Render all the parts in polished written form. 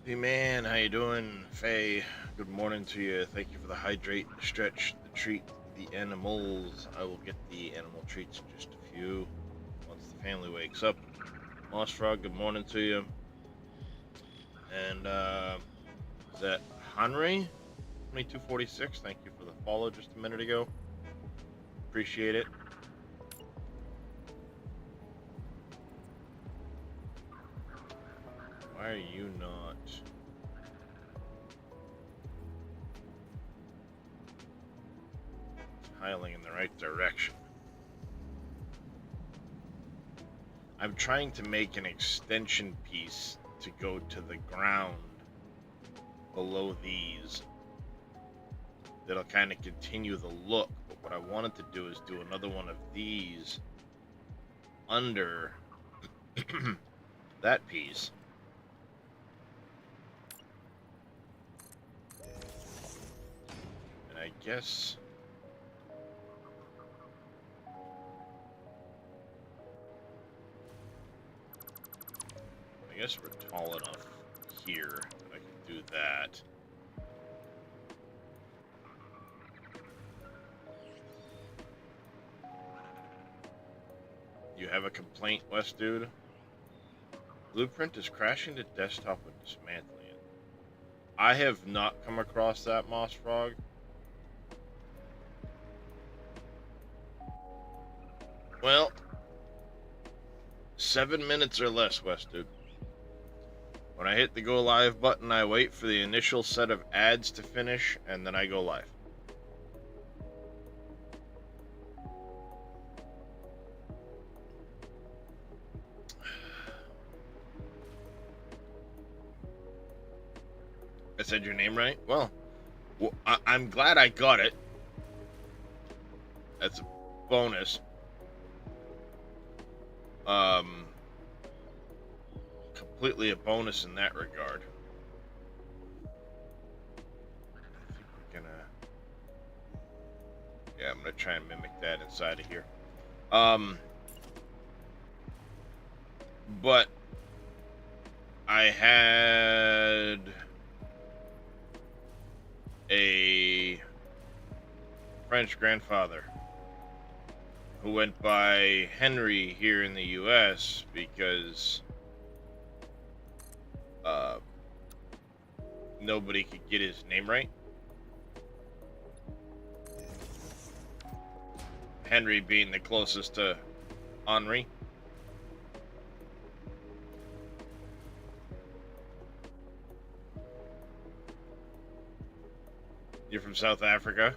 Hey man, how you doing? Faye, good morning to you. Thank you for the hydrate, the stretch, the treat, the animals. I will get the animal treats in just a few once the family wakes up. Moss Frog, good morning to you. And is that Henry? 2246, thank you for the follow just a minute ago. Appreciate it. Why are you not tiling in the right direction? I'm trying to make an extension piece to go to the ground below these. That'll kind of continue the look, but what I wanted to do is do another one of these under that piece. And I guess we're tall enough here that I can do that. You have a complaint, West Dude? Blueprint is crashing the desktop and dismantling it. I have not come across that, Moss Frog. Well, 7 minutes or less, West Dude. When I hit the go live button, I wait for the initial set of ads to finish, and then I go live. I said your name right? Well, I'm glad I got it. That's a bonus. Completely a bonus in that regard. I think we're gonna... Yeah, I'm gonna try and mimic that inside of here. But I had a French grandfather who went by Henry here in the US because nobody could get his name right. Henry being the closest to Henri. You're from South Africa?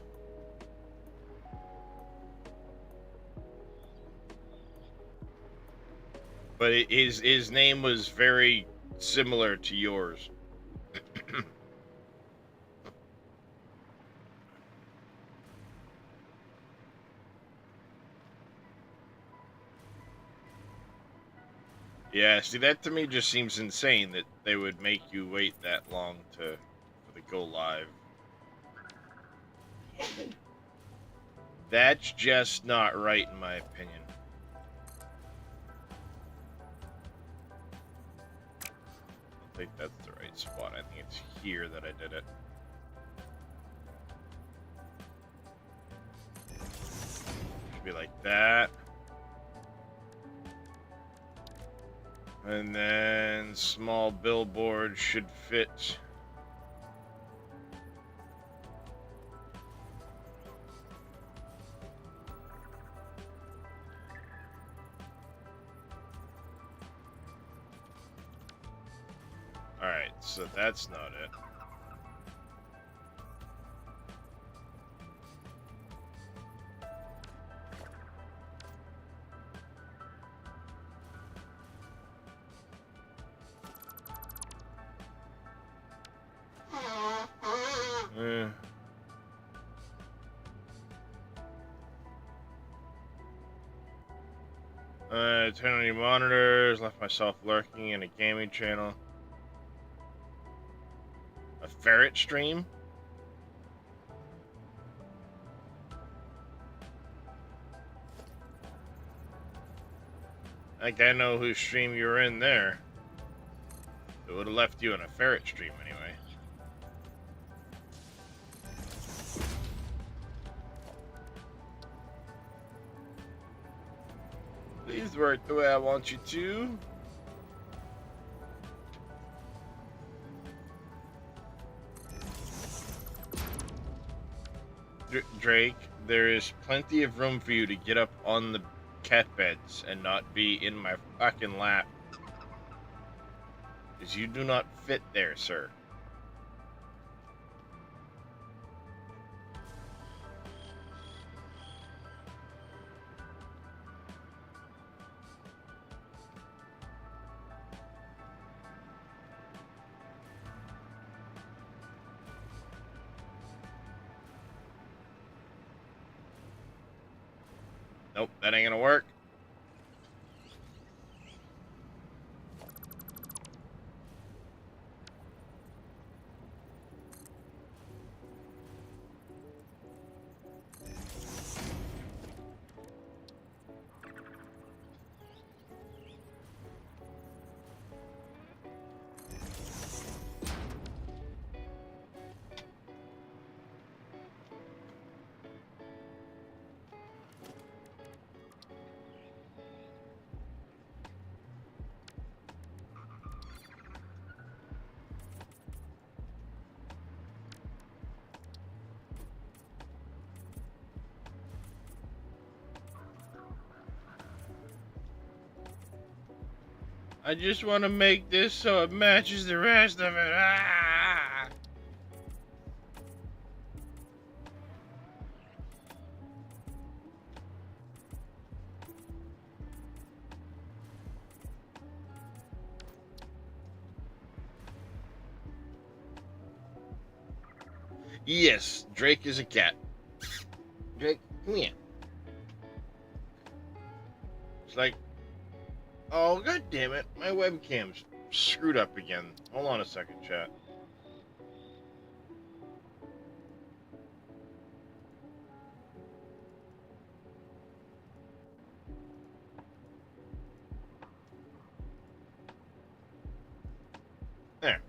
But his name was very similar to yours. Yeah, see, that to me just seems insane that they would make you wait that long for the go live. That's just not right, in my opinion. I don't think that's the right spot. I think it's here that I did it. Should be like that. And then small billboard should fit. Alright, so that's not it. Turn on your monitors, left myself lurking in a gaming channel. A ferret stream? Like, I know whose stream you were in there. It would have left you in a ferret stream anyway. Please work the way I want you to. Drake, there is plenty of room for you to get up on the cat beds and not be in my fucking lap. Because you do not fit there, sir. Nope, that ain't gonna work. I just want to make this so it matches the rest of it. Ah! Yes, Drake is a cat. Drake, come here. It's like, oh, god damn it. My webcam's screwed up again. Hold on a second, chat. There.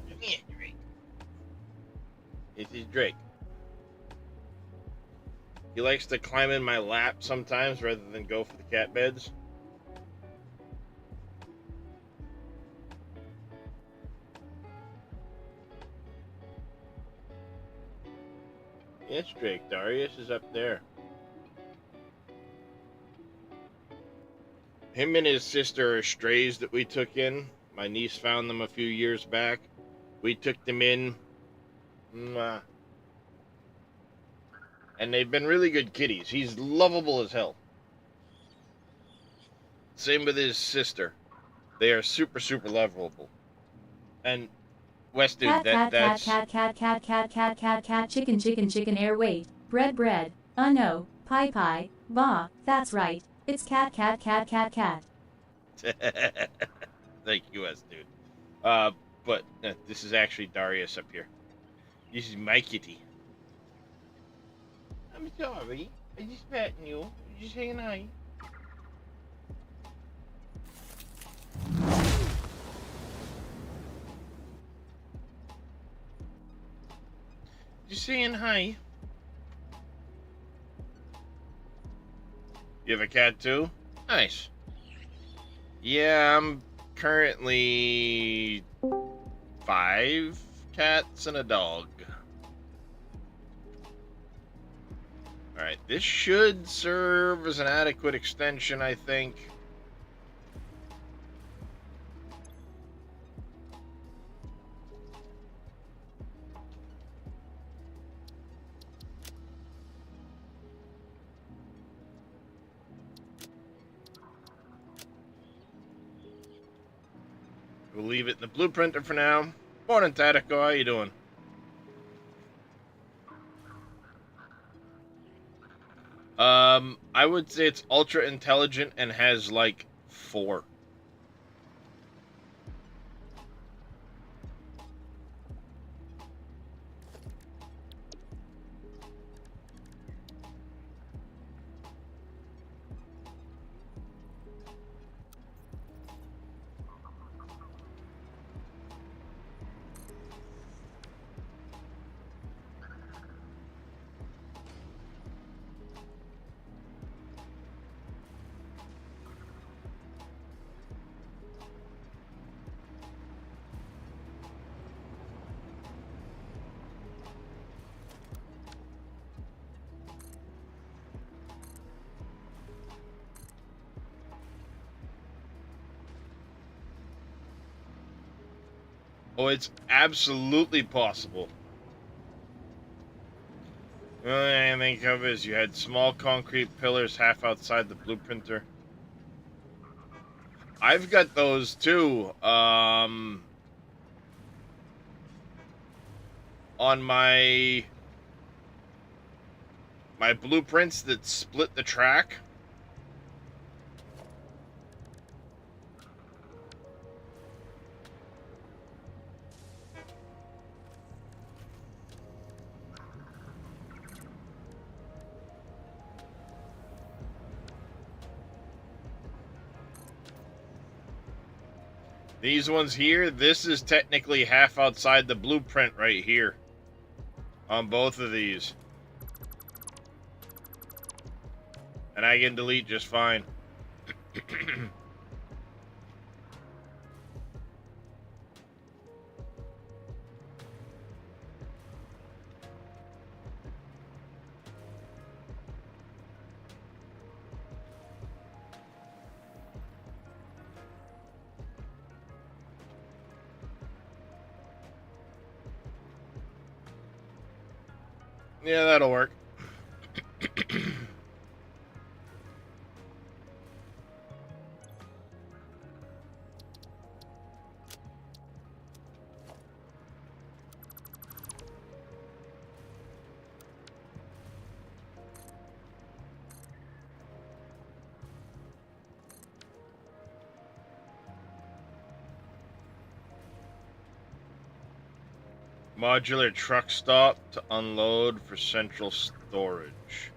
Come here, Drake. This is Drake. He likes to climb in my lap sometimes rather than go for the cat beds. Yes, Drake. Darius is up there. Him and his sister are strays that we took in. My niece found them a few years back. We took them in. And they've been really good kitties. He's lovable as hell. Same with his sister. They are super, super lovable. And West dude, that's cat, chicken, air, wait, bread, no, pie, ba, that's right, it's cat. Thank you, West dude. But this is actually Darius up here. This is my kitty. I'm sorry. I just patting you. Just saying hi. Just saying hi. You have a cat too? Nice. Yeah, I'm currently 5 cats and a dog. Alright, this should serve as an adequate extension, I think. We'll leave it in the blueprinter for now. Morning, Tatico. How you doing? I would say it's ultra intelligent and has like 4. Oh, it's absolutely possible. The only thing I think of is you had small concrete pillars half outside the blueprinter. I've got those too. On my blueprints that split the track. These ones here, this is technically half outside the blueprint right here. On both of these. And I can delete just fine. Yeah, that'll work. Modular truck stop to unload for central storage.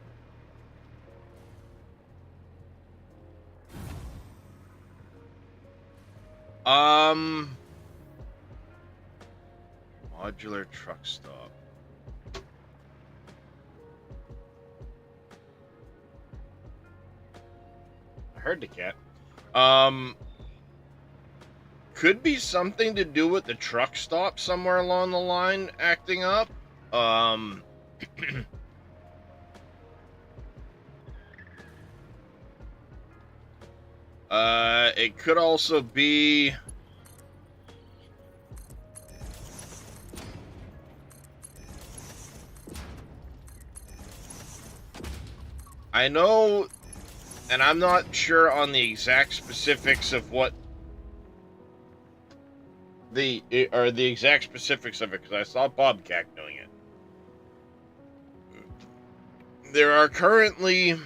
Modular truck stop. I heard the cat. Could be something to do with the truck stop somewhere along the line acting up. It could also be... I know, and I'm not sure on the exact specifics of what the exact specifics of it, because I saw Bobcat doing it. There are currently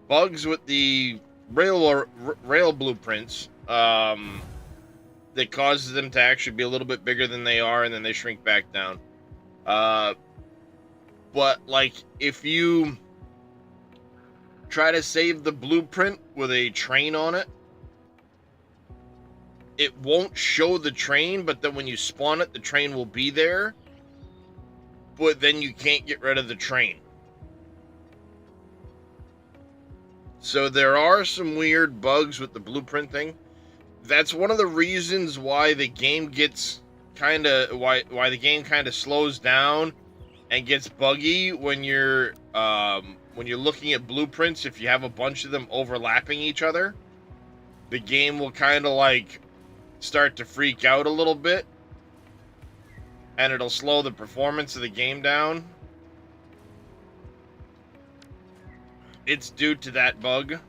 bugs with the rail blueprints that causes them to actually be a little bit bigger than they are, and then they shrink back down. But like if you try to save the blueprint with a train on it, it won't show the train, but then when you spawn it, the train will be there, but then you can't get rid of the train. So there are some weird bugs with the blueprint thing. That's one of the reasons why the game gets why the game kind of slows down and gets buggy when you're looking at blueprints. If you have a bunch of them overlapping each other, the game will kind of like start to freak out a little bit, and it'll slow the performance of the game down. It's due to that bug.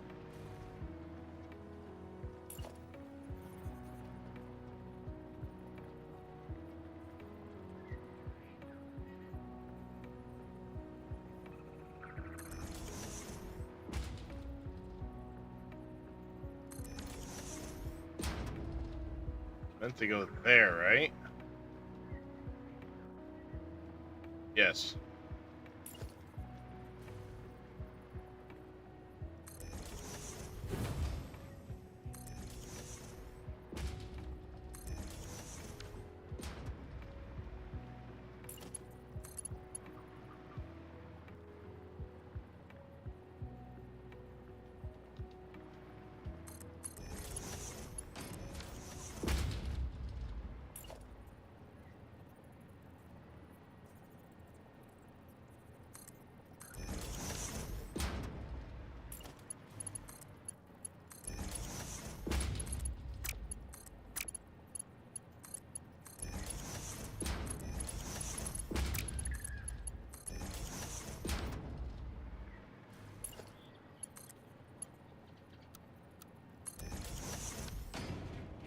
Meant to go there, right? Yes.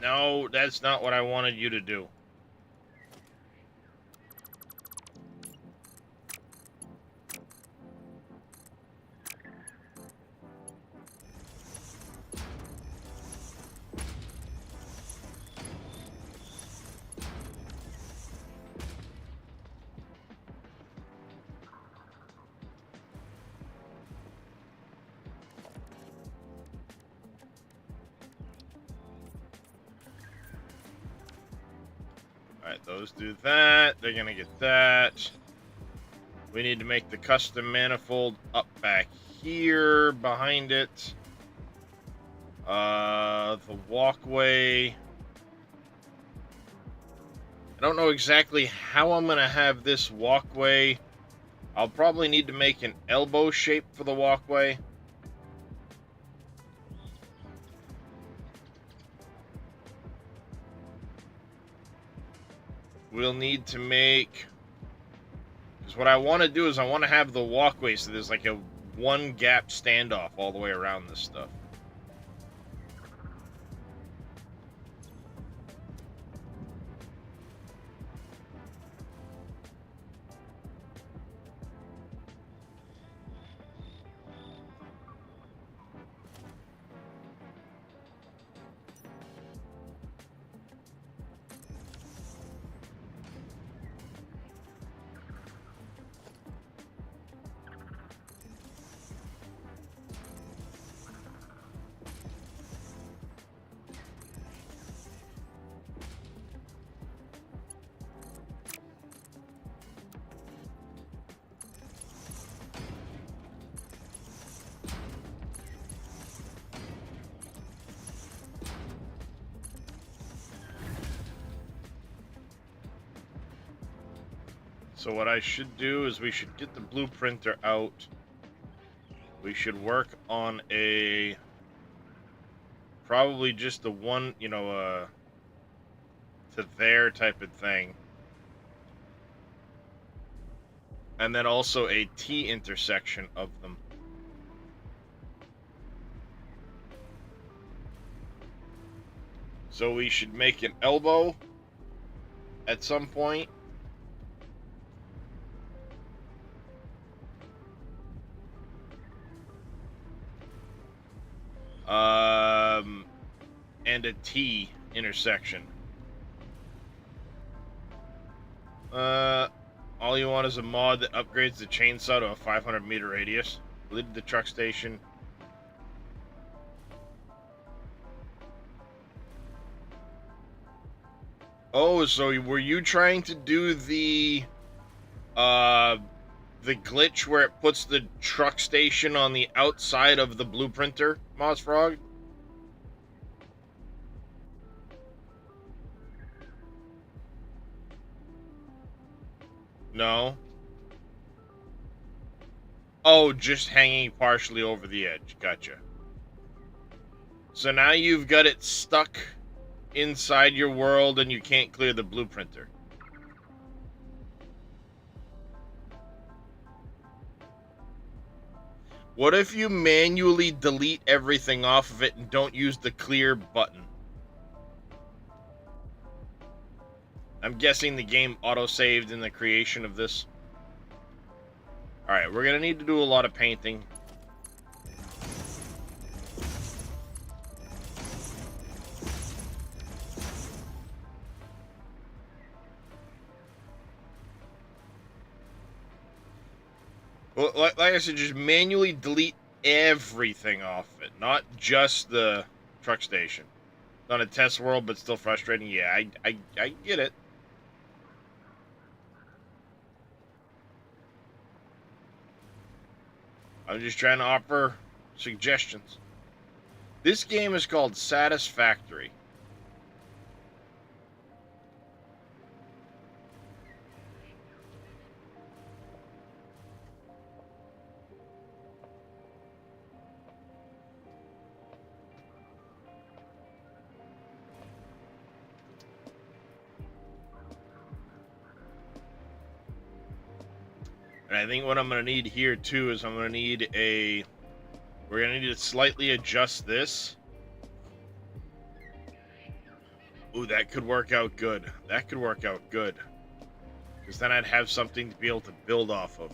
No, that's not what I wanted you to do. Alright, those do that. They're gonna get that. We need to make the custom manifold up back here behind it. The walkway. I don't know exactly how I'm gonna have this walkway. I'll probably need to make an elbow shape for the walkway. We'll need to make... Because what I want to do is I want to have the walkway so there's like a one gap standoff all the way around this stuff. So what I should do is we should get the blueprinter out. We should work on a... Probably just the one, you know, to there type of thing. And then also a T intersection of them. So we should make an elbow at some point. And a T intersection. All you want is a mod that upgrades the chainsaw to a 500-meter radius. Lead the truck station. Oh, so were you trying to do the glitch where it puts the truck station on the outside of the blueprinter, Mossfrog? No. Oh, just hanging partially over the edge. Gotcha. So now you've got it stuck inside your world and you can't clear the blueprinter. What if you manually delete everything off of it and don't use the clear button? I'm guessing the game auto-saved in the creation of this. Alright, we're gonna need to do a lot of painting. Well, like I said, just manually delete everything off of it, not just the truck station. Not a test world, but still frustrating. Yeah, I get it. I'm just trying to offer suggestions. This game is called Satisfactory. And I think what I'm going to need here, too, is I'm going to need a... We're going to need to slightly adjust this. Ooh, that could work out good. That could work out good. Because then I'd have something to be able to build off of.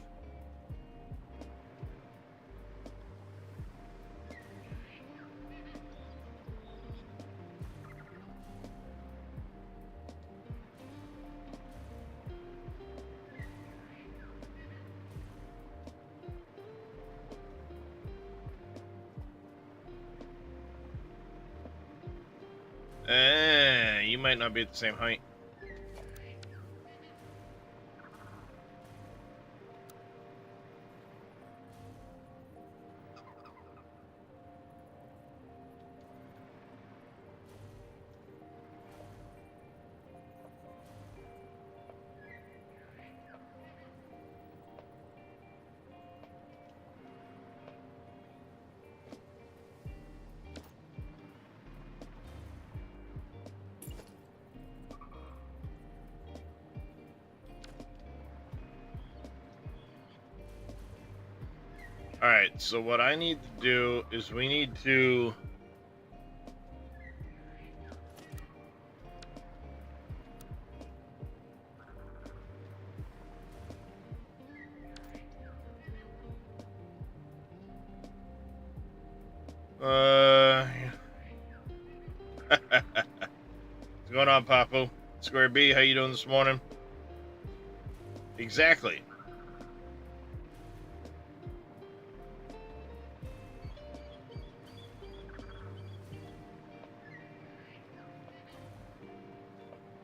You might not be at the same height. Alright, so what I need to do is we need to... What's going on, Papu? Square B, how you doing this morning? Exactly.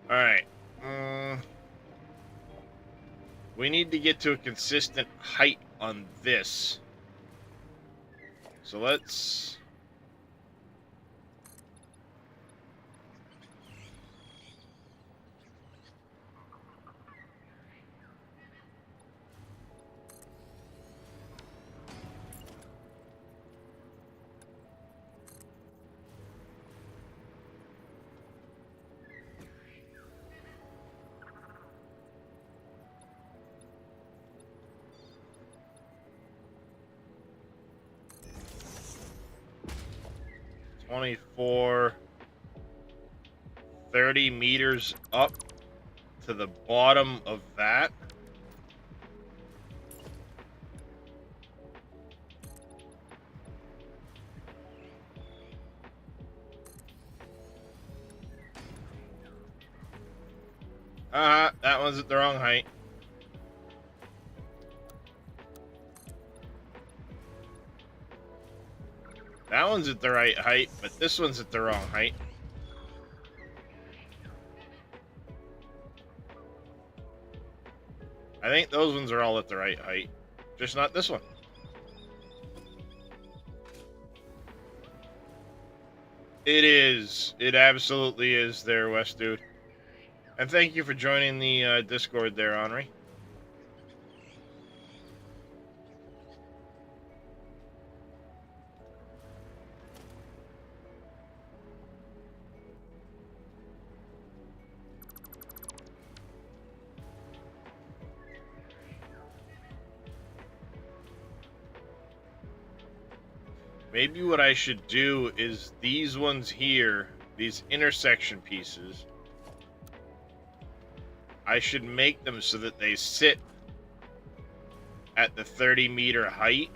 Alright. We need to get to a consistent height on this. So let's... ...24... 30 meters up to the bottom of that. That one's at the wrong height. That one's at the right height, but this one's at the wrong height. I think those ones are all at the right height, just not this one. It is. It absolutely is there, West Dude. And thank you for joining the Discord there, Henri. Maybe what I should do is these ones here, these intersection pieces, I should make them so that they sit at the 30-meter height.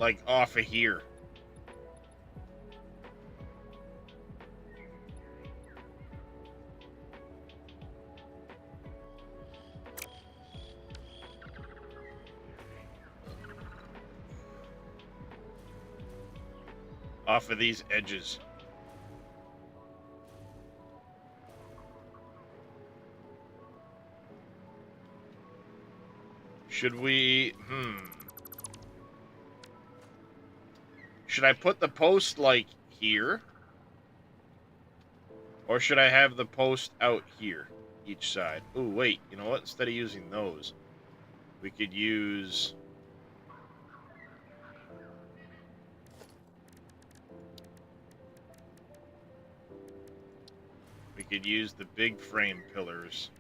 Like off of here. Off of these edges. Should we... Should I put the post, like, here? Or should I have the post out here, each side? Ooh, wait, you know what? Instead of using those, we could use... We could use the big frame pillars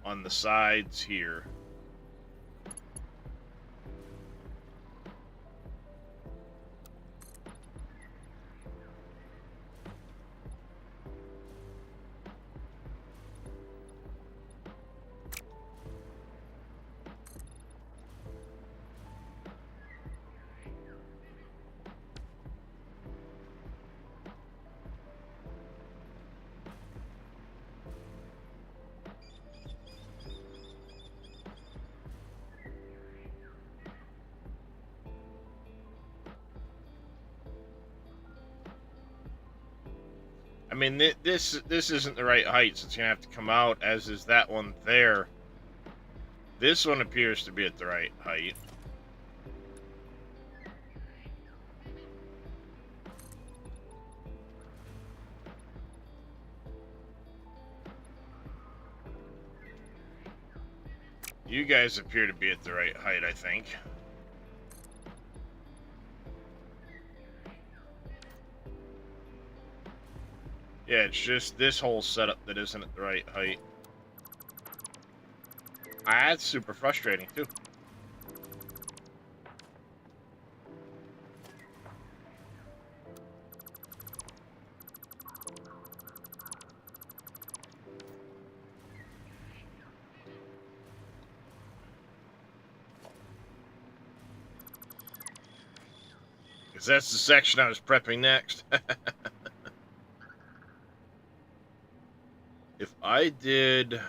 on the sides here. mean, this isn't the right height, so it's gonna have to come out, as is that one there. This one appears to be at the right height. You guys appear to be at the right height, I think. Yeah, it's just this whole setup that isn't at the right height. That's super frustrating, too. Because that's the section I was prepping next. If I did...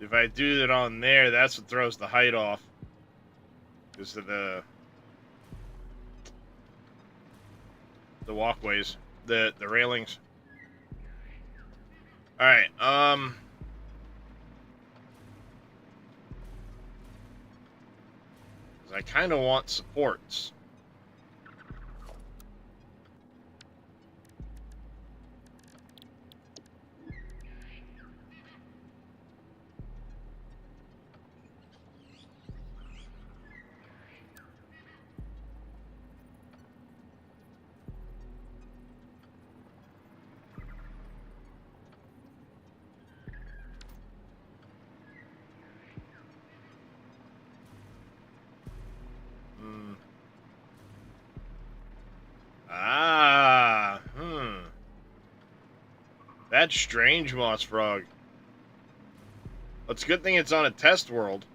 If I do it on there, that's what throws the height off. Because of the walkways, the railings. All right. I kind of want supports. That's strange, Moss Frog. It's a good thing it's on a test world.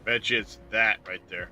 Bet you it's that right there.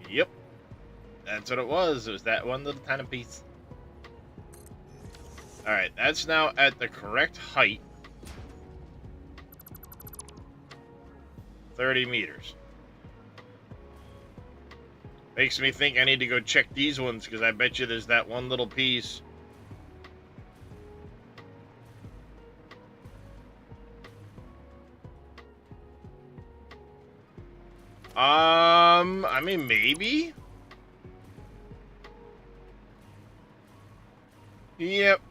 Yep. That's what it was. It was that one little tiny piece. Alright, that's now at the correct height. 30 meters. Makes me think I need to go check these ones, because I bet you there's that one little piece. I mean, maybe? Yep.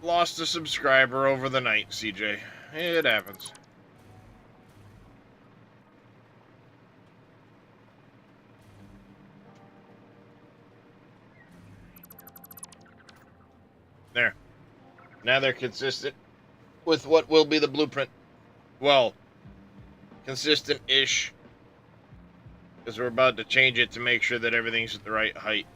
Lost a subscriber over the night, CJ. It happens. There. Now they're consistent with what will be the blueprint. Well, consistent-ish. Because we're about to change it to make sure that everything's at the right height.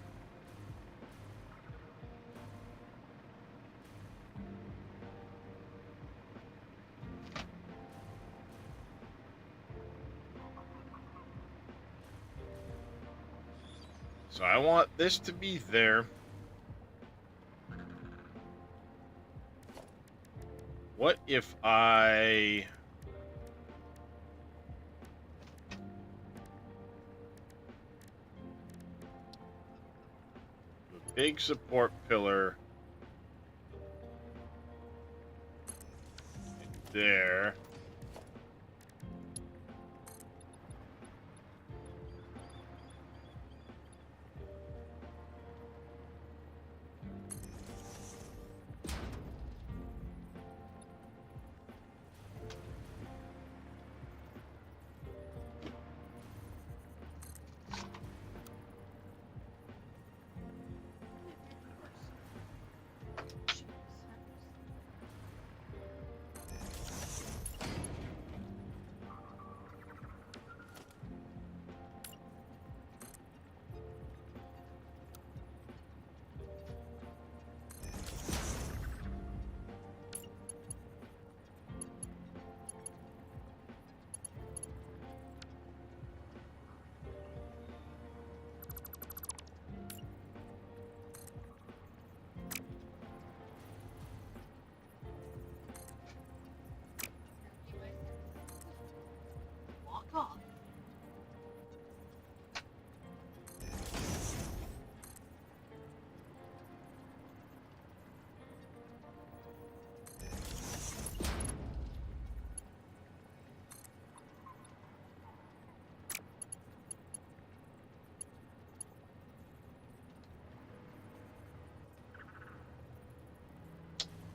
So I want this to be there. What if I... a big support pillar right there.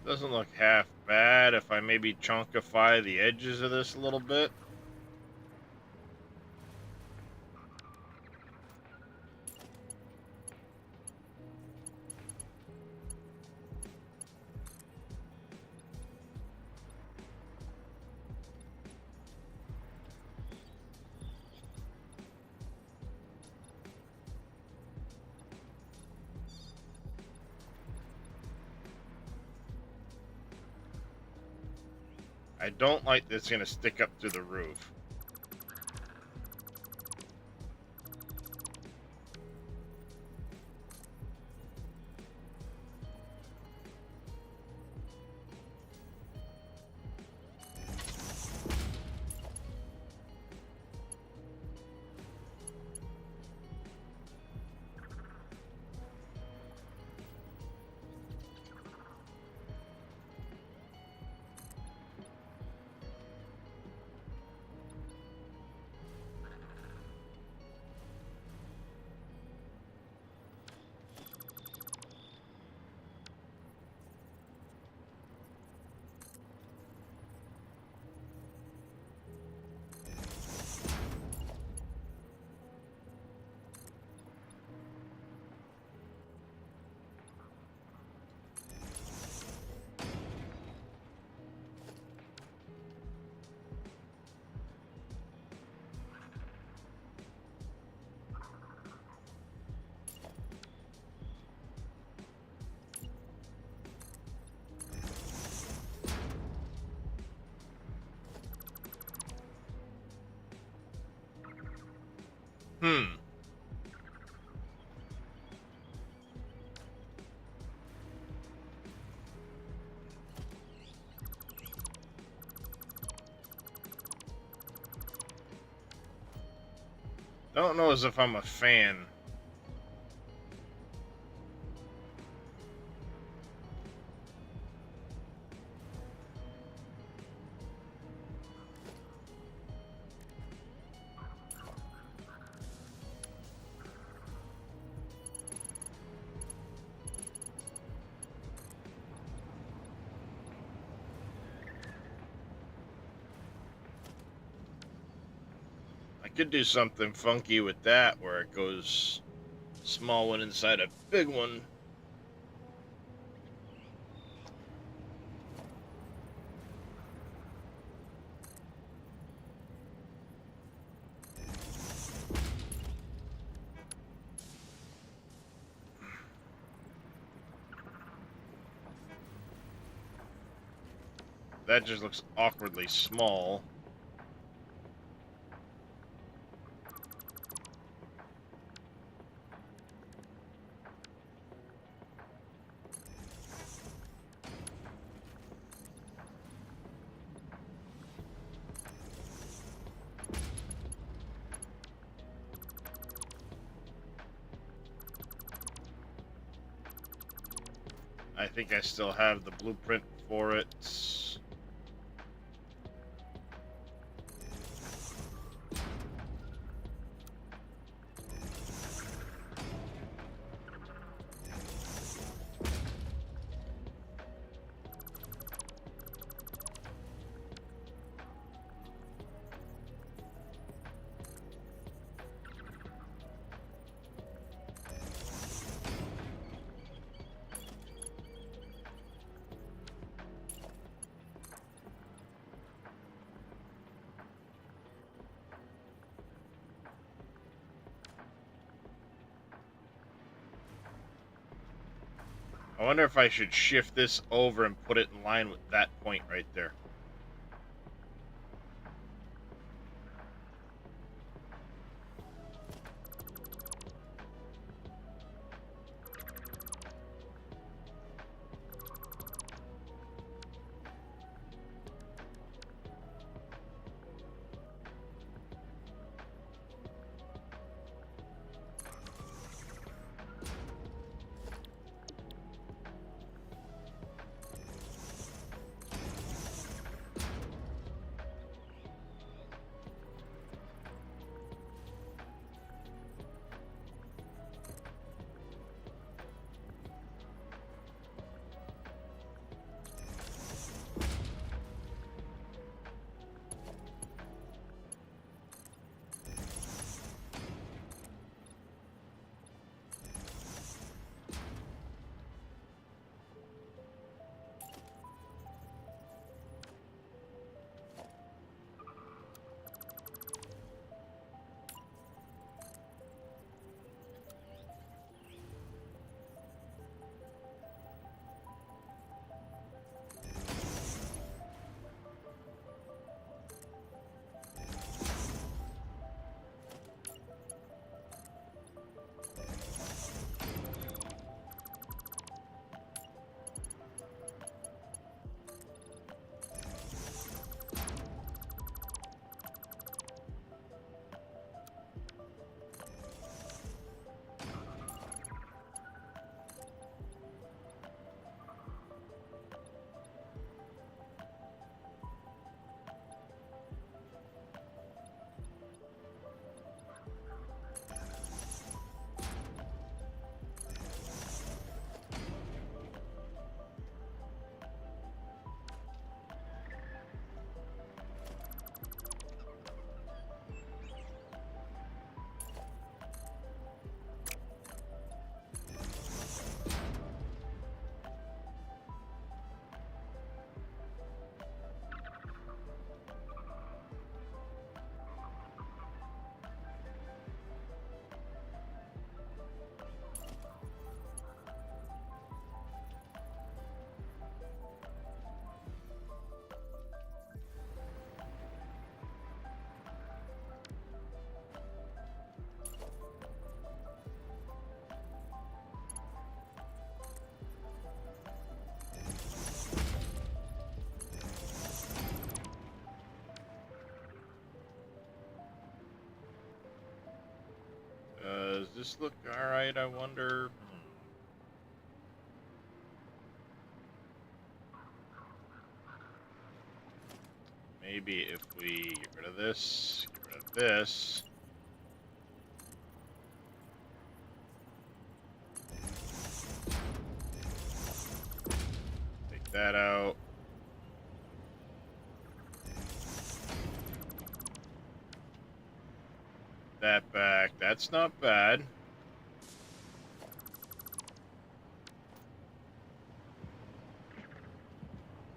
Doesn't look half bad if I maybe chunkify the edges of this a little bit. I don't like this going to stick up through the roof. don't know as if I'm a fan. I could do something funky with that where it goes small one inside a big one. That just looks awkwardly small. I think I still have the blueprint for it. I wonder if I should shift this over and put it in line with that point right there. this look alright, I wonder? Maybe if we get rid of this, get rid of this. Take that out. That back. That's not bad.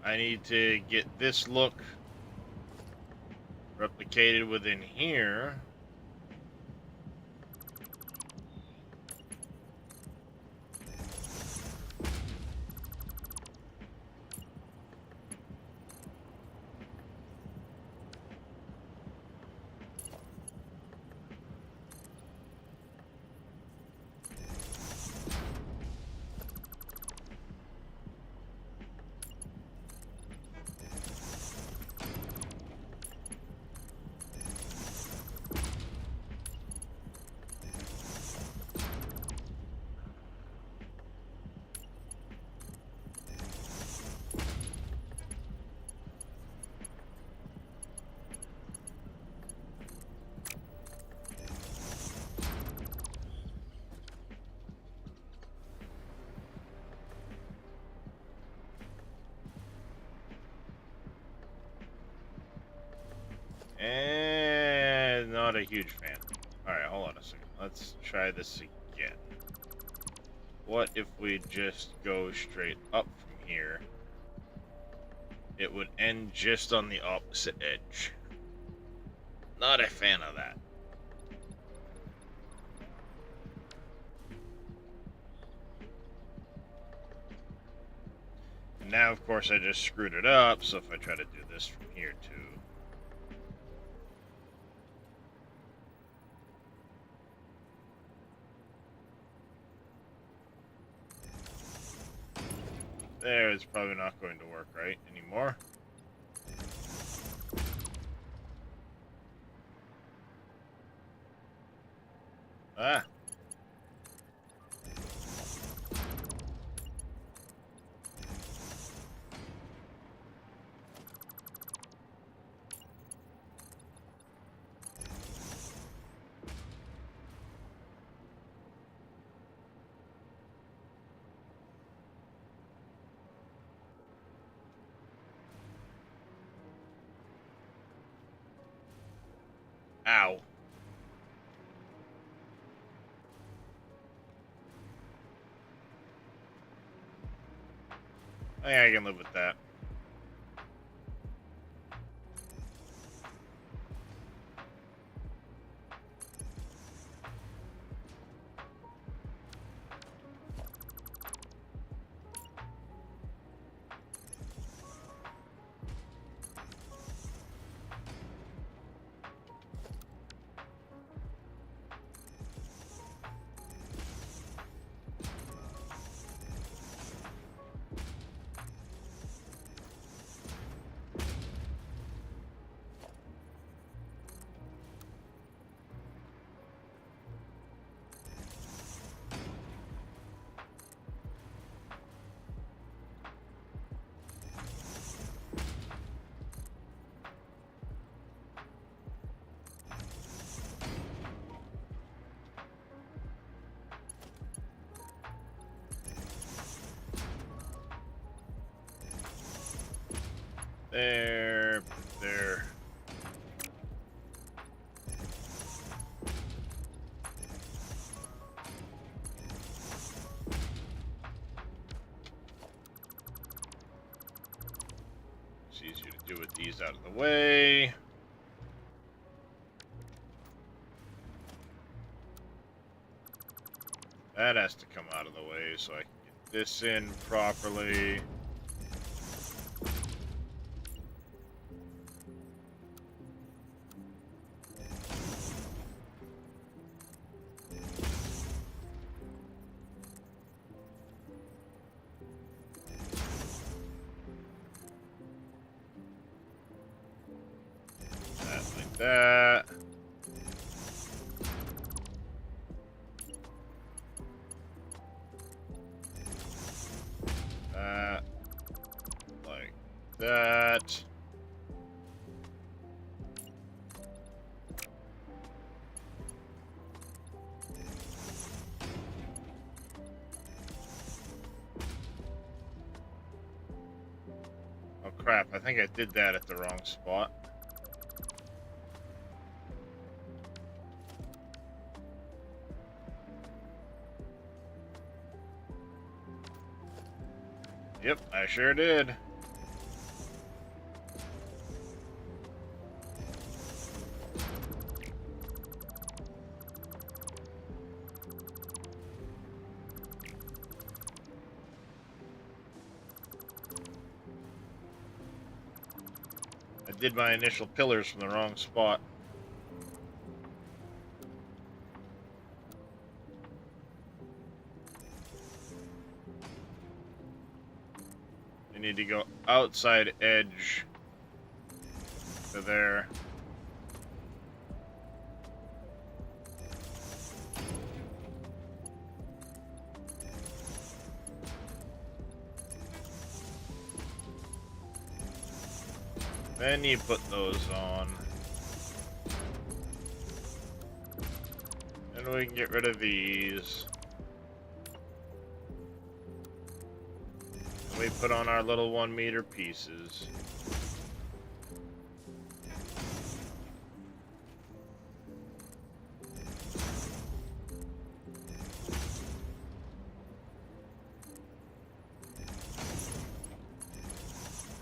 I need to get this look replicated within here. And not a huge fan. Alright, hold on a second. Let's try this again. What if we just go straight up from here? It would end just on the opposite edge. Not a fan of that. And now, of course, I just screwed it up, so if I try to do this from here too. There, it's probably not going to work right anymore. Ah. Ow. I think I can live with that. There, there. It's easier to do with these out of the way. That has to come out of the way so I can get this in properly. That like that. that. Oh crap, I think I did that at the wrong spot. Yep, I sure did. I did my initial pillars from the wrong spot. I need to go outside edge to there. Then you put those on. And we can get rid of these. And we put on our little 1 meter pieces.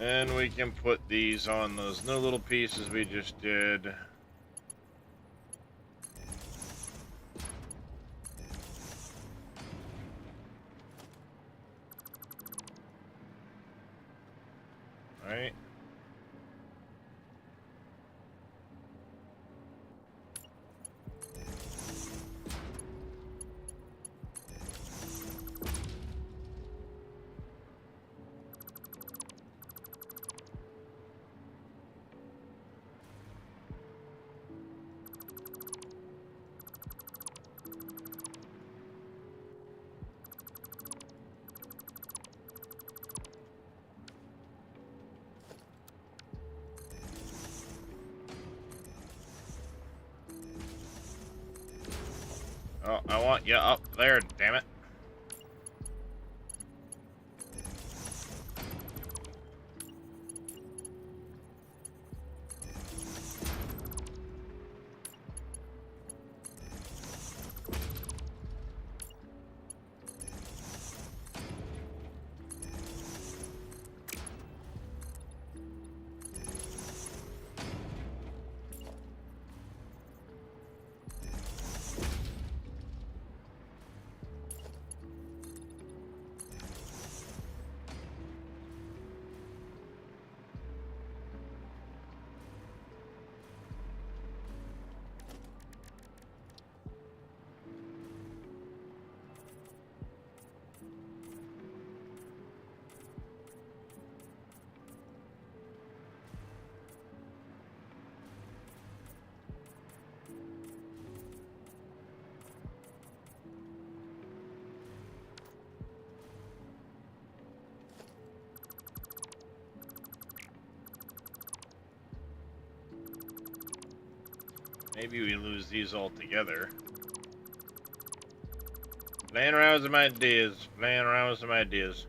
And we can put these on those new little pieces we just did. Right. Oh, I want you up there, damn it. Maybe we lose these altogether. Playing around with some ideas. Playing around with some ideas.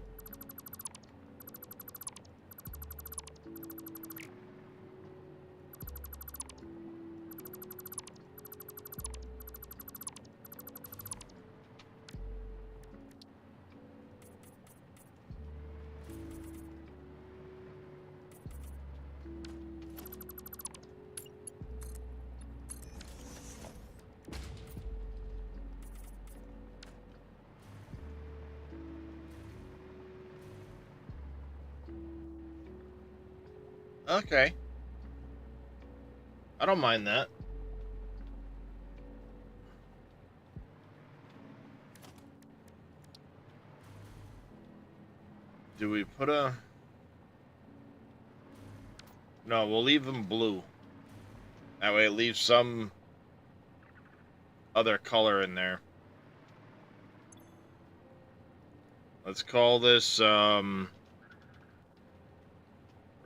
Okay. I don't mind that. Do we put a... No, we'll leave them blue. That way it leaves some other color in there. Let's call this,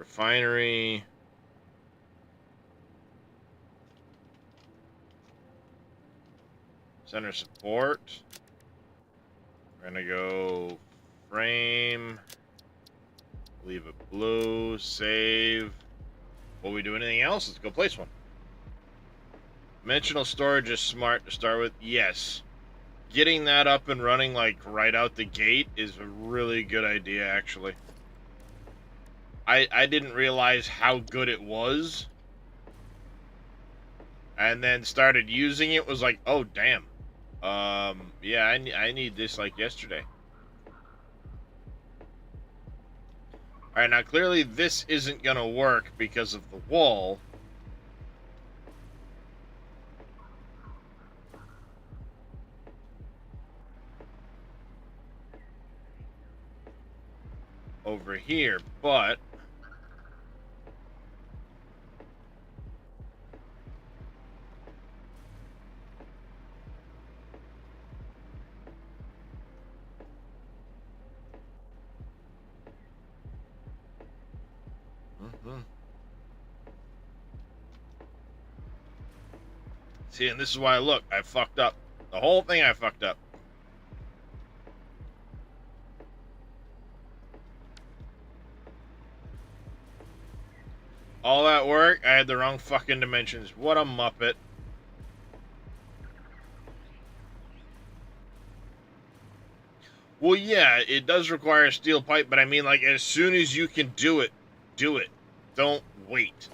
Refinery. Center support. We're gonna go frame. Leave it blue. Save. Will we do anything else? Let's go place one. Dimensional storage is smart to start with. Yes. Getting that up and running like right out the gate is a really good idea, actually. I didn't realize how good it was. And then started using it, was like, oh, damn. Yeah, I need this like yesterday. Alright, now clearly this isn't gonna work because of the wall. Over here, but see, and this is why, look, I fucked up. The whole thing I fucked up. All that work, I had the wrong fucking dimensions. What a muppet. Well, yeah, it does require a steel pipe, but I mean, like, as soon as you can do it, do it. Don't wait.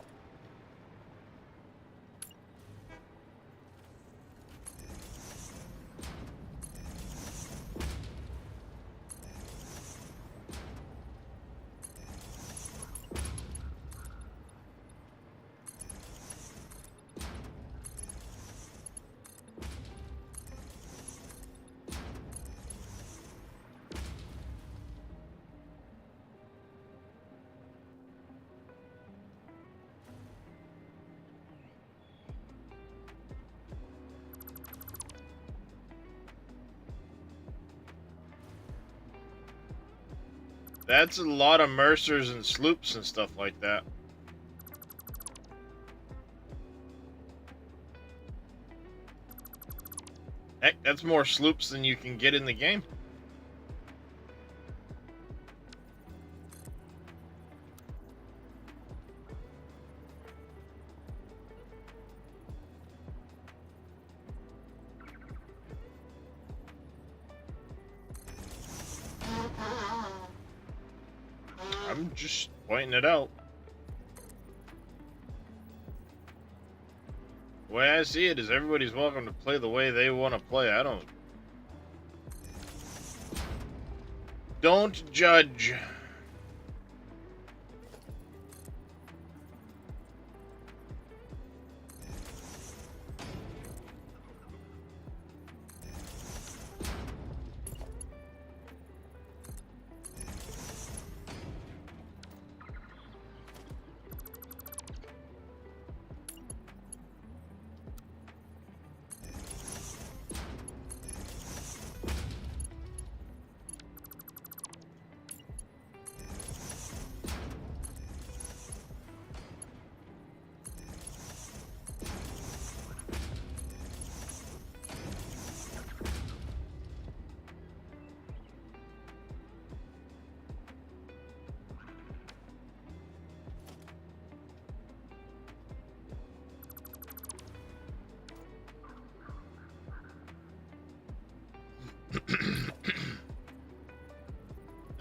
That's a lot of Mercers and sloops and stuff like that. Heck, that's more sloops than you can get in the game. I'm just pointing it out. The way I see it is everybody's welcome to play the way they want to play. I don't judge.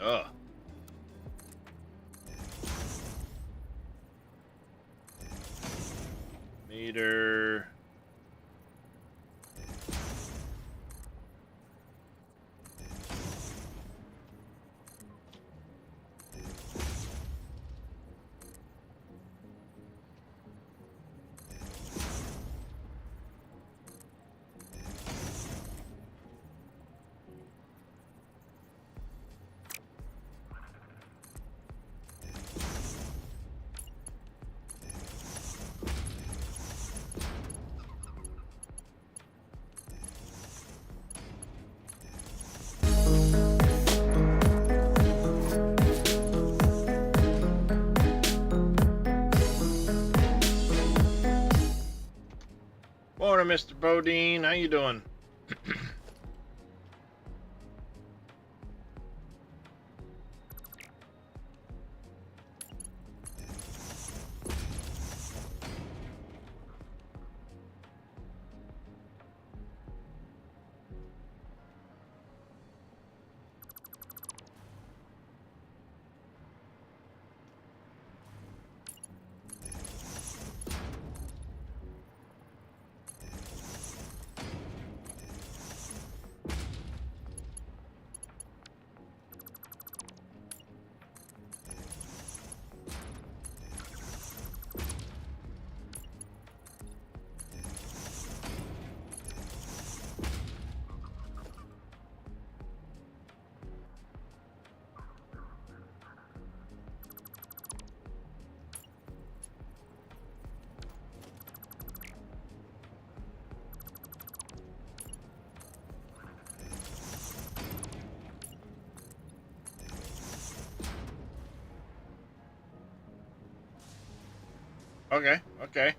Ugh. Meter. Mr. Bodine. How you doing? Okay, okay.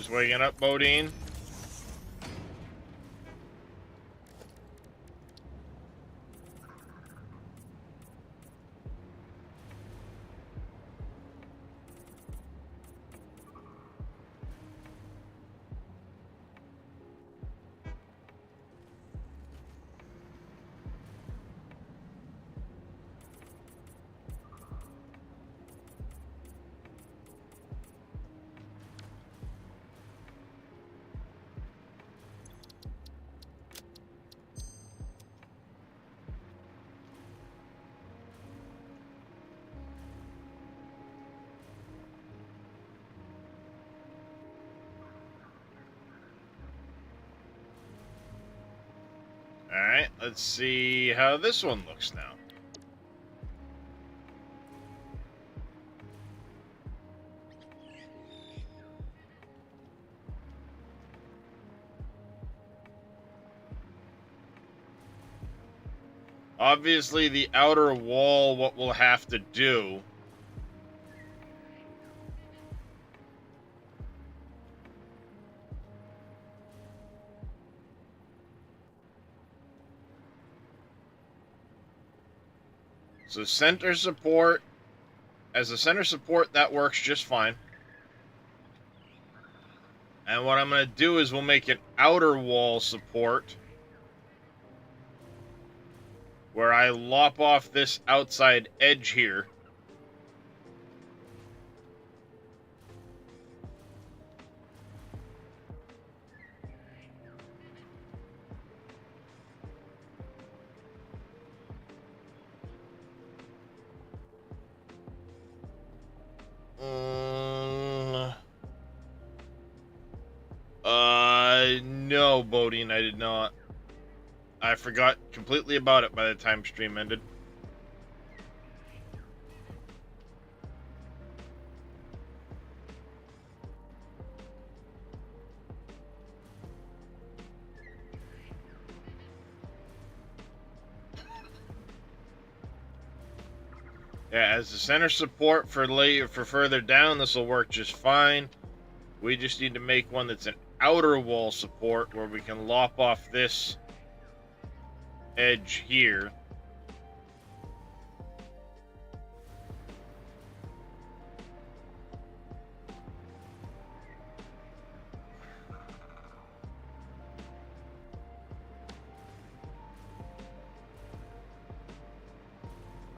Just waking up, Bodine. Alright, let's see how this one looks now. Obviously, the outer wall, what we'll have to do so center support, as a center support, that works just fine. And what I'm going to do is we'll make an outer wall support where I lop off this outside edge here. No, Bodine, I did not. I forgot completely about it by the time stream ended. Yeah, as the center support for further down, this will work just fine. We just need to make one that's an outer wall support where we can lop off this edge here.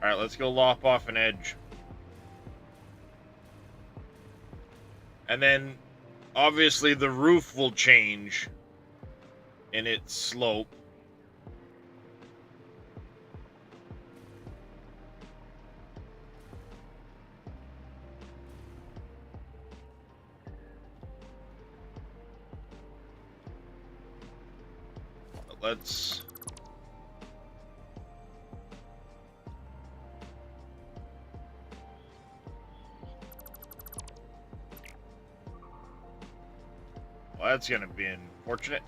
Alright, let's go lop off an edge. And then, obviously, the roof will change in its slope. let's... Well, that's gonna be unfortunate.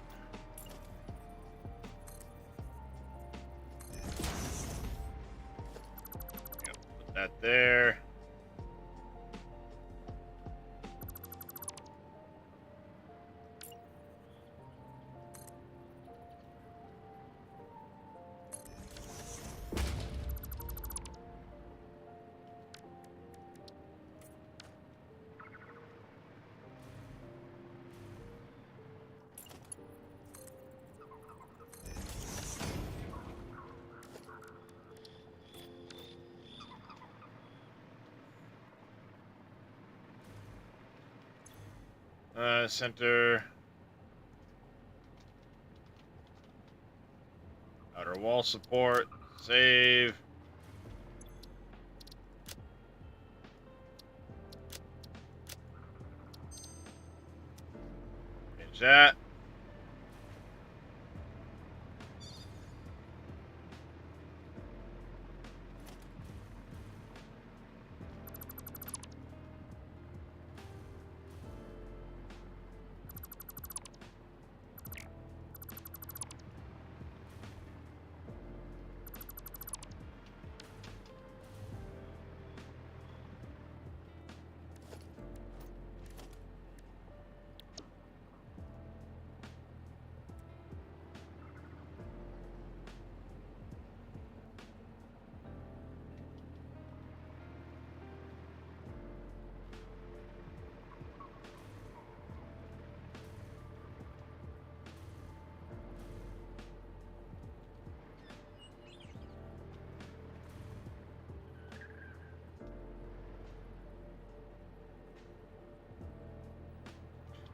Yep, put that there. Center. Outer wall support. Save. Change that.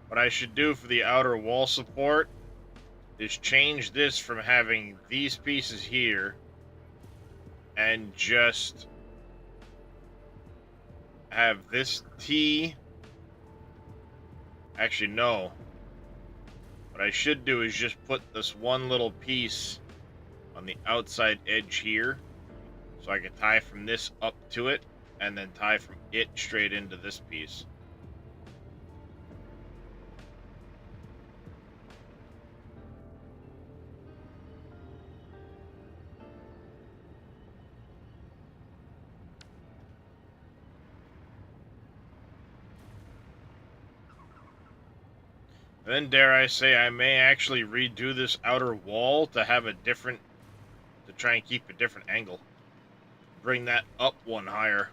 What I should do for the outer wall support is change this from having these pieces here and just have this T. Actually, no. What I should do is just put this one little piece on the outside edge here, so I can tie from this up to it, and then tie from it straight into this piece. And then, dare I say, I may actually redo this outer wall to have a different, to try and keep a different angle. Bring that up one higher.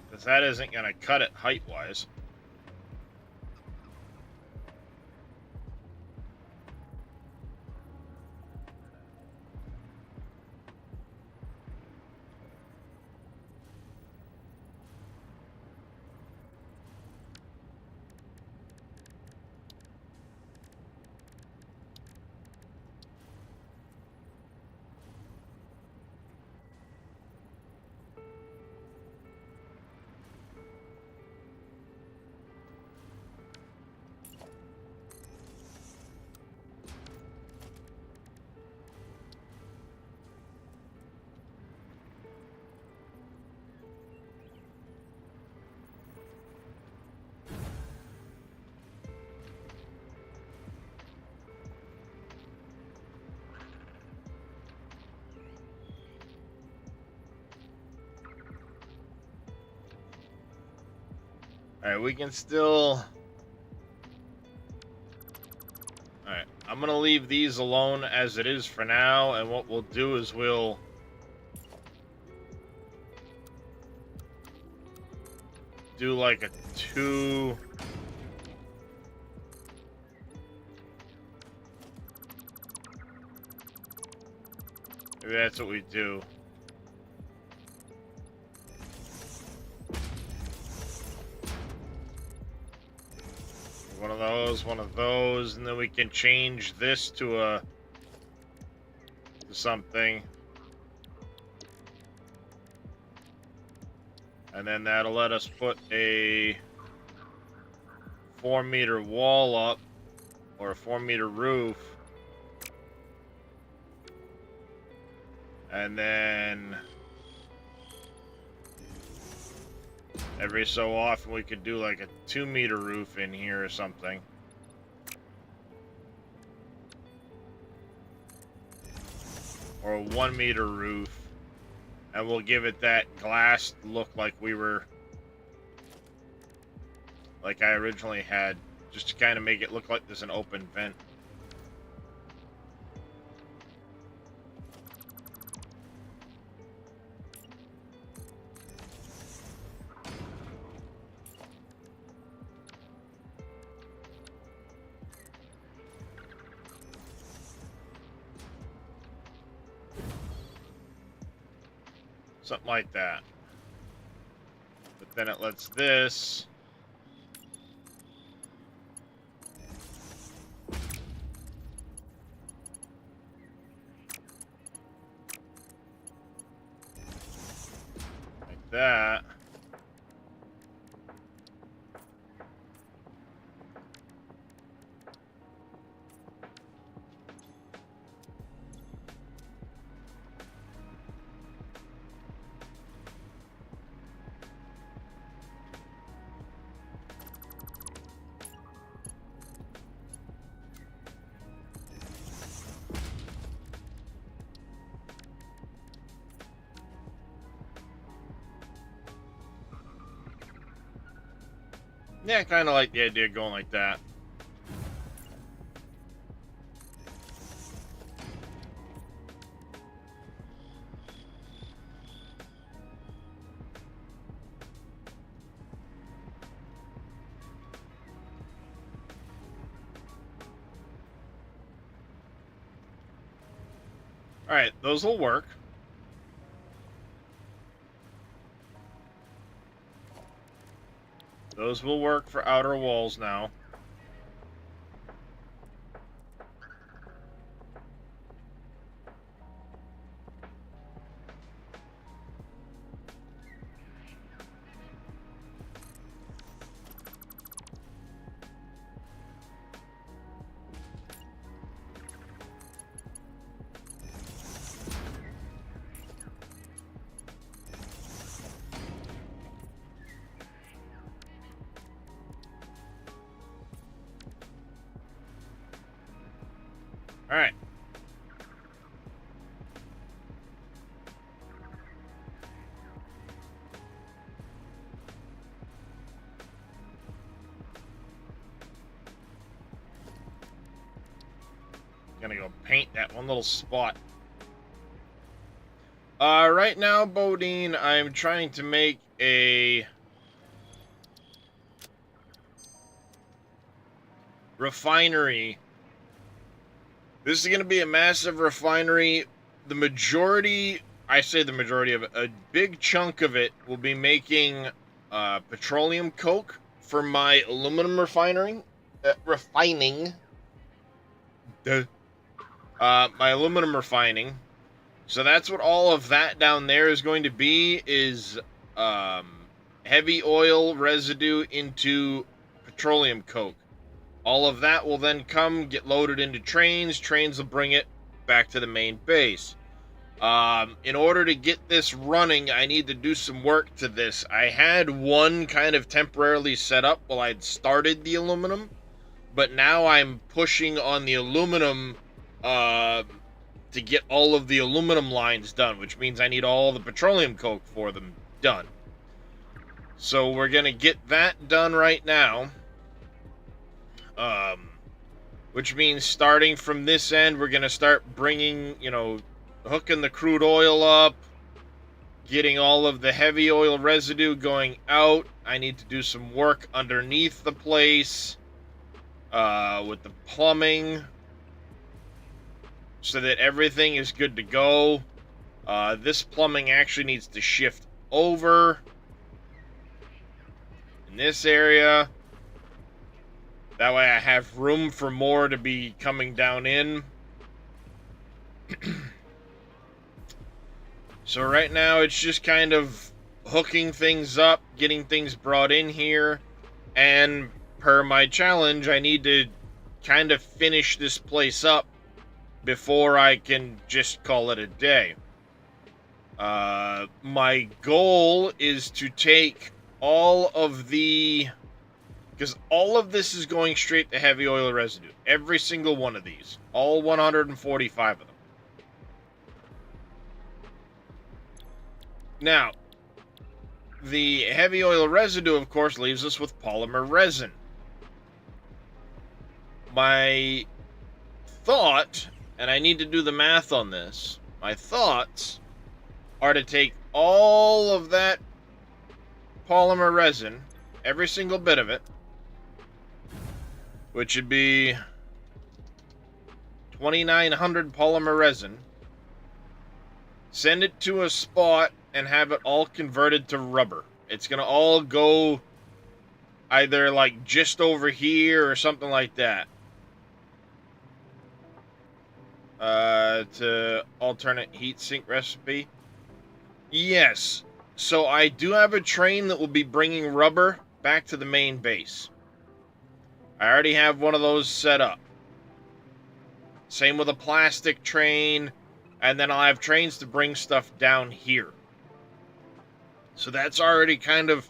Because that isn't going to cut it height-wise. Alright, we can still... Alright, I'm gonna leave these alone as it is for now, and what we'll do is we'll... do like a 2... Maybe that's what we do. One of those, and then we can change this to something. And then that'll let us put a 4-meter wall up, or a 4-meter roof. And then every so often we could do like a 2-meter roof in here or something. Or a 1-meter roof. And we'll give it that glass look like we were... like I originally had. Just to kind of make it look like there's an open vent. Something like that. But then it lets this... like that. Yeah, I kind of like the idea of going like that. Alright, those will work. Those will work for outer walls now. Alright. Gonna go paint that one little spot. Right now, Bodine, I'm trying to make a refinery. This is going to be a massive refinery. The majority, I say the majority of it, a big chunk of it will be making petroleum coke for my aluminum refining. My aluminum refining. So that's what all of that down there is going to be, is heavy oil residue into petroleum coke. All of that will then come, get loaded into trains. Trains will bring it back to the main base. In order to get this running, I need to do some work to this. I had one kind of temporarily set up while I'd started the aluminum, but now I'm pushing on the aluminum to get all of the aluminum lines done, which means I need all the petroleum coke for them done. So we're going to get that done right now. Which means starting from this end, we're going to start bringing, hooking the crude oil up, getting all of the heavy oil residue going out. I need to do some work underneath the place with the plumbing so that everything is good to go. This plumbing actually needs to shift over in this area. That way I have room for more to be coming down in. So right now it's just kind of hooking things up, getting things brought in here, and per my challenge, I need to kind of finish this place up before I can just call it a day. My goal is to take all of the... because all of this is going straight to heavy oil residue. Every single one of these. All 145 of them. Now, the heavy oil residue, of course, leaves us with polymer resin. My thought, and I need to do the math on this, my thoughts are to take all of that polymer resin, every single bit of it, which would be 2,900 polymer resin, send it to a spot and have it all converted to rubber. It's going to all go either like just over here or something like that. To alternate heat sink recipe. Yes. So I do have a train that will be bringing rubber back to the main base. I already have one of those set up. Same with a plastic train. And then I'll have trains to bring stuff down here. So that's already kind of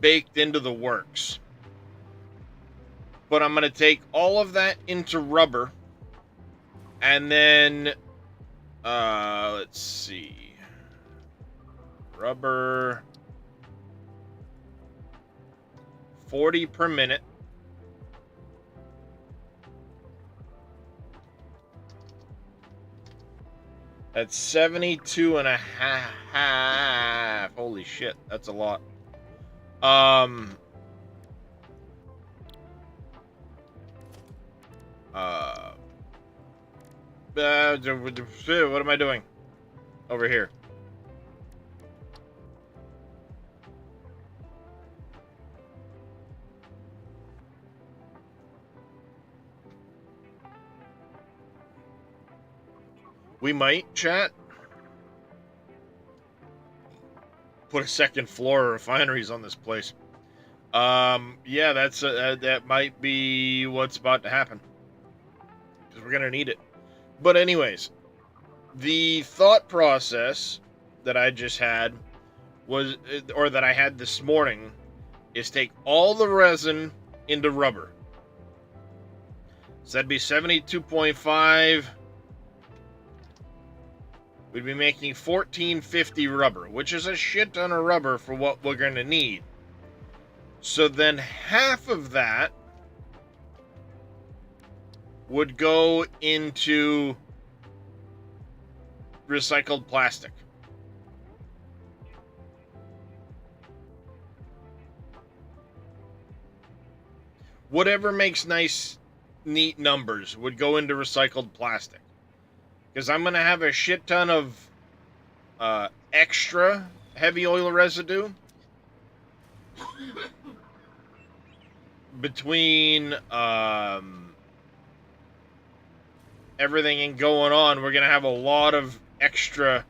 baked into the works. But I'm going to take all of that into rubber. And then, let's see. Rubber. 40 per minute. That's 72 and a half. Holy shit, that's a lot. What am I doing over here? We might, chat, put a second floor of refineries on this place. Yeah, that might be what's about to happen. Because we're going to need it. But anyways, the thought process that I just had was, or that I had this morning, is take all the resin into rubber. So that'd be 72.5. We'd be making 1450 rubber, which is a shit ton of rubber for what we're going to need. So then half of that would go into recycled plastic. Whatever makes nice, neat numbers would go into recycled plastic. Because I'm going to have a shit ton of extra heavy oil residue between everything going on. We're going to have a lot of extra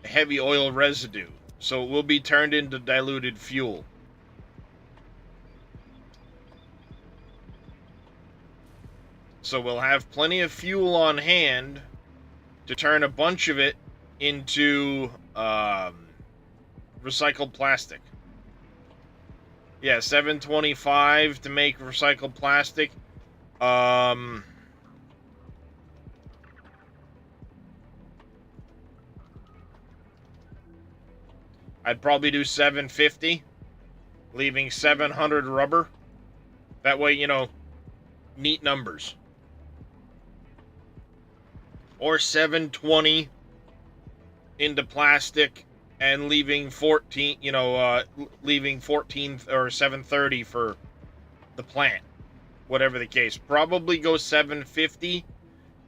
heavy oil residue. So it will be turned into diluted fuel. So we'll have plenty of fuel on hand to turn a bunch of it into recycled plastic. Yeah, 725 to make recycled plastic. I'd probably do 750, leaving 700 rubber. That way, neat numbers. Or 720 into plastic and leaving 14, leaving 14 or 730 for the plant. Whatever the case. Probably go 750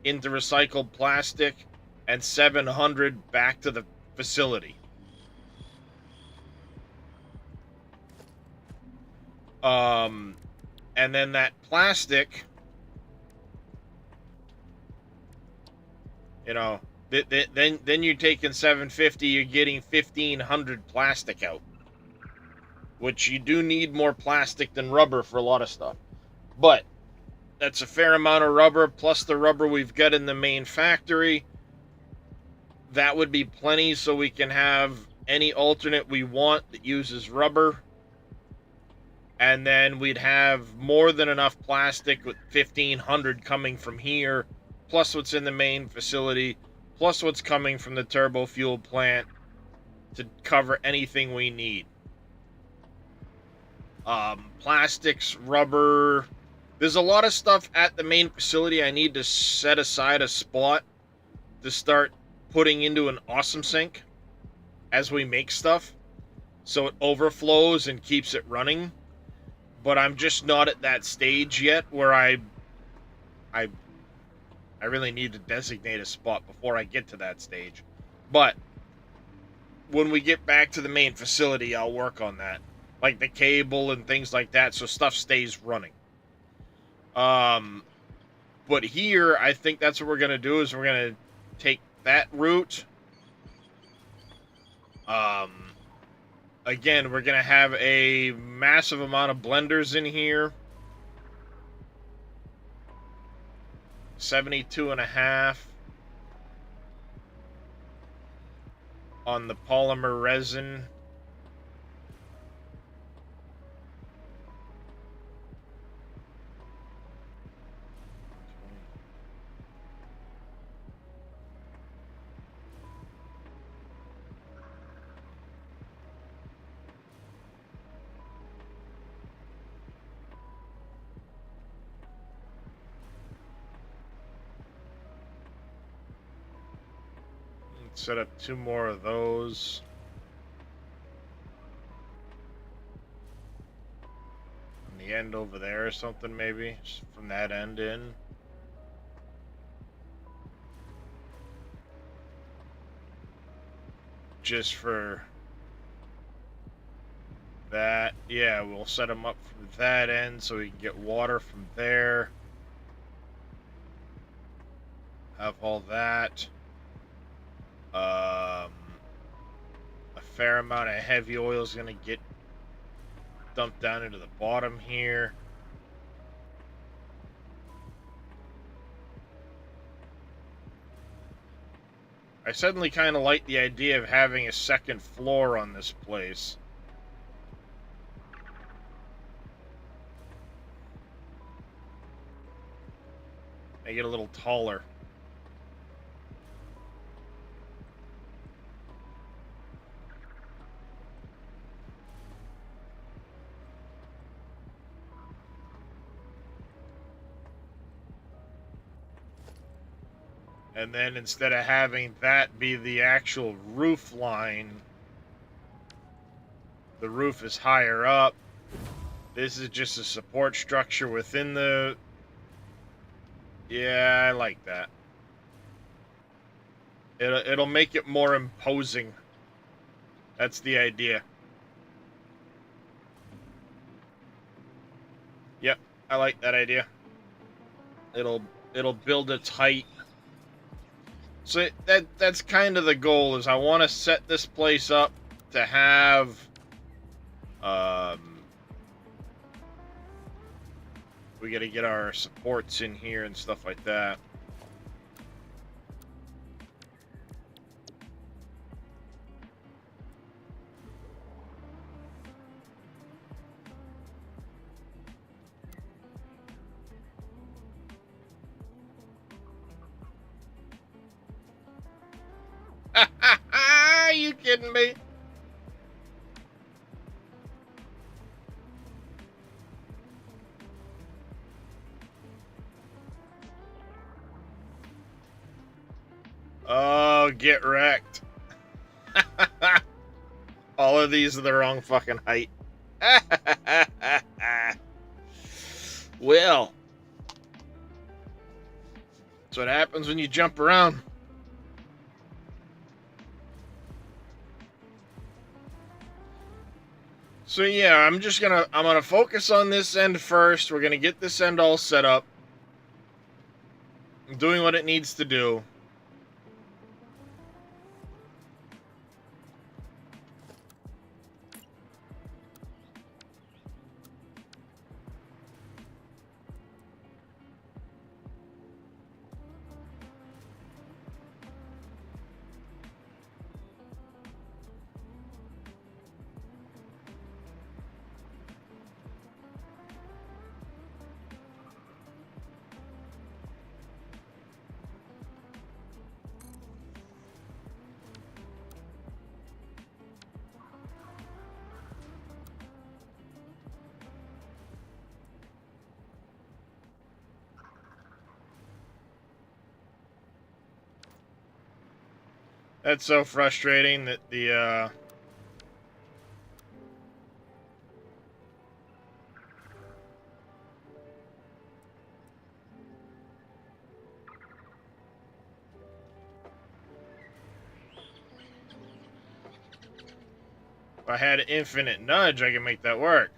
into recycled plastic and 700 back to the facility. And then that plastic, then you're taking 750, you're getting 1,500 plastic out, which you do need more plastic than rubber for a lot of stuff. But that's a fair amount of rubber, plus the rubber we've got in the main factory. That would be plenty, so we can have any alternate we want that uses rubber. And then we'd have more than enough plastic with 1,500 coming from here, plus what's in the main facility, plus what's coming from the turbo fuel plant to cover anything we need. Plastics, rubber. There's a lot of stuff at the main facility I need to set aside a spot to start putting into an awesome sink as we make stuff, so it overflows and keeps it running. But I'm just not at that stage yet where I really need to designate a spot before I get to that stage. But when we get back to the main facility, I'll work on that, like the cable and things like that, so stuff stays running. But here, I think that's what we're gonna do, is we're gonna take that route. Again, we're gonna have a massive amount of blenders in here. 72.5 on the polymer resin. Set up 2 more of those. On the end over there or something, maybe. Just from that end in. Just for that. Yeah, we'll set them up from that end so we can get water from there. Have all that. A fair amount of heavy oil is going to get dumped down into the bottom here. I suddenly kind of like the idea of having a second floor on this place. Make it a little taller. And then instead of having that be the actual roof line, the roof is higher up. This is just a support structure within the... Yeah, I like that. It'll make it more imposing. That's the idea. Yep, I like that idea. It'll build its height. So that's kind of the goal, is I want to set this place up to have we got to get our supports in here and stuff like that. Are you kidding me? Oh, get wrecked. All of these are the wrong fucking height. Well, that's what happens when you jump around. So yeah, I'm gonna focus on this end first. We're gonna get this end all set up. Doing what it needs to do. That's so frustrating that the if I had infinite nudge, I could make that work.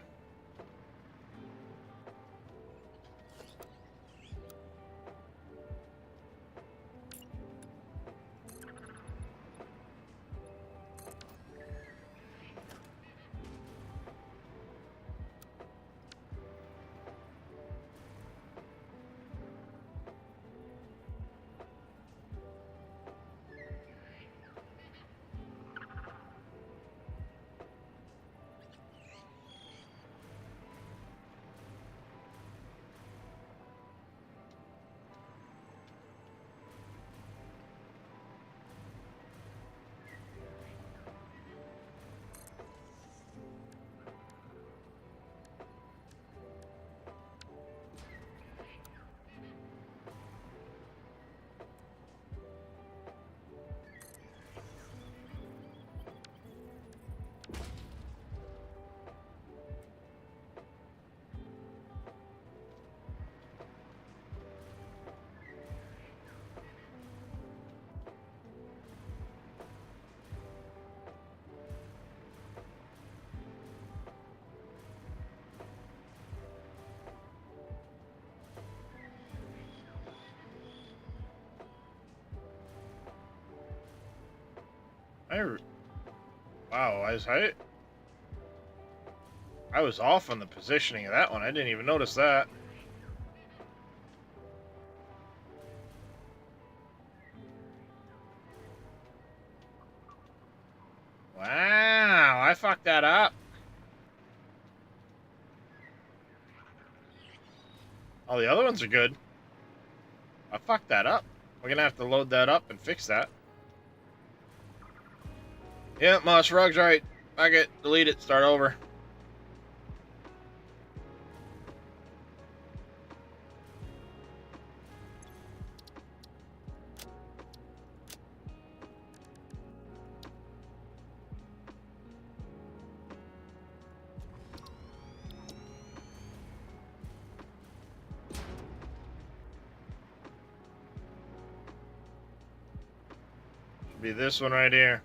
Wow, I was off on the positioning of that one. I didn't even notice that. Wow, I fucked that up. All the other ones are good. I fucked that up. We're gonna have to load that up and fix that. Yeah, Moss Rug's right. Fuck it. Delete it. Start over. Should be this one right here.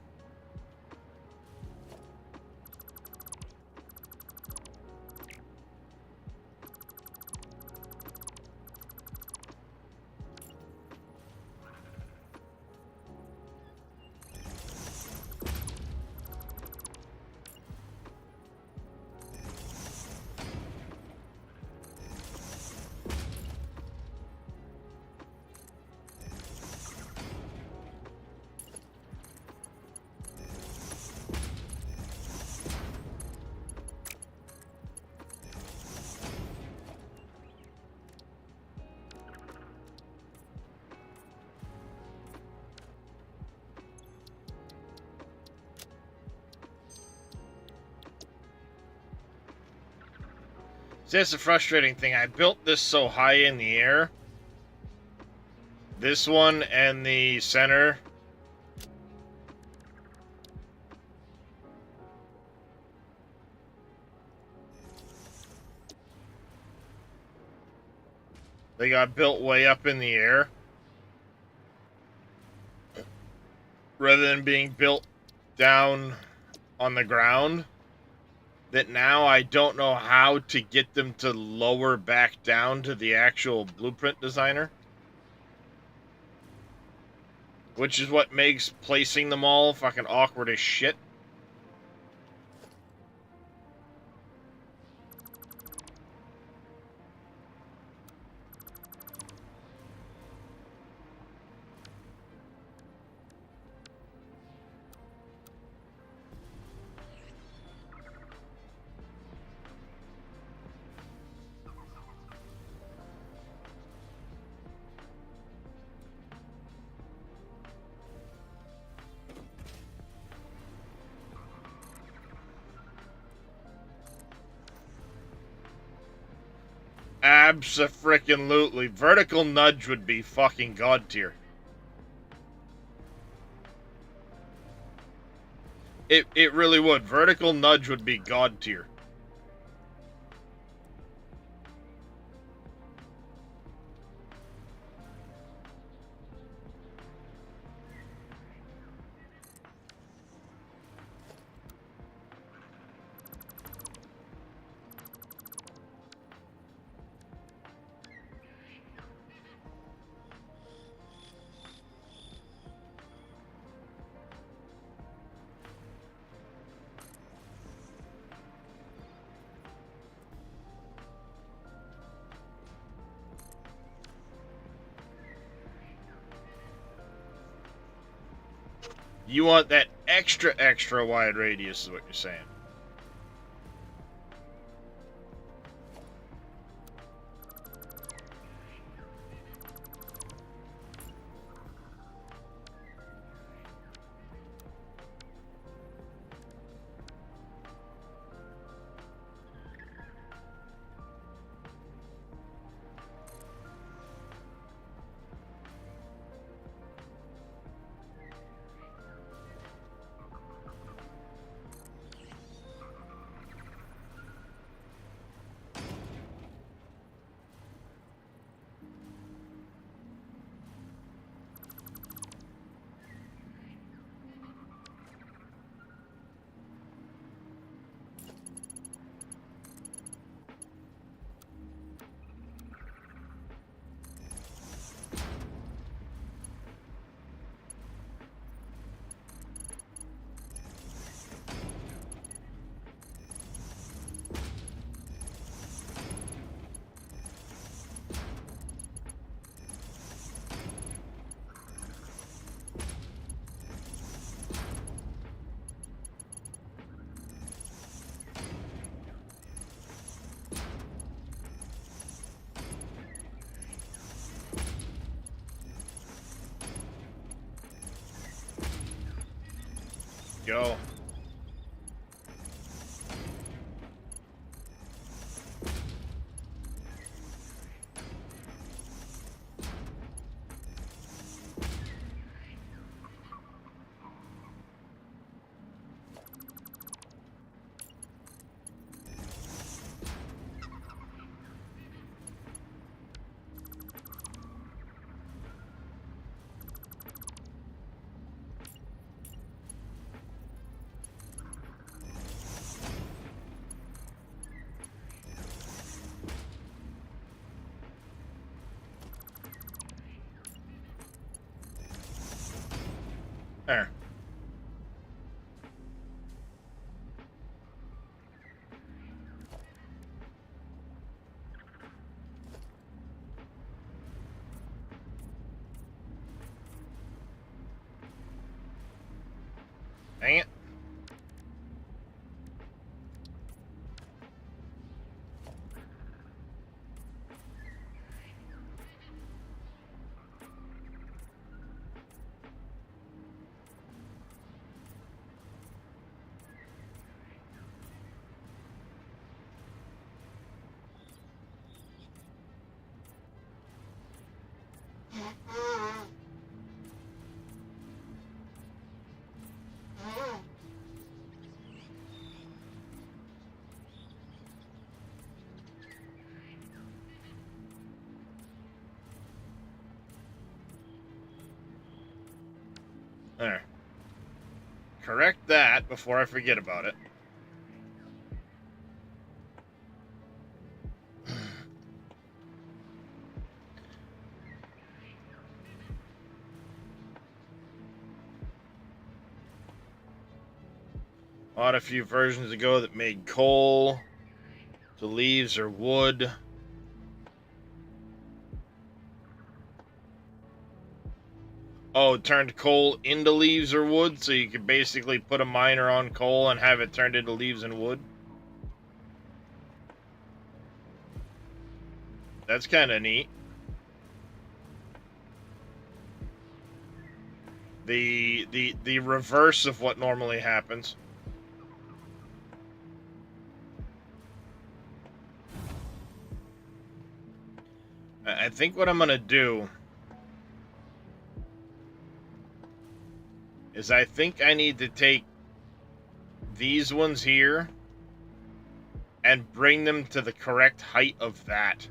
See, that's the frustrating thing. I built this so high in the air. This one and the center They got built way up in the air rather than being built down on the ground, that now I don't know how to get them to lower back down to the actual blueprint designer. Which is what makes placing them all fucking awkward as shit. Abso-frickin-lutely. Vertical nudge would be fucking god tier. It really would. Vertical nudge would be god tier. You want that extra wide radius is what you're saying. Go. There. Dang it. There. Correct that before I forget about it. Bought a few versions ago that made coal to leaves or wood. Oh, it turned coal into leaves or wood, so you could basically put a miner on coal and have it turned into leaves and wood. That's kind of neat. The reverse of what normally happens. I think what I'm gonna do is I think I need to take these ones here and bring them to the correct height of that.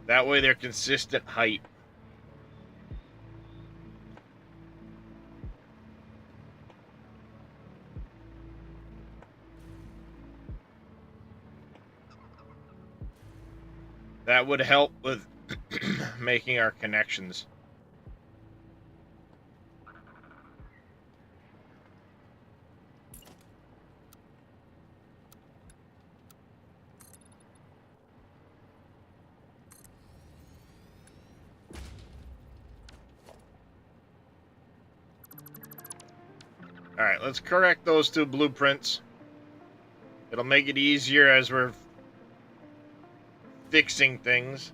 That way they're consistent height. That would help with making our connections. Alright, let's correct those two blueprints. It'll make it easier as we're fixing things.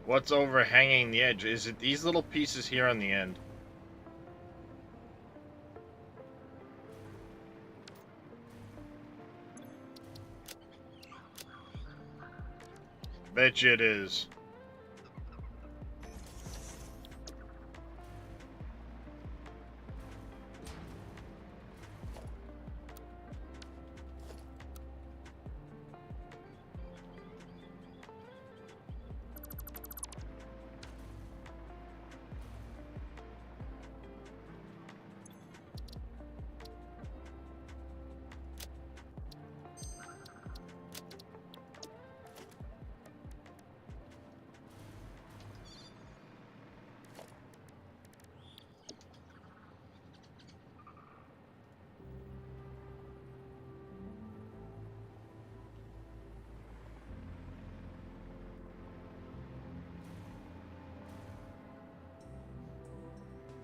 What's overhanging the edge? Is it these little pieces here on the end? Bet you it is.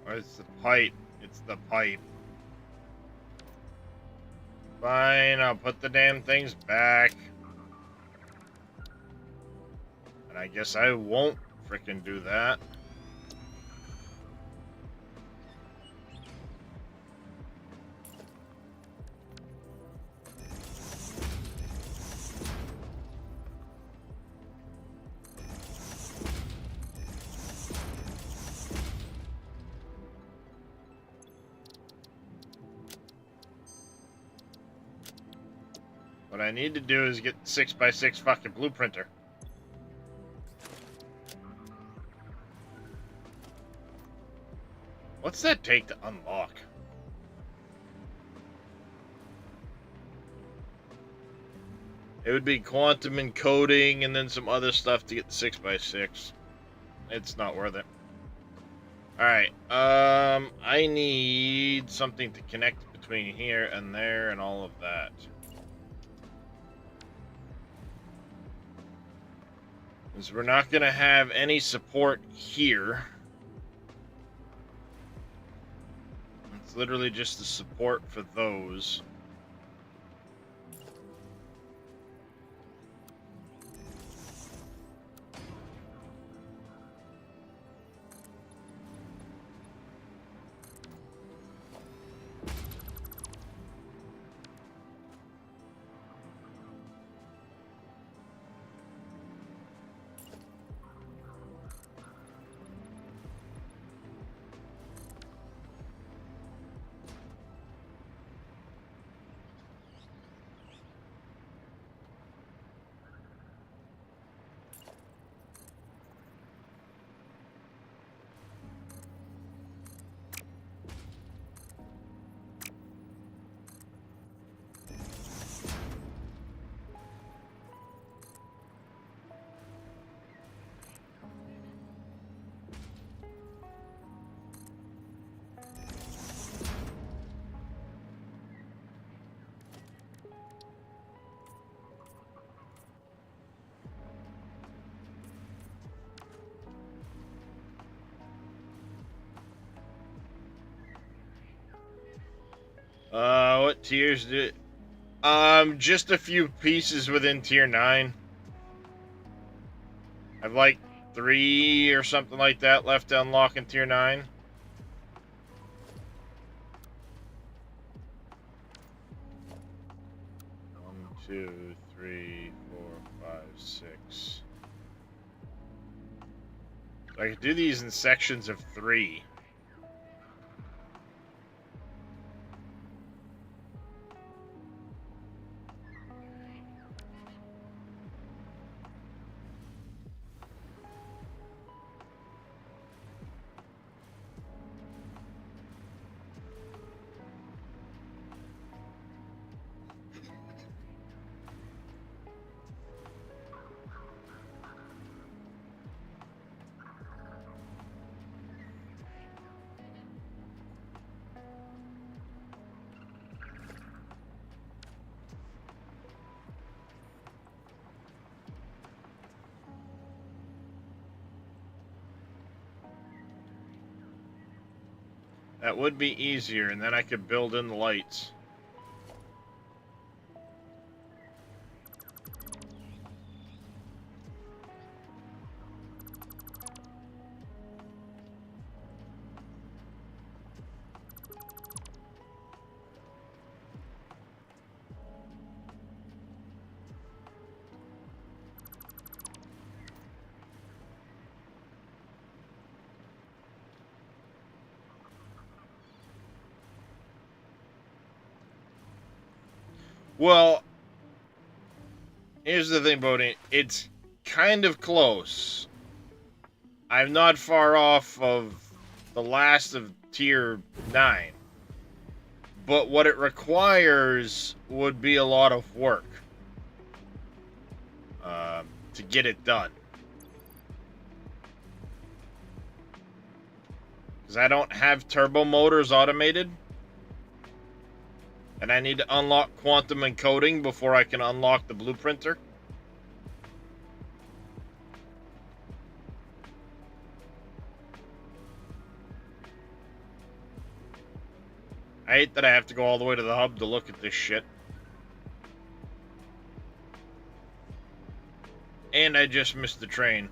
Or it's the pipe. It's the pipe. Fine, I'll put the damn things back. And I guess I won't frickin' do that. What I need to do is get 6x6 fucking blueprinter. What's that take to unlock? It would be quantum encoding and then some other stuff to get the 6x6. It's not worth it. Alright, I need something to connect between here and there and all of that. Because we're not going to have any support here. It's literally just the support for those. What tiers did... just a few pieces within tier 9. I've like 3 or something like that left to unlock in tier 9. One, 2, 3, 4, 5, 6. I could do these in sections of 3. That would be easier, and then I could build in the lights. Well, here's the thing about it. It's kind of close. I'm not far off of the last of tier 9. But what it requires would be a lot of work to get it done. Because I don't have turbo motors automated. And I need to unlock quantum encoding before I can unlock the blueprinter. I hate that I have to go all the way to the hub to look at this shit. And I just missed the train.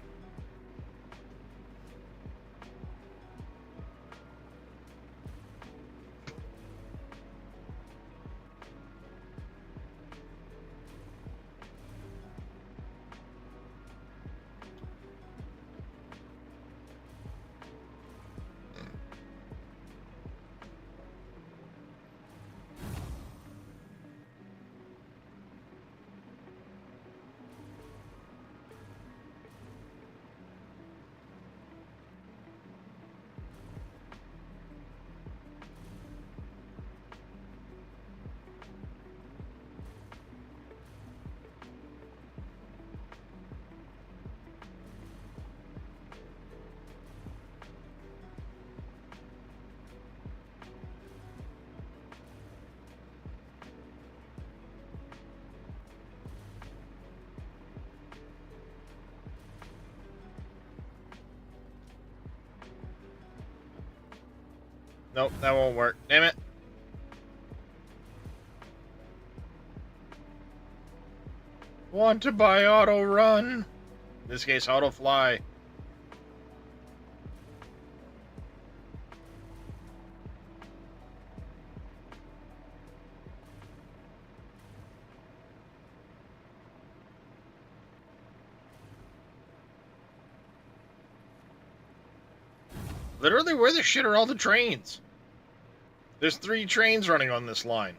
Nope, that won't work. Damn it. Want to buy auto run? In this case, auto fly. Literally, where the shit are all the trains? There's 3 trains running on this line.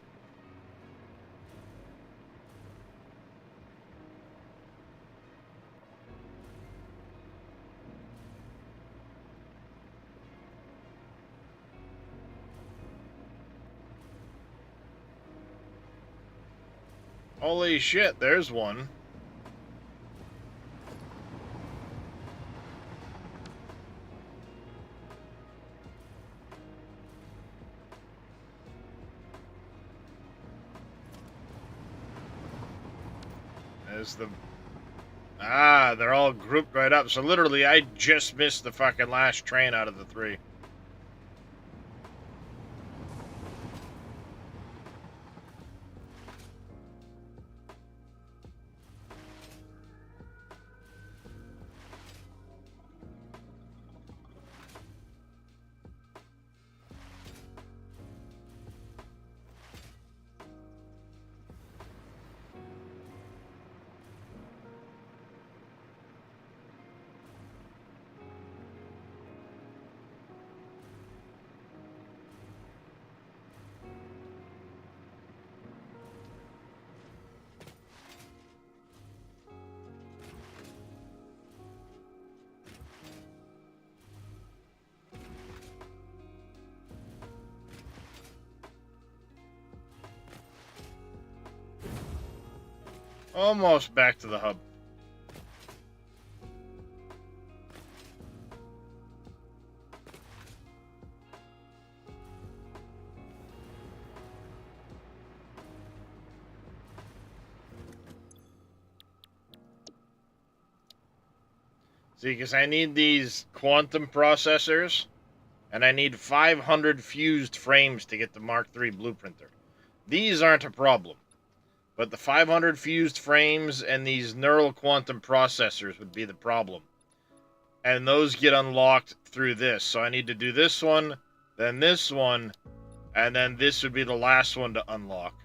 Holy shit, there's one. There's the... Ah, they're all grouped right up. So literally, I just missed the fucking last train out of the 3. Almost back to the hub. See, because I need these quantum processors, and I need 500 fused frames to get the Mark III blueprinter. These aren't a problem, but the 500 fused frames and these neural quantum processors would be the problem. And those get unlocked through this, so I need to do this one, then this one, and then this would be the last one to unlock.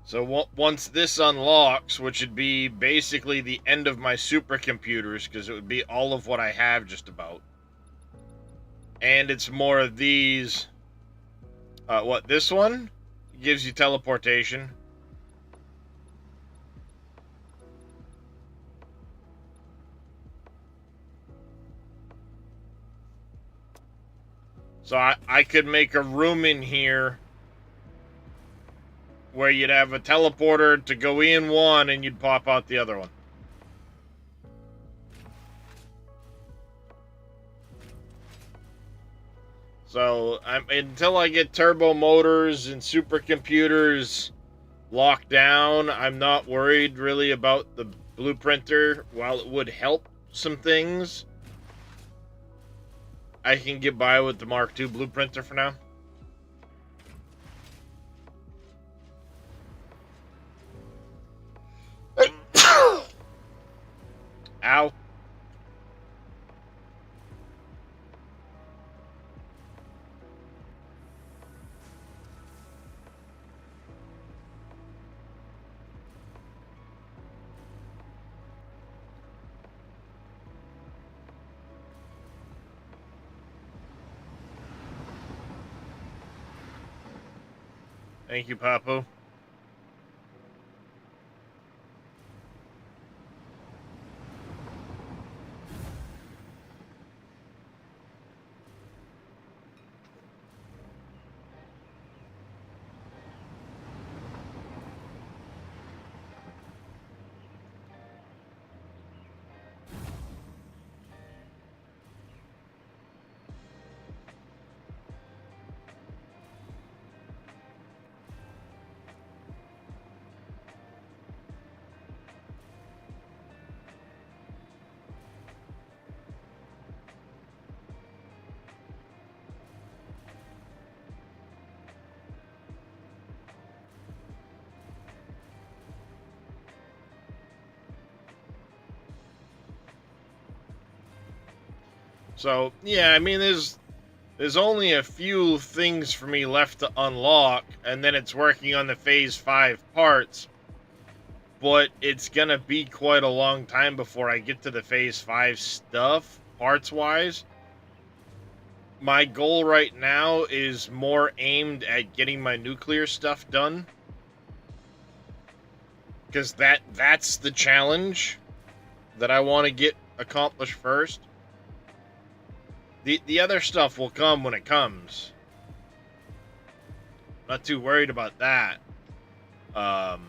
So once this unlocks, which would be basically the end of my supercomputers, because it would be all of what I have just about. And it's more of these. This one gives you teleportation. So I could make a room in here where you'd have a teleporter to go in one and you'd pop out the other one. So until I get turbo motors and supercomputers locked down, I'm not worried really about the blueprinter. While it would help some things, I can get by with the Mark II blueprinter for now. Ow. Thank you, Papo. So, yeah, I mean, there's only a few things for me left to unlock, and then it's working on the Phase 5 parts. But it's gonna be quite a long time before I get to the Phase 5 stuff, parts-wise. My goal right now is more aimed at getting my nuclear stuff done. Because that's the challenge that I want to get accomplished first. The other stuff will come when it comes. Not too worried about that. But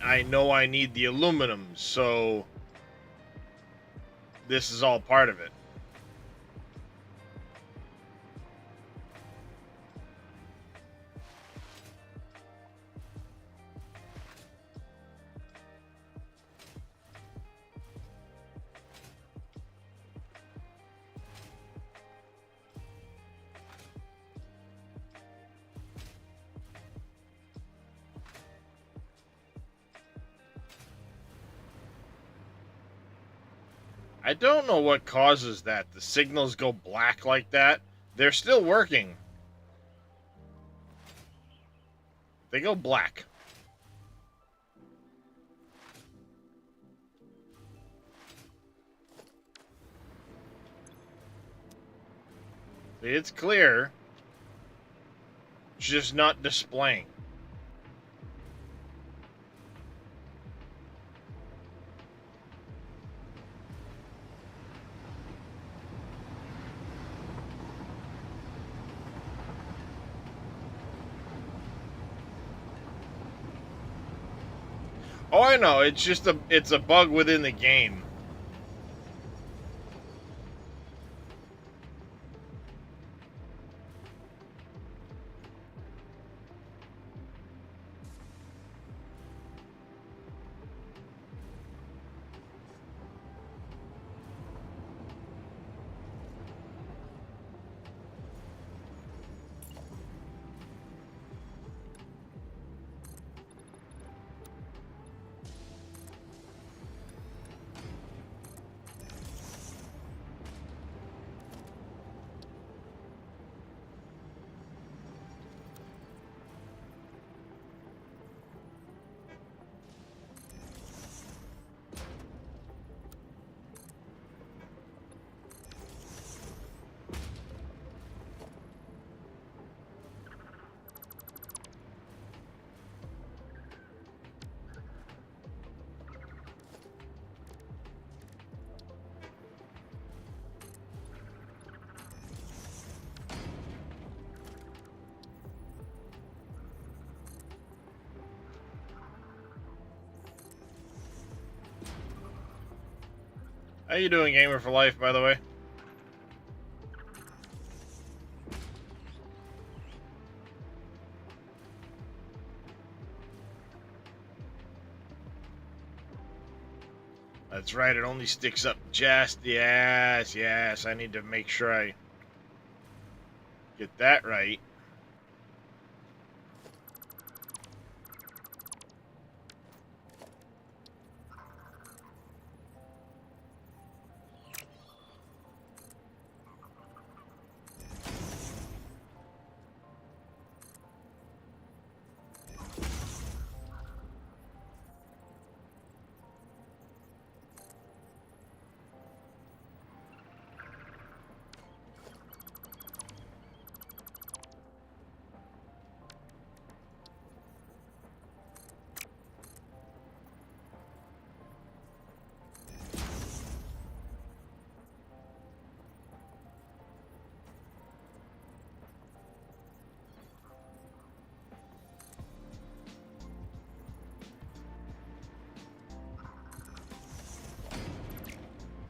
I know I need the aluminum, so this is all part of it. I don't know what causes that. The signals go black like that. They're still working. They go black. It's clear. It's just not displaying. Oh, I know. It's just it's a bug within the game. How you doing, Gamer for Life, by the way? That's right, it only sticks up just... Yes, I need to make sure I get that right.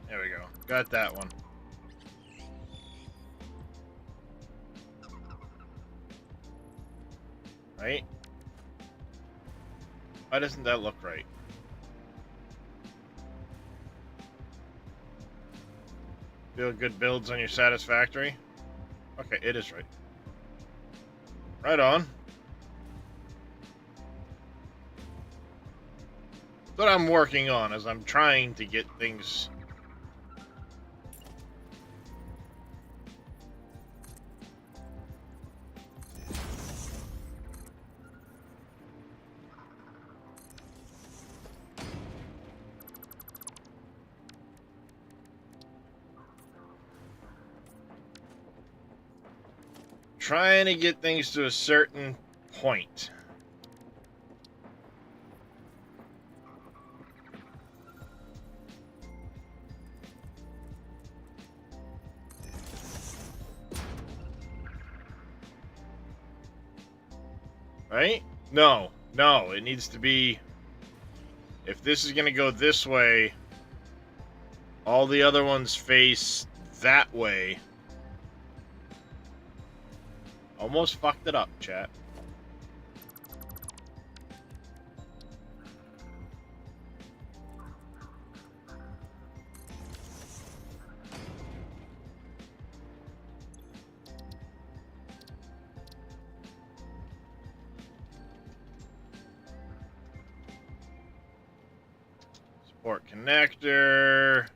There we go. Got that one. Right? Why doesn't that look right? Feel good builds on your satisfactory? Okay, it is right. Right on. that I'm working on as I'm trying to get things. Trying to get things to a certain point. Right? No, it needs to be. If this is going to go this way, all the other ones face that way. Almost fucked it up, chat. Support connector.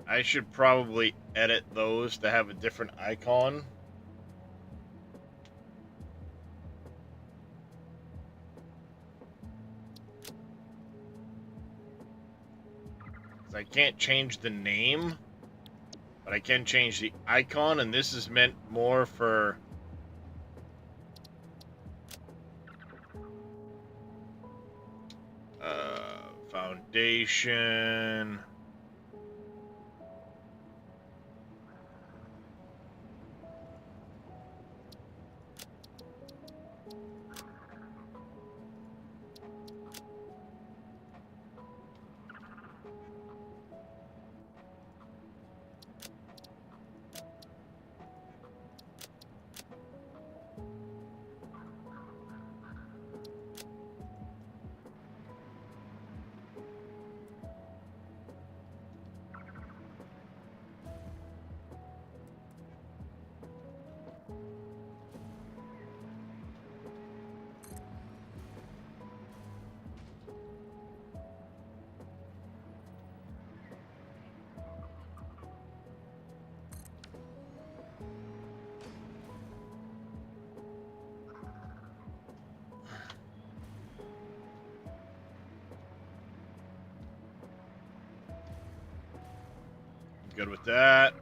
I should probably edit those to have a different icon. I can't change the name, but I can change the icon, and this is meant more for foundation. Good with that.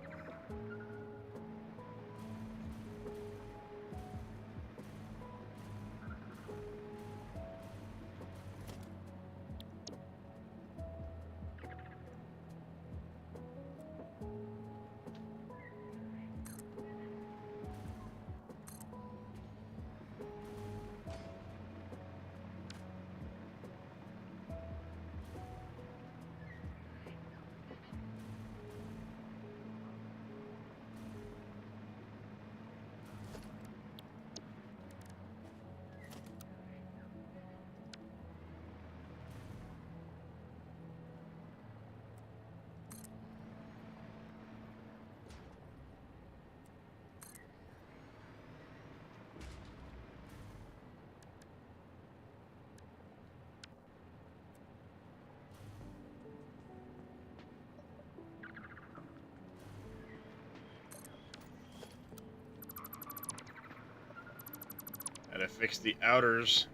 Gotta fix the outers,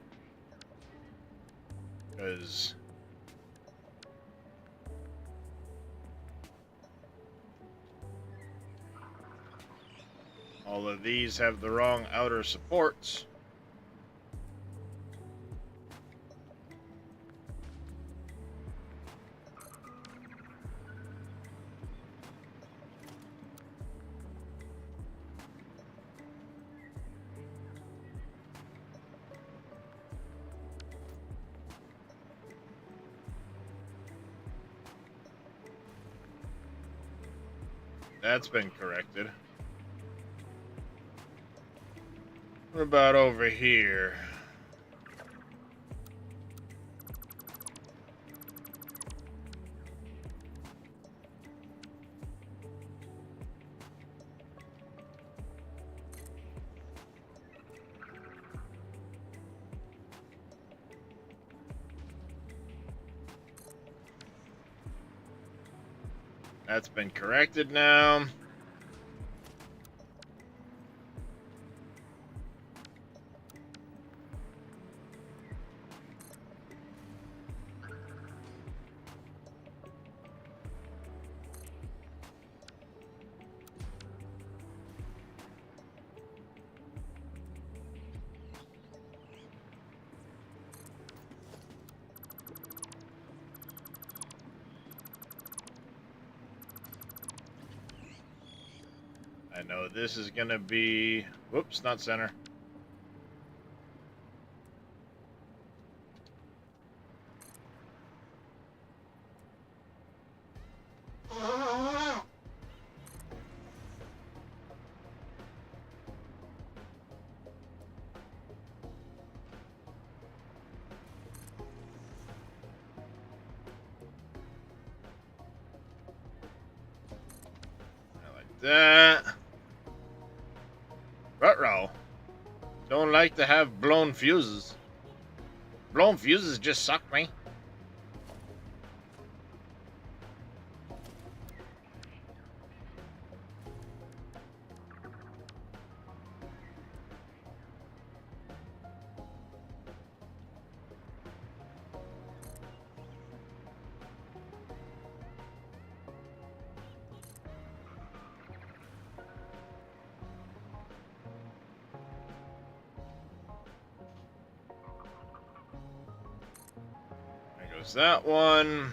because All of these have the wrong outer supports. That's been corrected. What about over here? That's been corrected now. I know this is gonna be... Whoops, not center. I like that. Ruh-roh. Don't like to have blown fuses. Blown fuses just suck me. There goes that one.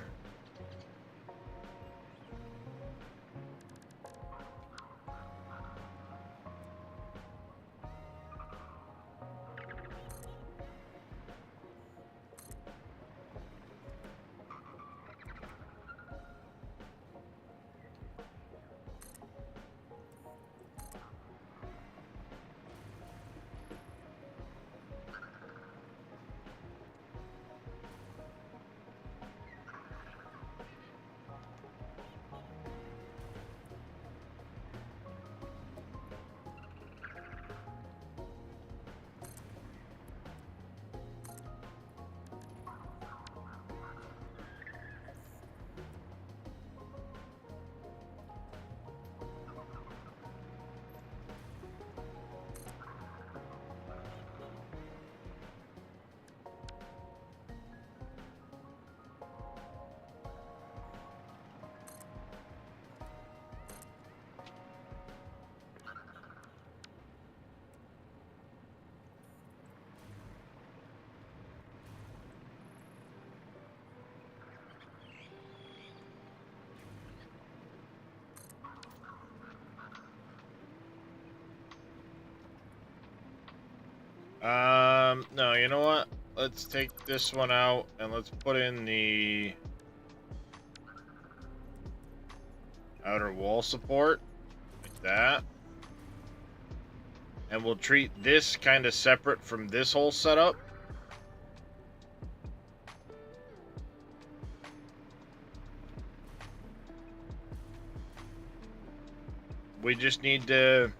No, you know what? Let's take this one out and let's put in the outer wall support, like that. And we'll treat this kind of separate from this whole setup. We just need to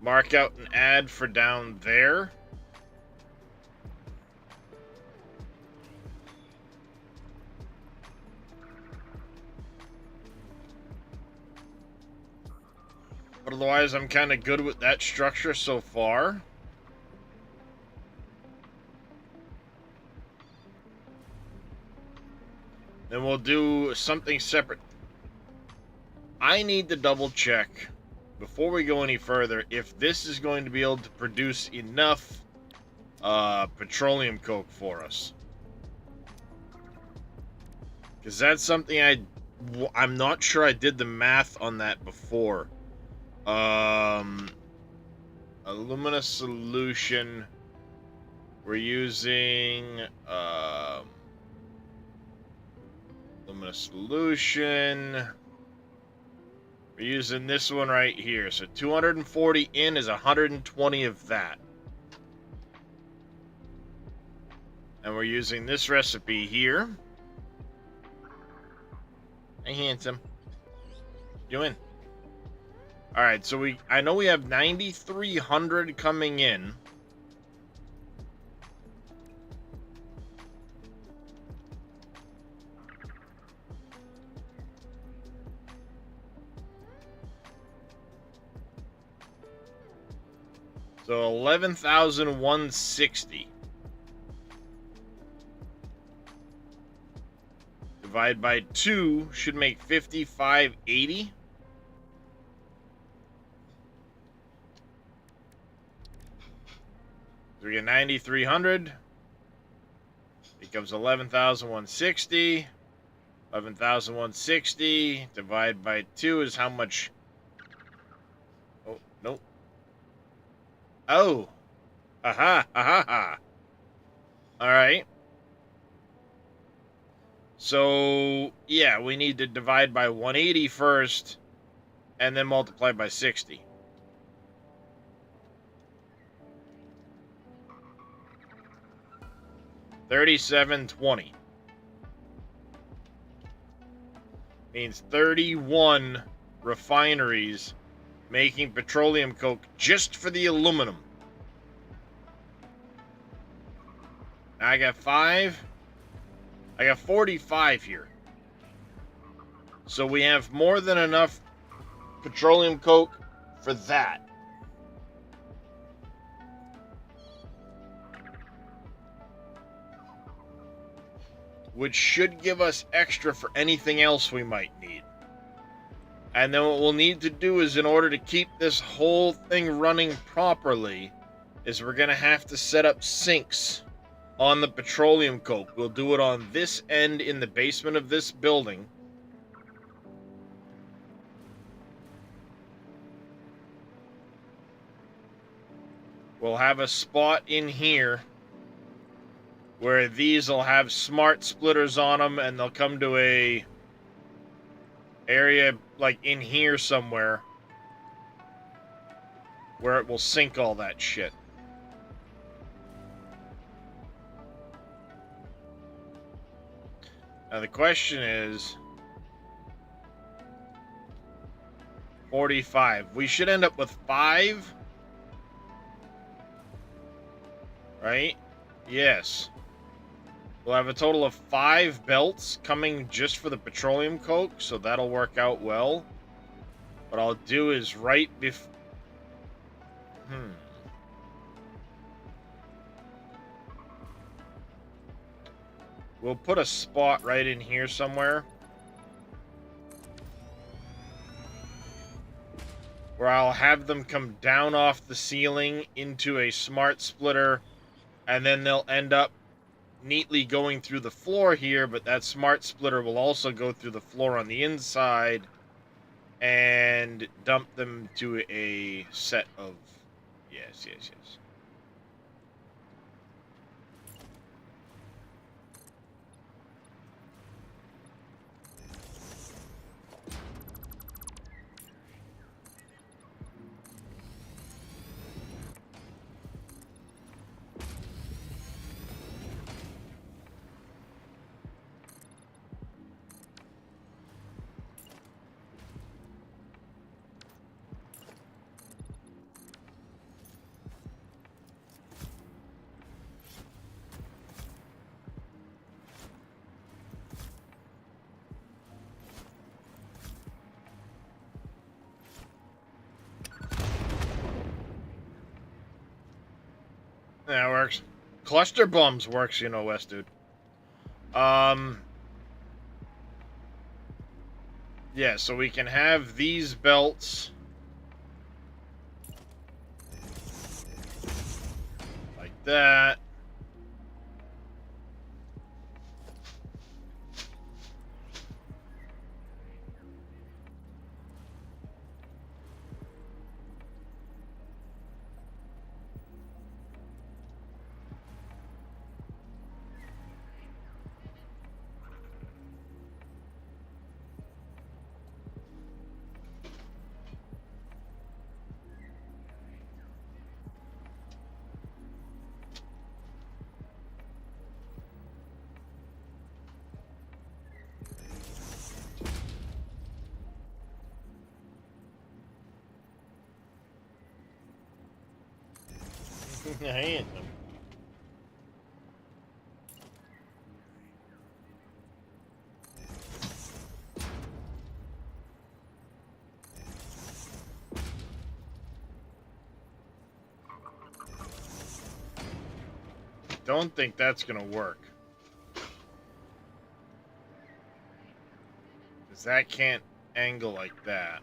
mark out an ad for down there. But otherwise, I'm kind of good with that structure so far. Then we'll do something separate. I need to double check before we go any further, if this is going to be able to produce enough petroleum coke for us. Because that's something I'm not sure I did the math on that before. Alumina solution. We're using alumina solution. We're using this one right here. So 240 in is 120 of that. And we're using this recipe here. Hey, handsome. You in? Alright, so I know we have 9,300 coming in. So 11,160. Divide by 2 should make 5,580. So we get 9,300. Becomes 11,160. 11,160 divided by 2 is how much? Oh, nope. Oh. Aha, aha, aha. Alright. So, yeah, we need to divide by 180 first, and then multiply by 60. $37.20 means 31 refineries making petroleum coke just for the aluminum. Now I got 5. I got 45 here. So we have more than enough petroleum coke for that. Which should give us extra for anything else we might need. And then what we'll need to do is, in order to keep this whole thing running properly, is we're going to have to set up sinks on the petroleum coke. We'll do it on this end in the basement of this building. We'll have a spot in here where these will have smart splitters on them, and they'll come to a area like in here somewhere where it will sink all that shit. Now the question is 45. We should end up with 5. Right? Yes. We'll have a total of 5 belts coming just for the petroleum coke, so that'll work out well. What I'll do is right before... We'll put a spot right in here somewhere where I'll have them come down off the ceiling into a smart splitter, and then they'll end up neatly going through the floor here, but that smart splitter will also go through the floor on the inside and dump them to a set of... Yes. That works. Cluster bombs works, you know, West, dude. Yeah, so we can have these belts that. I ain't them. Don't think that's gonna work. Because that can't angle like that.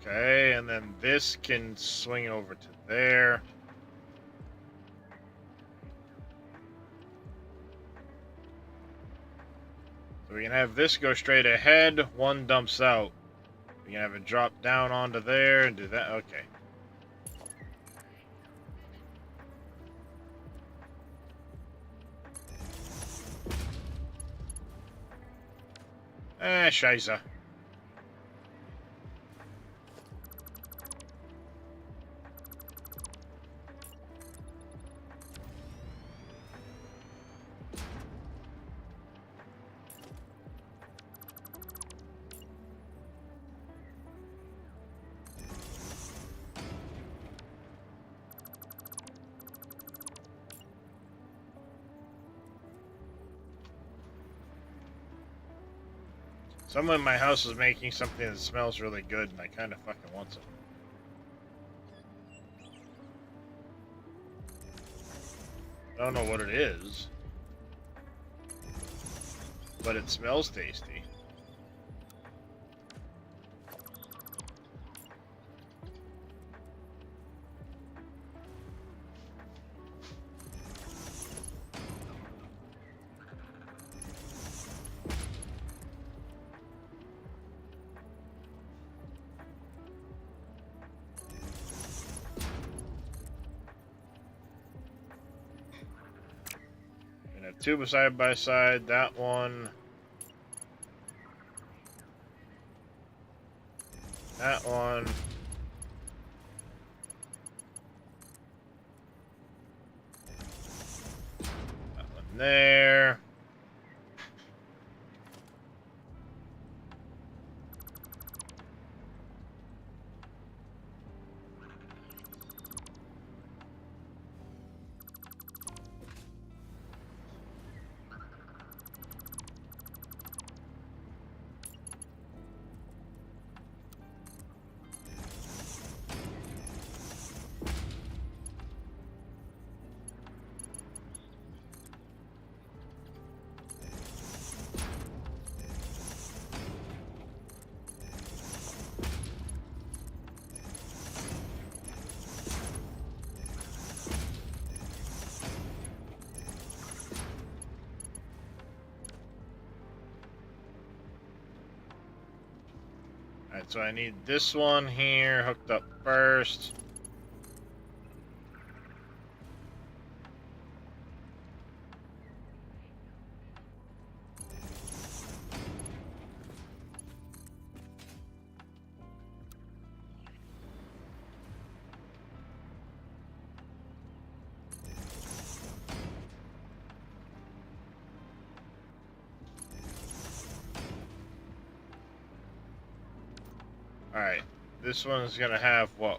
Okay, and then this can swing over to there. So we can have this go straight ahead, one dumps out. We can have it drop down onto there and do that. Okay. Scheiße. Someone in my house is making something that smells really good, and I kind of fucking want some. I don't know what it is, but it smells tasty. Two side by side, that one. That one. That one there. Alright, so I need this one here hooked up first. Alright, this one's gonna have what?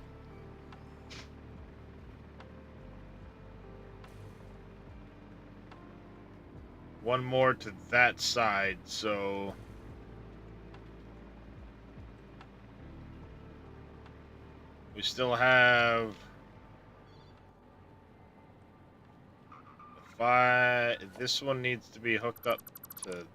one more to that side, so we still have 5. This one needs to be hooked up to.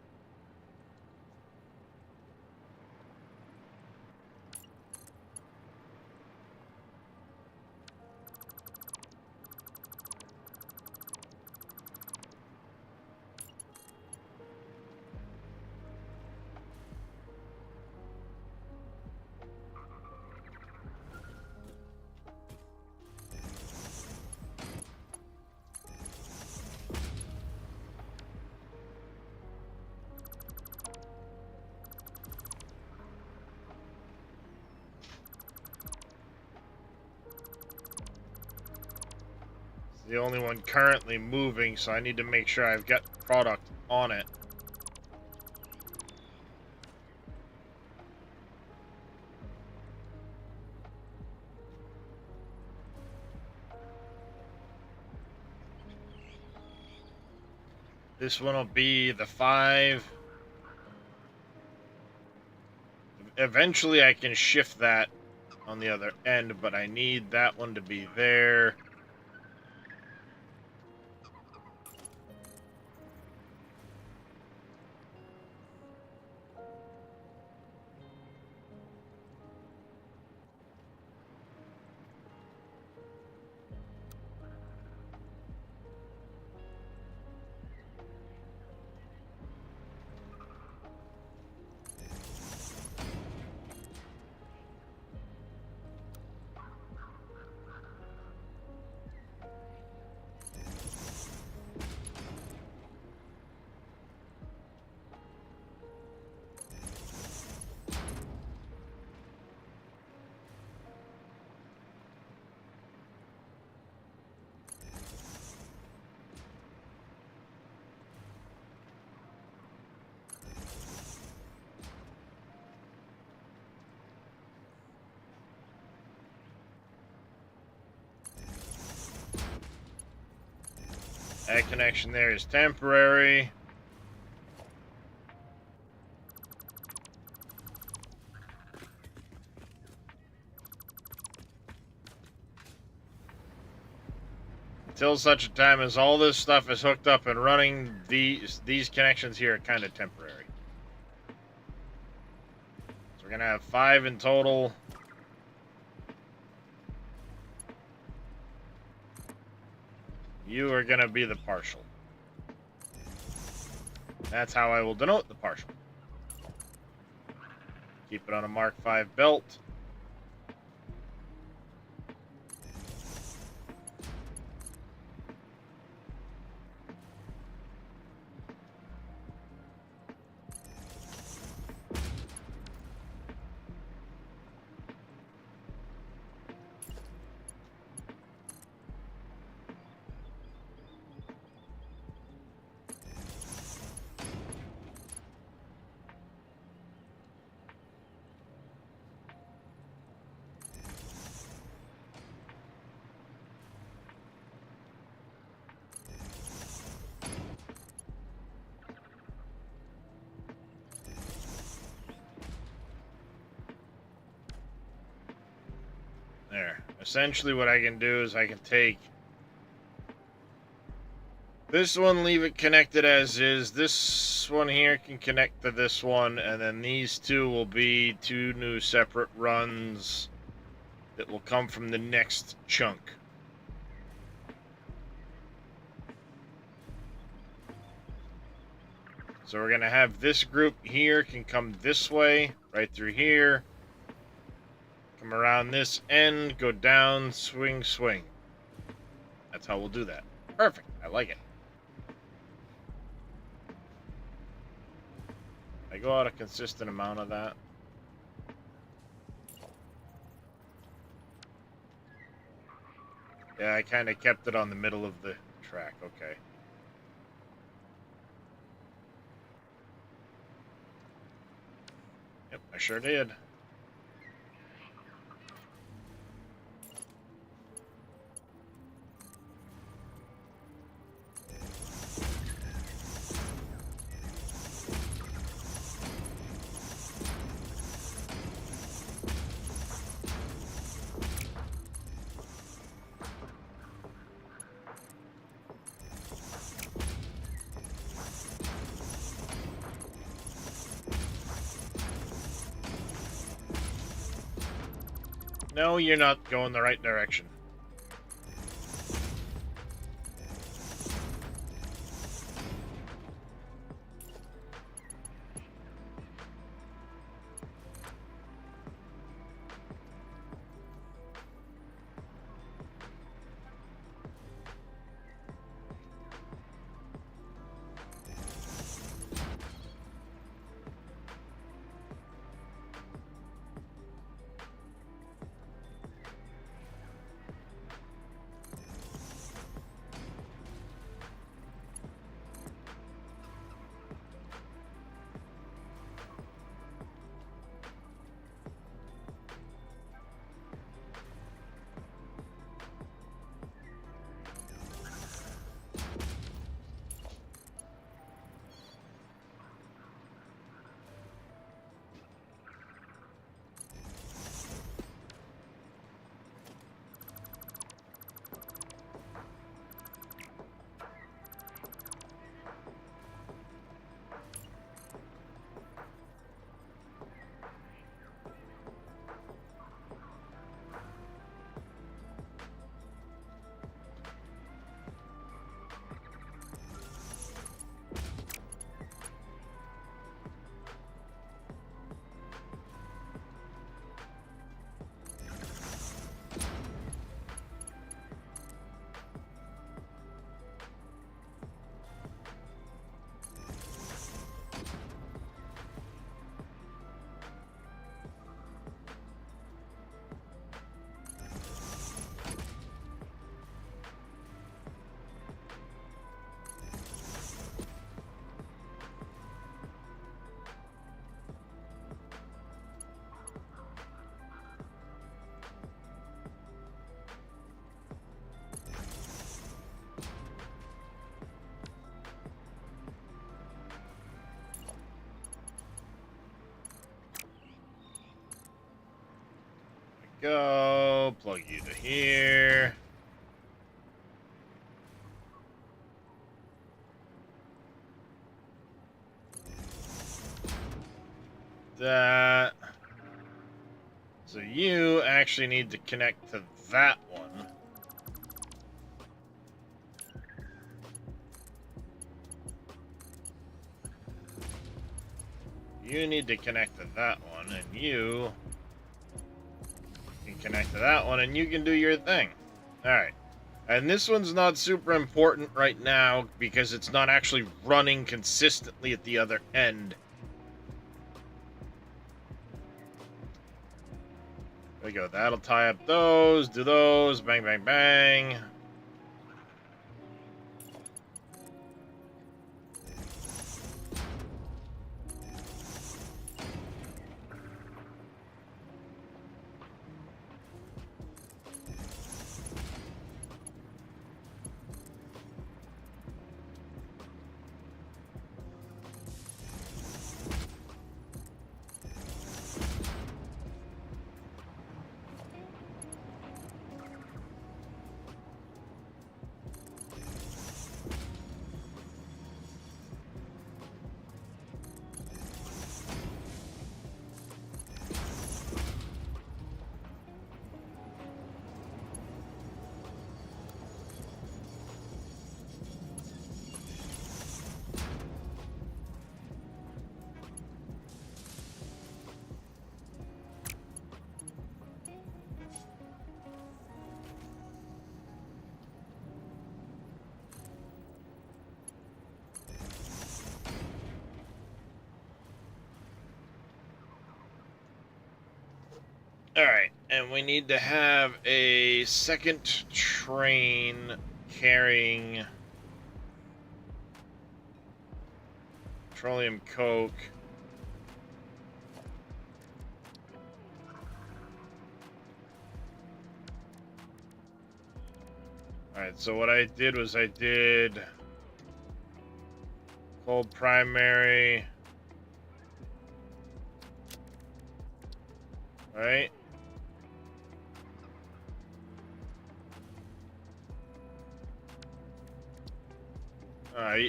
The only one currently moving, so I need to make sure I've got product on it. This one will be the 5. Eventually I can shift that on the other end, but I need that one to be there. That connection there is temporary. Until such a time as all this stuff is hooked up and running, these connections here are kind of temporary. So we're going to have 5 in total. You are going to be the partial. That's how I will denote the partial. Keep it on a Mark 5 belt. There. Essentially what I can do is I can take this one, leave it connected as is. This one here can connect to this one, and then these two will be 2 new separate runs that will come from the next chunk. So we're going to have this group here can come this way, right through here. Come around this end, go down, swing, swing. That's how we'll do that. Perfect. I like it. I go out a consistent amount of that. Yeah, I kind of kept it on the middle of the track. Okay. Yep, I sure did. No, you're not going the right direction. Go, plug you to here. That. So you actually need to connect to that one. You need to connect to that one, and you can connect to that one, and you can do your thing. Alright. And this one's not super important right now because it's not actually running consistently at the other end. There we go. That'll tie up those, do those, bang, bang, bang. Alright, and we need to have a second train carrying petroleum coke. Alright, so what I did was I did cold primary. Right?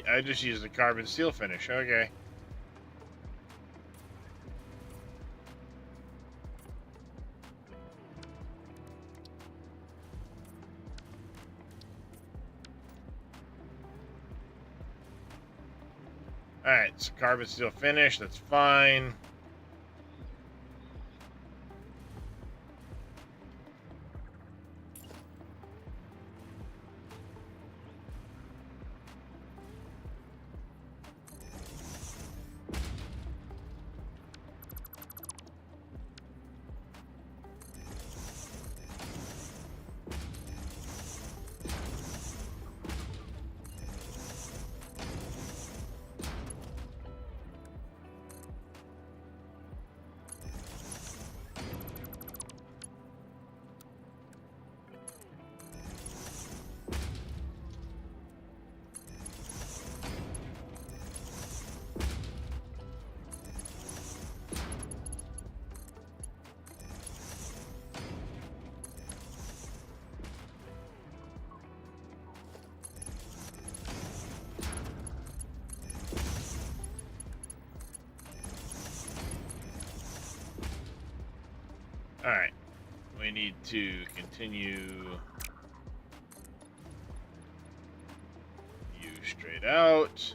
I just used the carbon steel finish. Okay. Alright, so carbon steel finished. That's fine. Alright. We need to continue you straight out.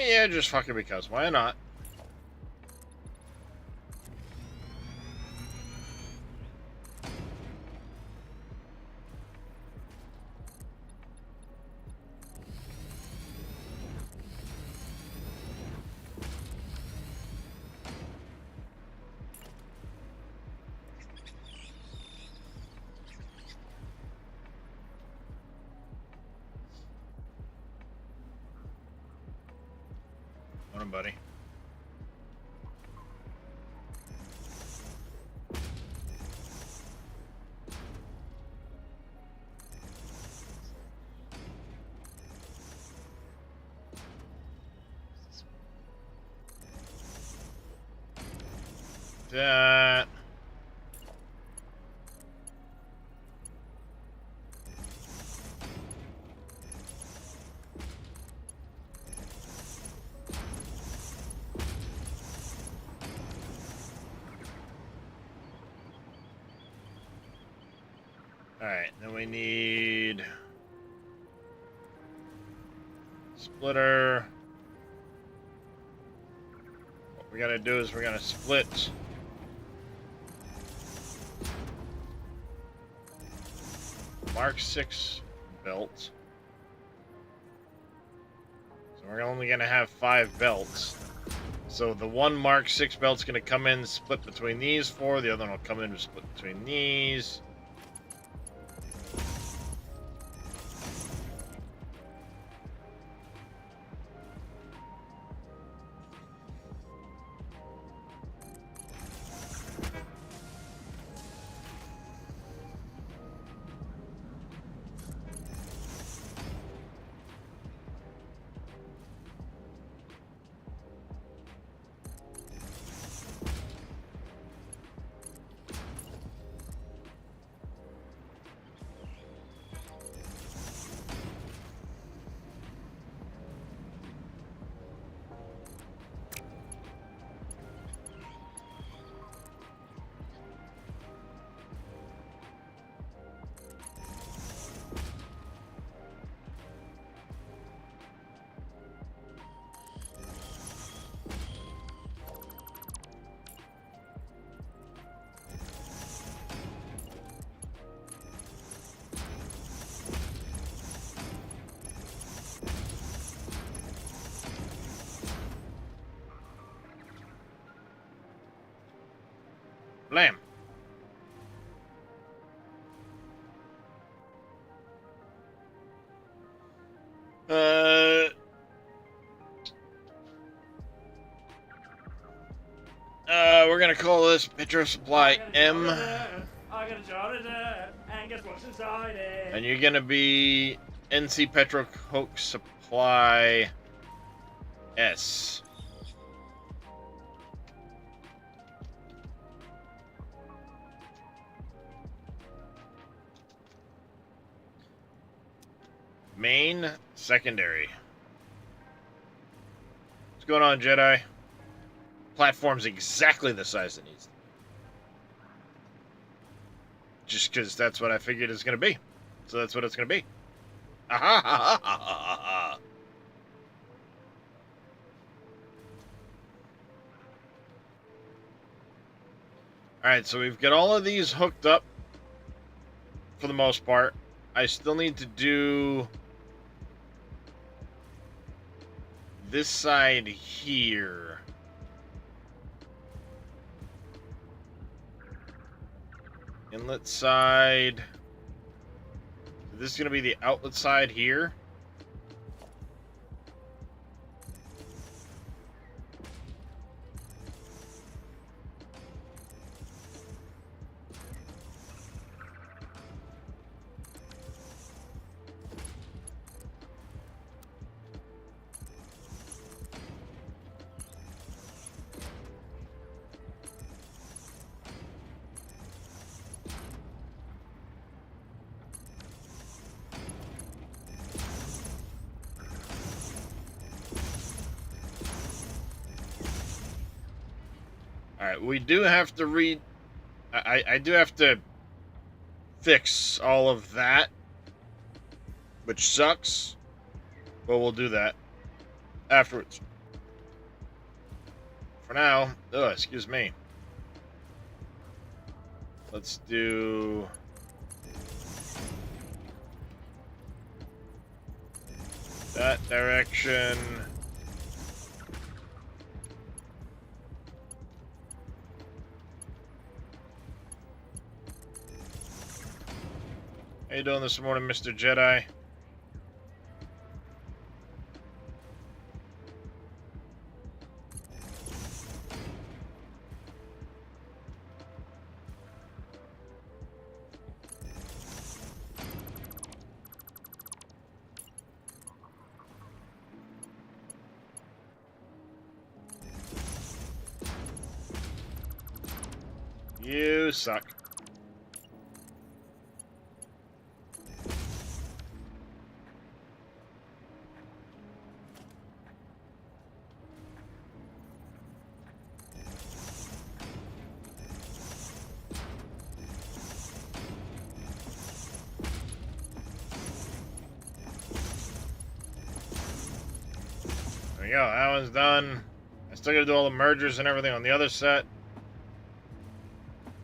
Yeah, just fucking because. Why not? Morning, buddy. That. Alright, then we need splitter. What we gotta do is we're gonna split Mark 6 belt. So we're only gonna have 5 belts. So the one Mark 6 belt's gonna come in split between these 4, the other one will come in and split between these. we're gonna call this Petro Supply M. I got a jar of dirt, and guess what's inside it? And you're gonna be NC Petro Coke Supply S. Main, secondary. What's going on, Jedi? Platform's exactly the size it needs. Just because that's what I figured it's going to be. So that's what it's going to be. Aha, ha, ha, ha, ha, ha. Alright, so we've got all of these hooked up for the most part. I still need to do this side here. Inlet side. This is going to be the outlet side here. Alright, we do have to read... I do have to fix all of that, which sucks, but we'll do that afterwards. For now, excuse me. Let's do... that direction... How you doing this morning, Mr. Jedi? You suck. There you go, that one's done. I still gotta do all the mergers and everything on the other set.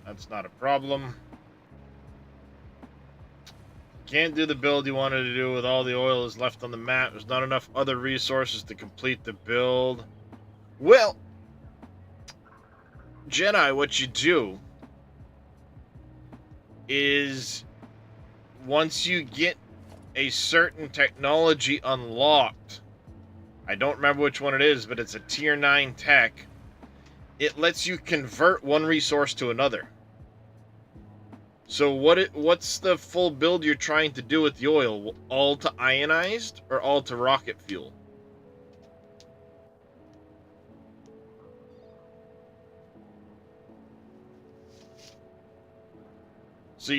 That's not a problem. Can't do the build you wanted to do with all the oil is left on the map. There's not enough other resources to complete the build. Well, Jedi, what you do is once you get a certain technology unlocked, I don't remember which one it is, but it's a tier 9 tech. It lets you convert one resource to another. So what's the full build you're trying to do with the oil? All to ionized or all to rocket fuel? So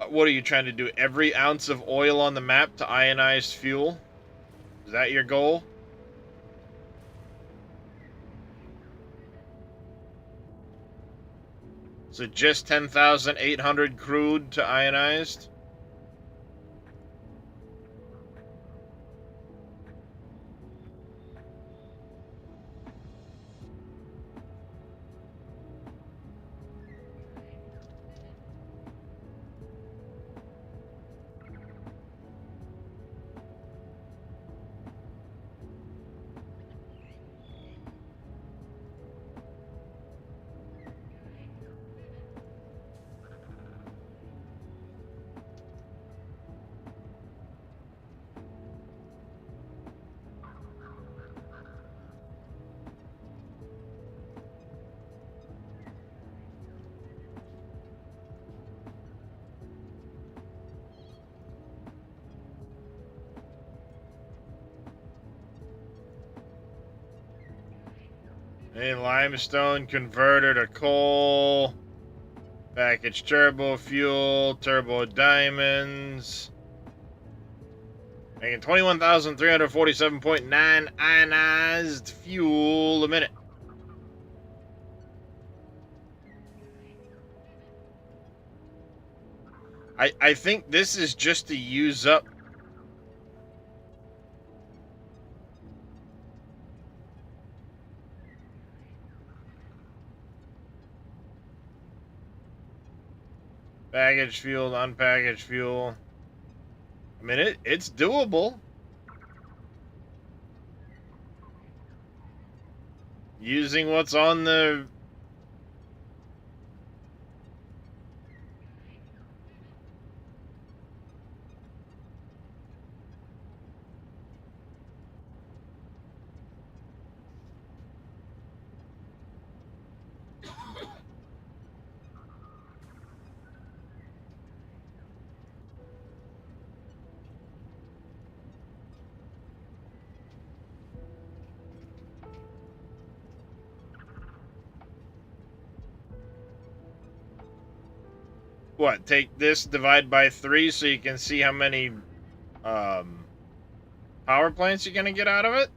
what are you trying to do? Every ounce of oil on the map to ionized fuel? Is that your goal? So just 10,800 crude to ionized? A limestone converter to coal. Package turbo fuel, turbo diamonds. Making 21,347.9 ionized fuel a minute. I think this is just to use up packaged fuel, unpackaged fuel. I mean, it's doable. Using what's on the... What, take this, divide by 3 so you can see how many power plants you're going to get out of it?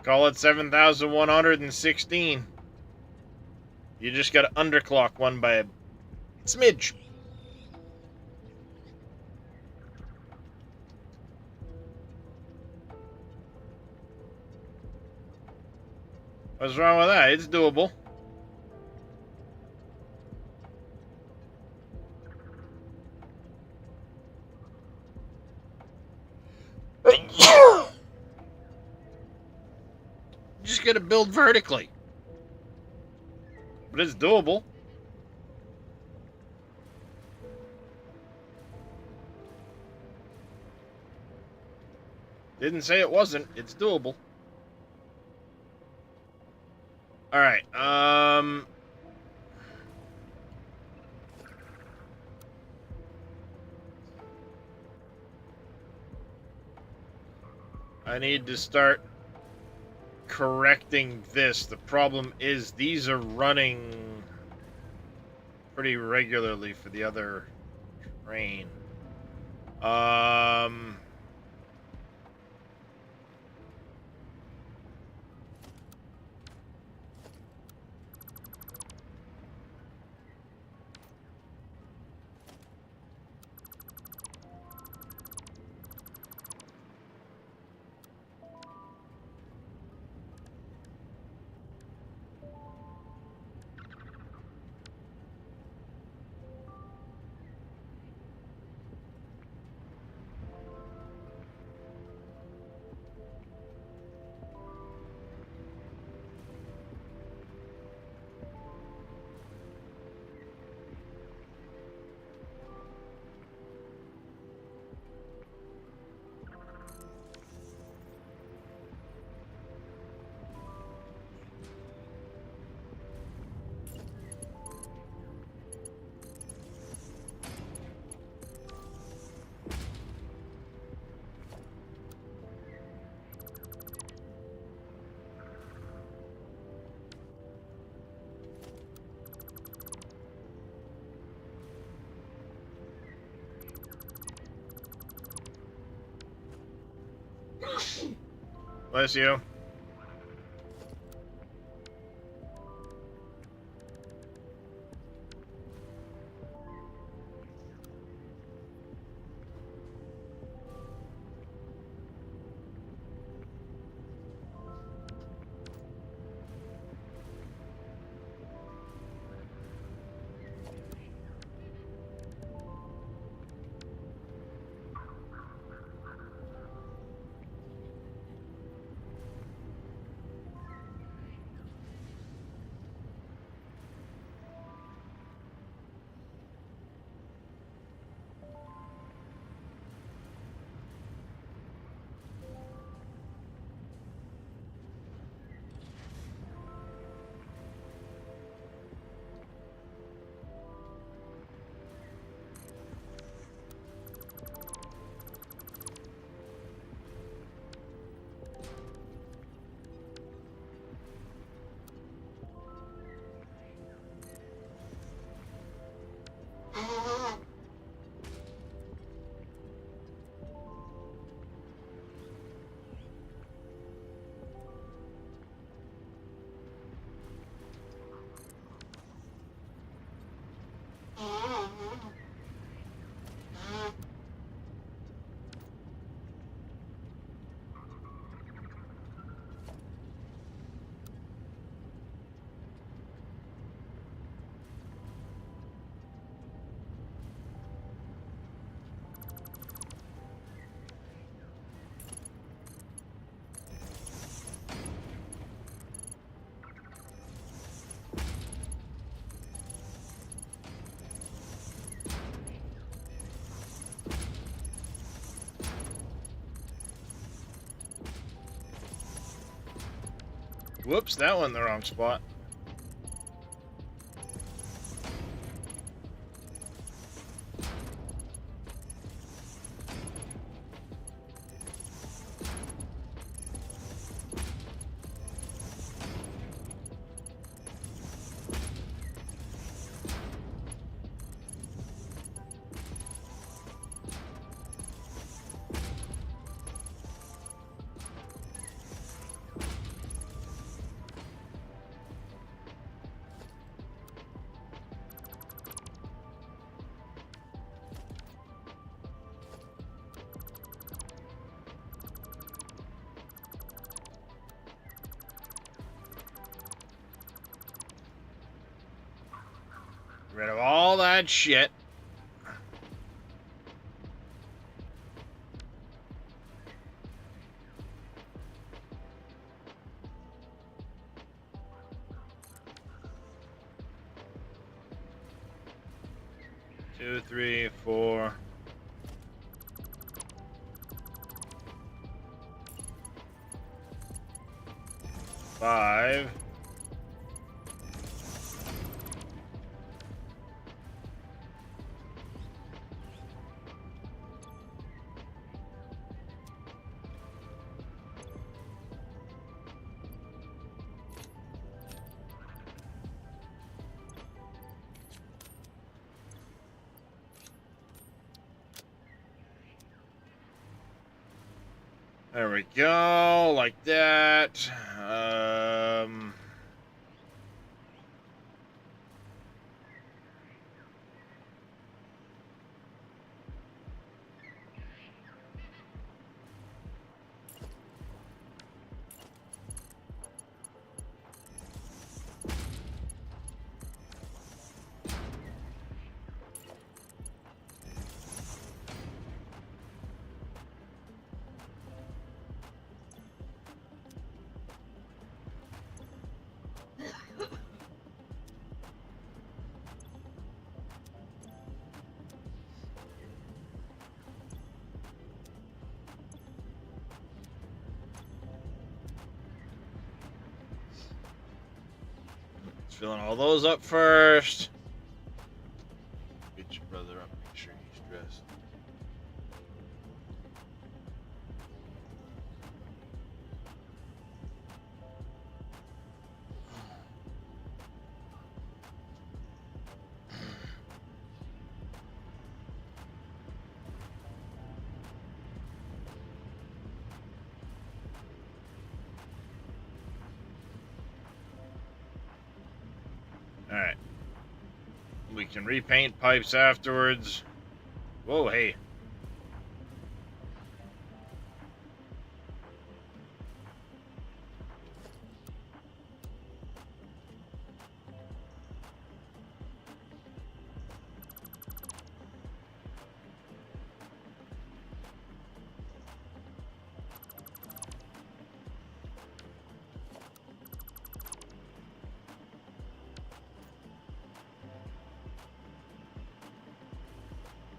Call it 7,116. You just got to underclock one by a smidge. What's wrong with that? It's doable. You just got to build vertically. But it's doable. Didn't say it wasn't. It's doable. All right. I need to start correcting this. The problem is these are running pretty regularly for the other train. Bless you. Whoops, that one in the wrong spot. Rid of all that shit. Two, three, four. 5. There we go, like that. Filling all those up first. Get your brother up, make sure he's dressed. Alright. We can repaint pipes afterwards. Whoa, hey.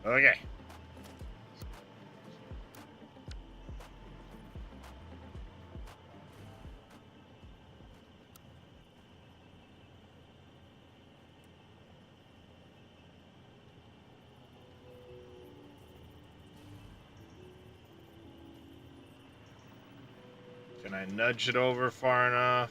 Okay. Can I nudge it over far enough?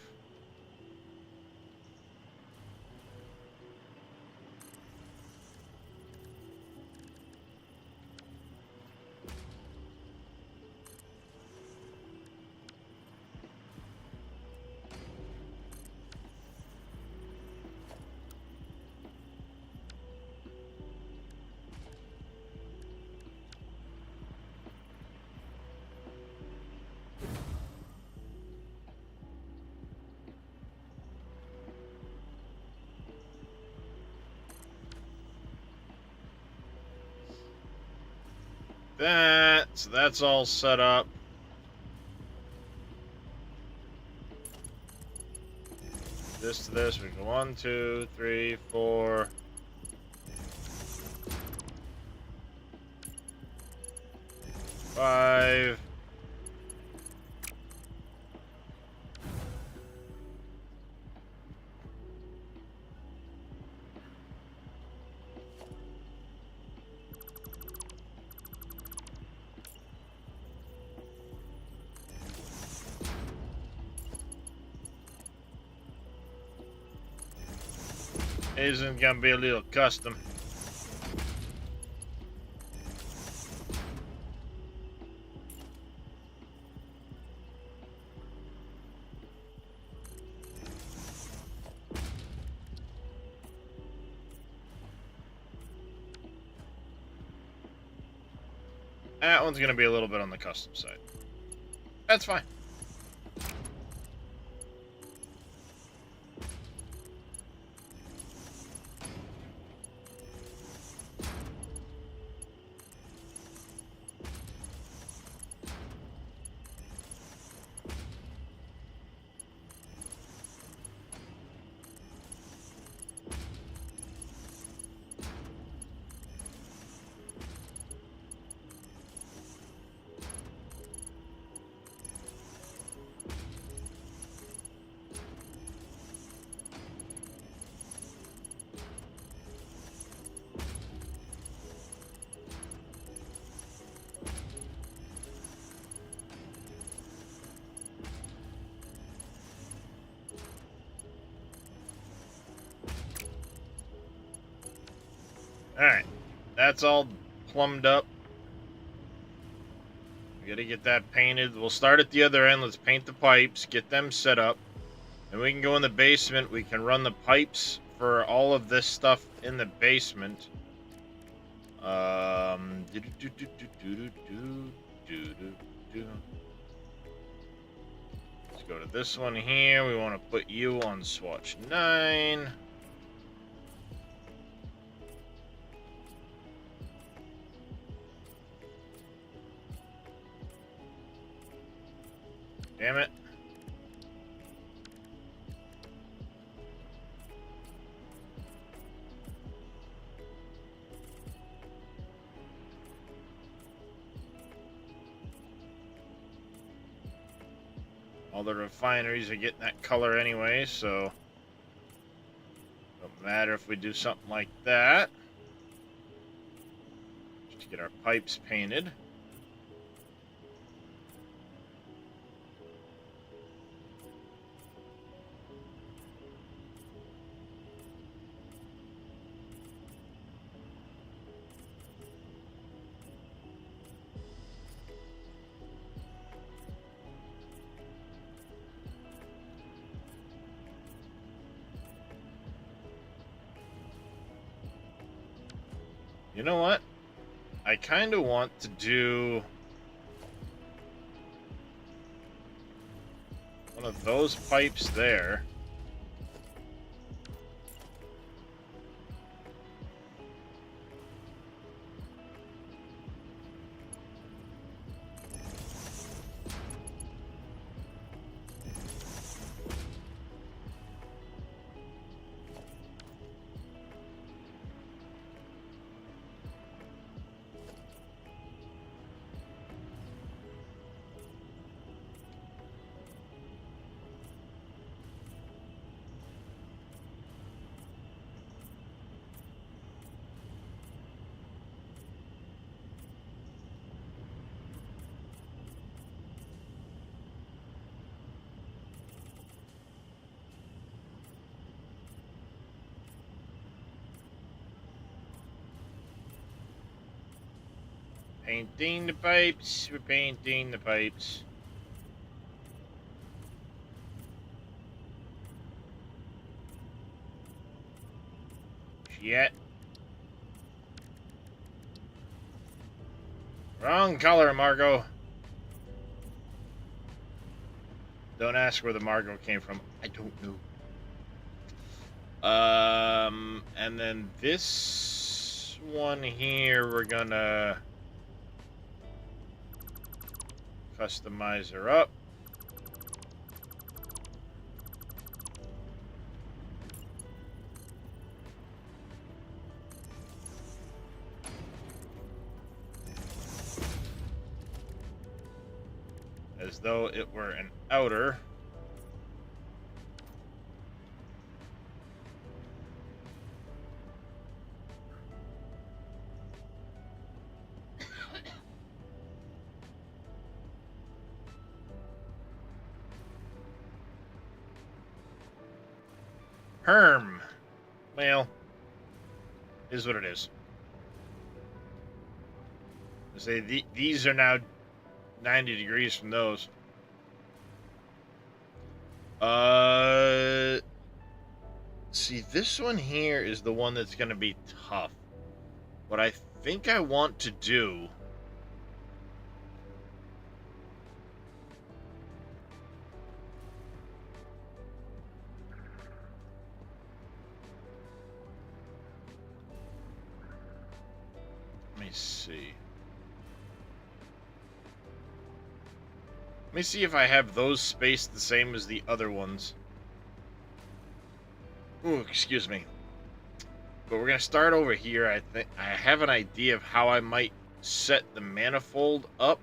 So that's all set up. This to this, we go 1, 2, 3, 4. 5. Isn't gonna be a little custom. That one's gonna be a little bit on the custom side. That's fine. Alright, that's all plumbed up. We gotta get that painted. We'll start at the other end. Let's paint the pipes, get them set up. And we can go in the basement. We can run the pipes for all of this stuff in the basement. Let's go to this one here. We want to put you on Swatch 9. Damn it. All the refineries are getting that color anyway, so don't matter if we do something like that. Just to get our pipes painted. You know what? I kind of want to do one of those pipes there. Painting the pipes. We're painting the pipes. Shit. Wrong color, Margot. Don't ask where the Margot came from. I don't know. And then this one here, we're gonna customize her up. As though it were an outer. Herm. Well, is what it is. I say these are now 90 degrees from those. See, this one here is the one that's going to be tough. What I think I want to do... Let me see. Let me see if I have those spaced the same as the other ones. Ooh, excuse me. But we're gonna start over here. I think I have an idea of how I might set the manifold up.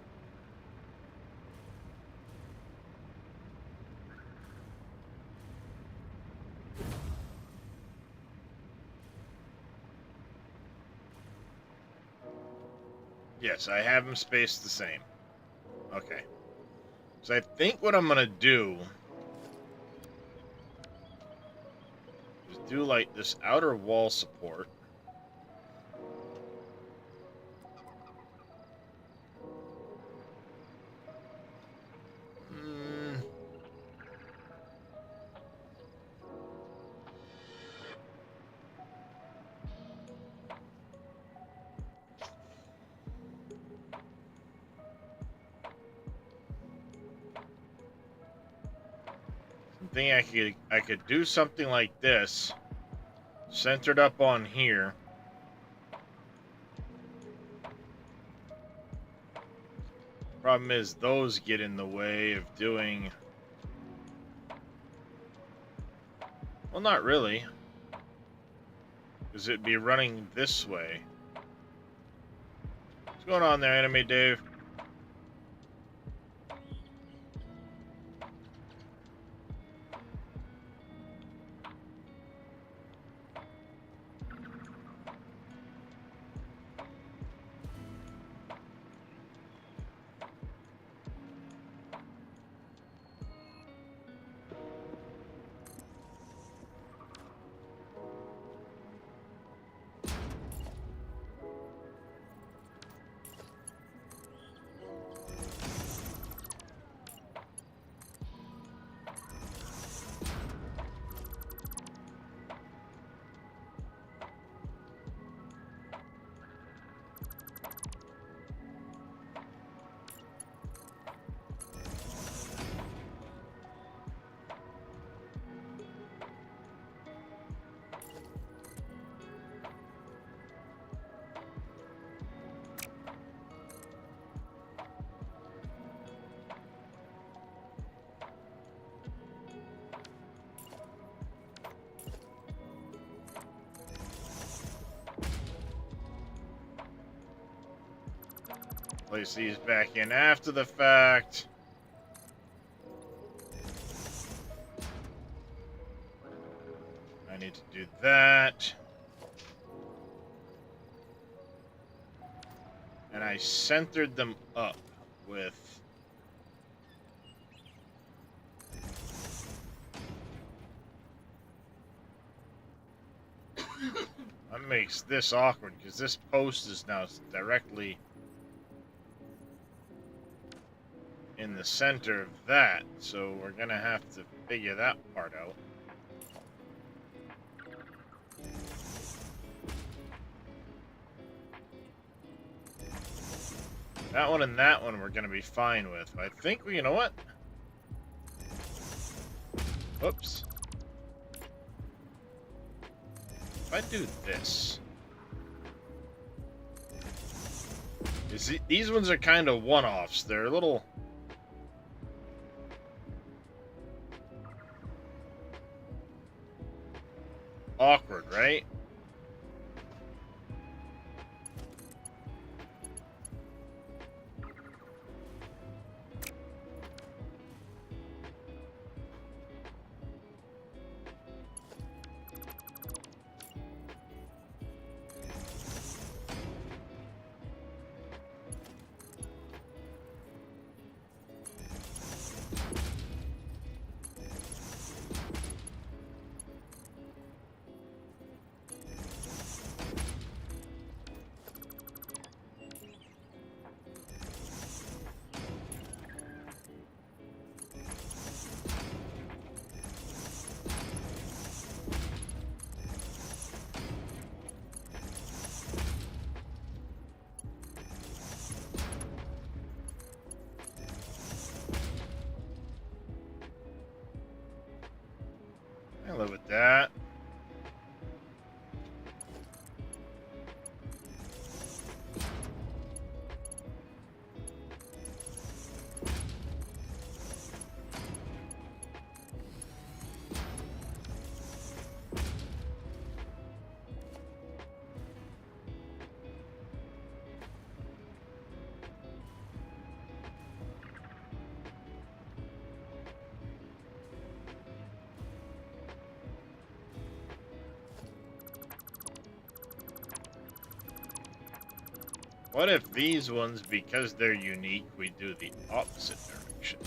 Yes, I have them spaced the same. Okay. So I think what I'm gonna do is do like this outer wall support. Think I could do something like this, centered up on here. Problem is, those get in the way of doing... Well, not really. Because it'd be running this way. What's going on there, Anime Dave? Place these back in after the fact. I need to do that. And I centered them up with... That makes this awkward, because this post is now directly in the center of that, so we're gonna have to figure that part out. That one and that one we're gonna be fine with. I think we, you know what? Whoops. If I do this... These ones are kind of one-offs. They're a little... awkward, right? I live with that. What if these ones, because they're unique, we do the opposite direction?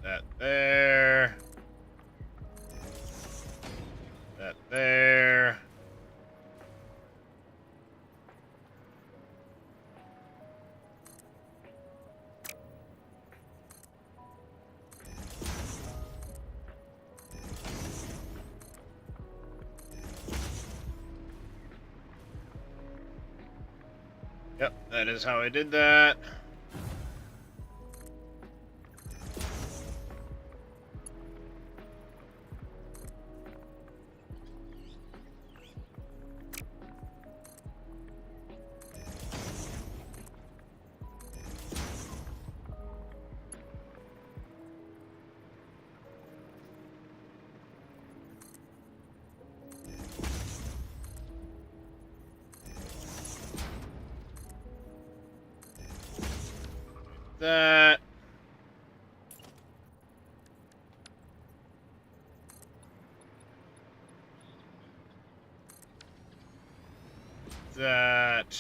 That there. That there. Yep, that is how I did that. That. That.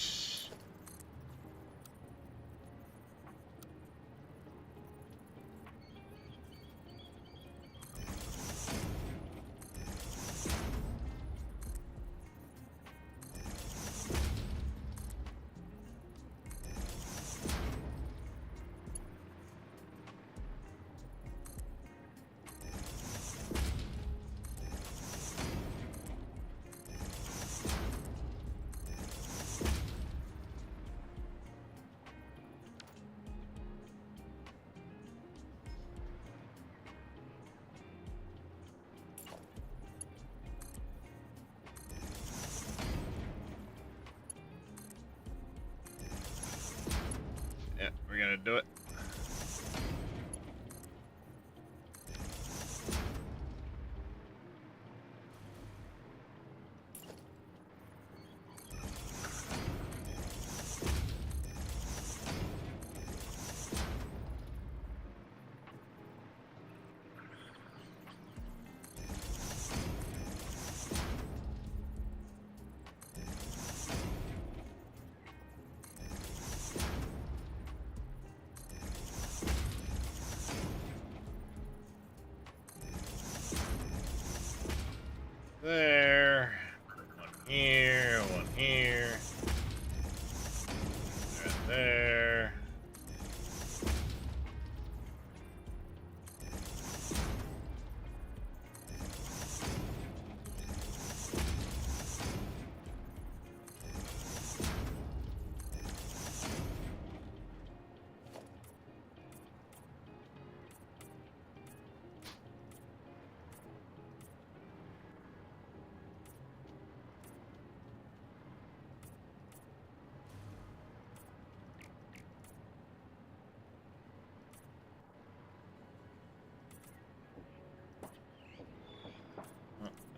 Yeah, we're gonna do it.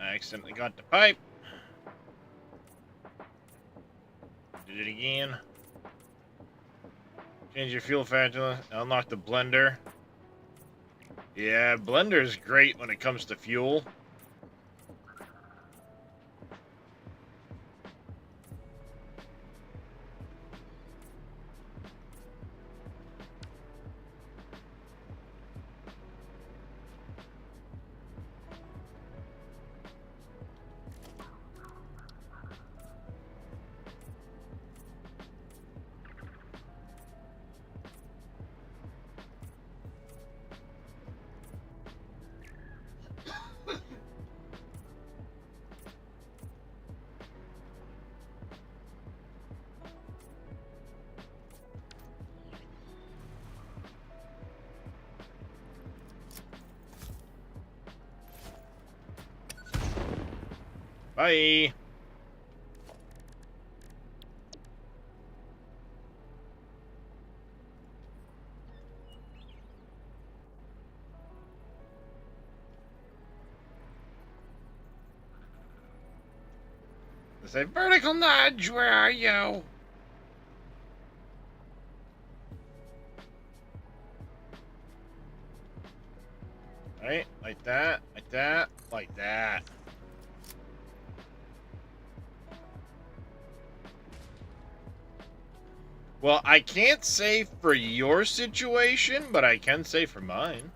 I accidentally got the pipe. Did it again. Change your fuel factor. Unlock the blender. Yeah, blender is great when it comes to fuel. Bye. They say, vertical nudge, where are you? Right, like that, like that, like that. Well, I can't say for your situation, but I can say for mine.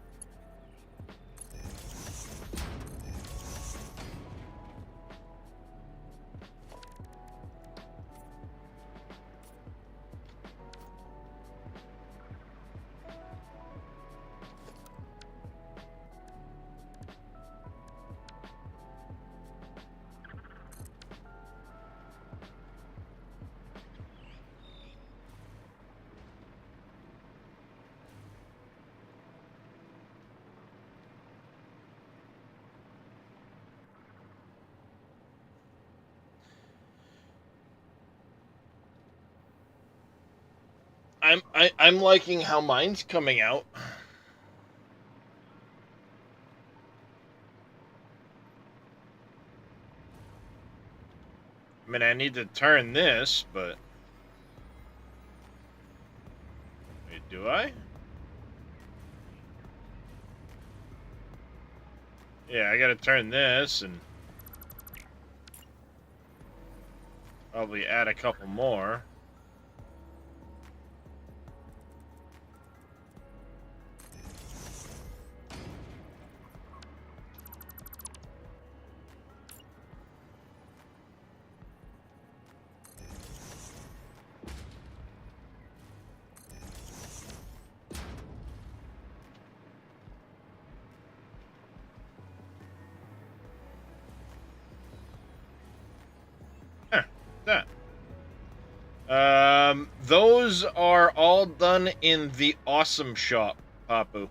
I'm liking how mine's coming out. I mean, I need to turn this, but wait, do I? Yeah, I gotta turn this and probably add a couple more. That. Those are all done in the awesome shop, Papu.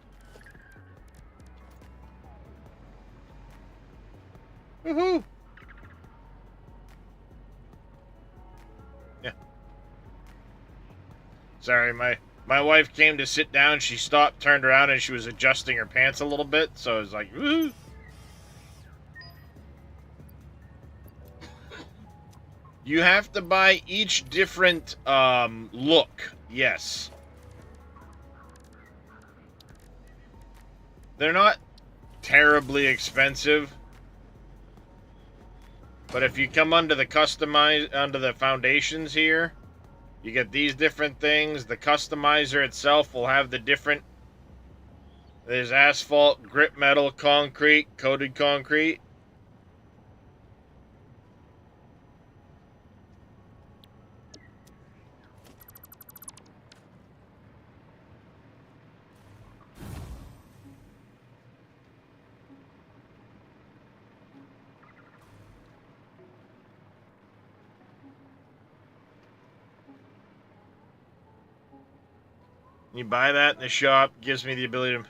Woohoo! Yeah. Sorry, my wife came to sit down. She stopped, turned around, and she was adjusting her pants a little bit. So I was like, woohoo! You have to buy each different look. Yes. They're not terribly expensive. But if you come under the foundations here, you get these different things. The customizer itself will have the different. There's asphalt, grip metal, concrete, coated concrete. You buy that in the shop, gives me the ability to...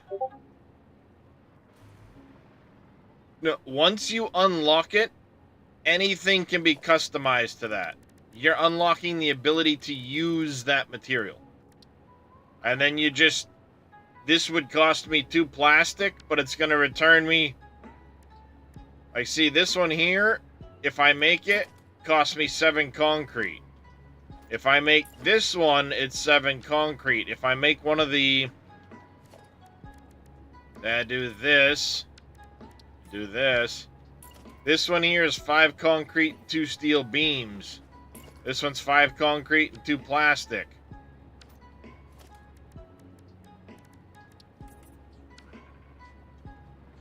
No, once you unlock it, anything can be customized to that. You're unlocking the ability to use that material. And then you just... This would cost me 2 plastic, but it's going to return me Like, see, this one here, if I make it, costs me 7 concrete. If I make this one, it's 7 concrete. If I make one of the... do this. Do this. This one here is 5 concrete, 2 steel beams. This one's 5 concrete and 2 plastic.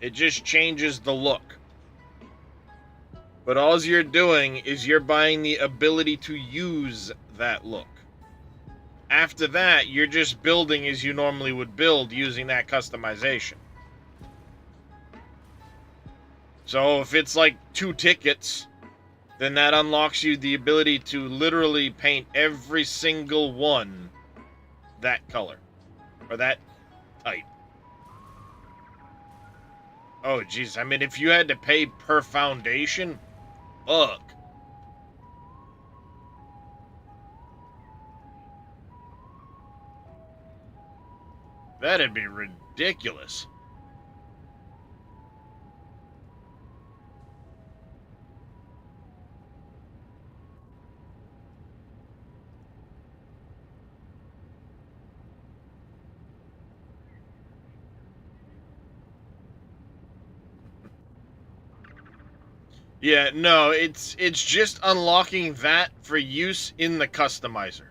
It just changes the look. But all you're doing is you're buying the ability to use that look. After that, you're just building as you normally would build using that customization. So if it's like 2 tickets, then that unlocks you the ability to literally paint every single one that color. Or that type. Oh, jeez. I mean, if you had to pay per foundation, ugh. That'd be ridiculous. Yeah, no, it's just unlocking that for use in the customizer.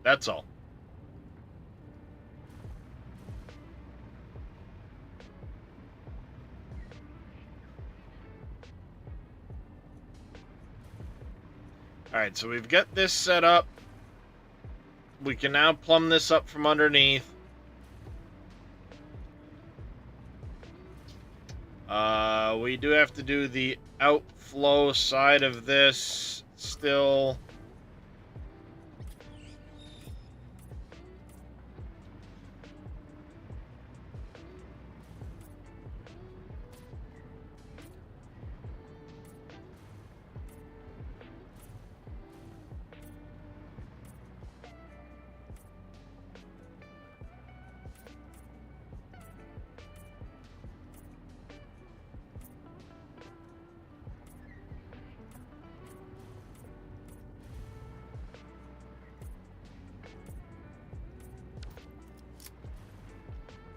That's all. Alright, so we've got this set up. We can now plumb this up from underneath. We do have to do the outflow side of this still.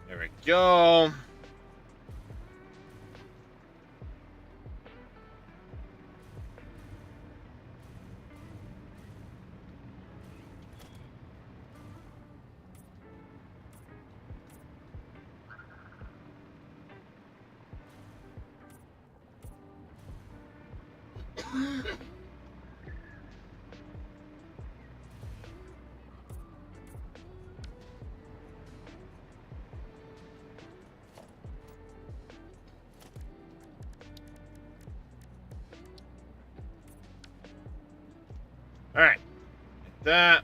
There we go. Alright. Like that.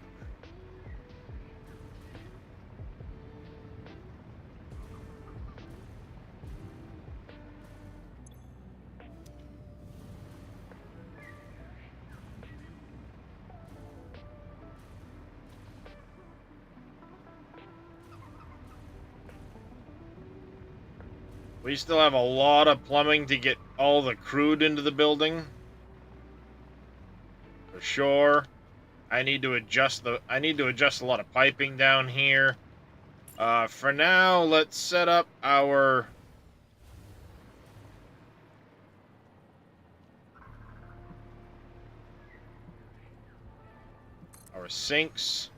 We still have a lot of plumbing to get all the crude into the building. For sure. I need to adjust a lot of piping down here. For now, let's set up our sinks.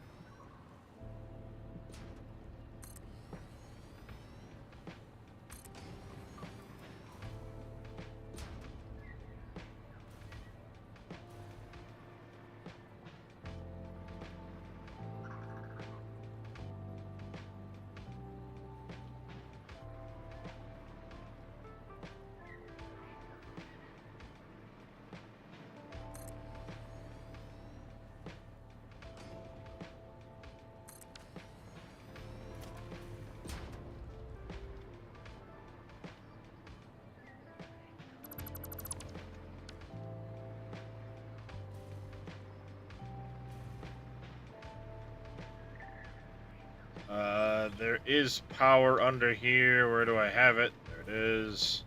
There is power under here. Where do I have it? There it is.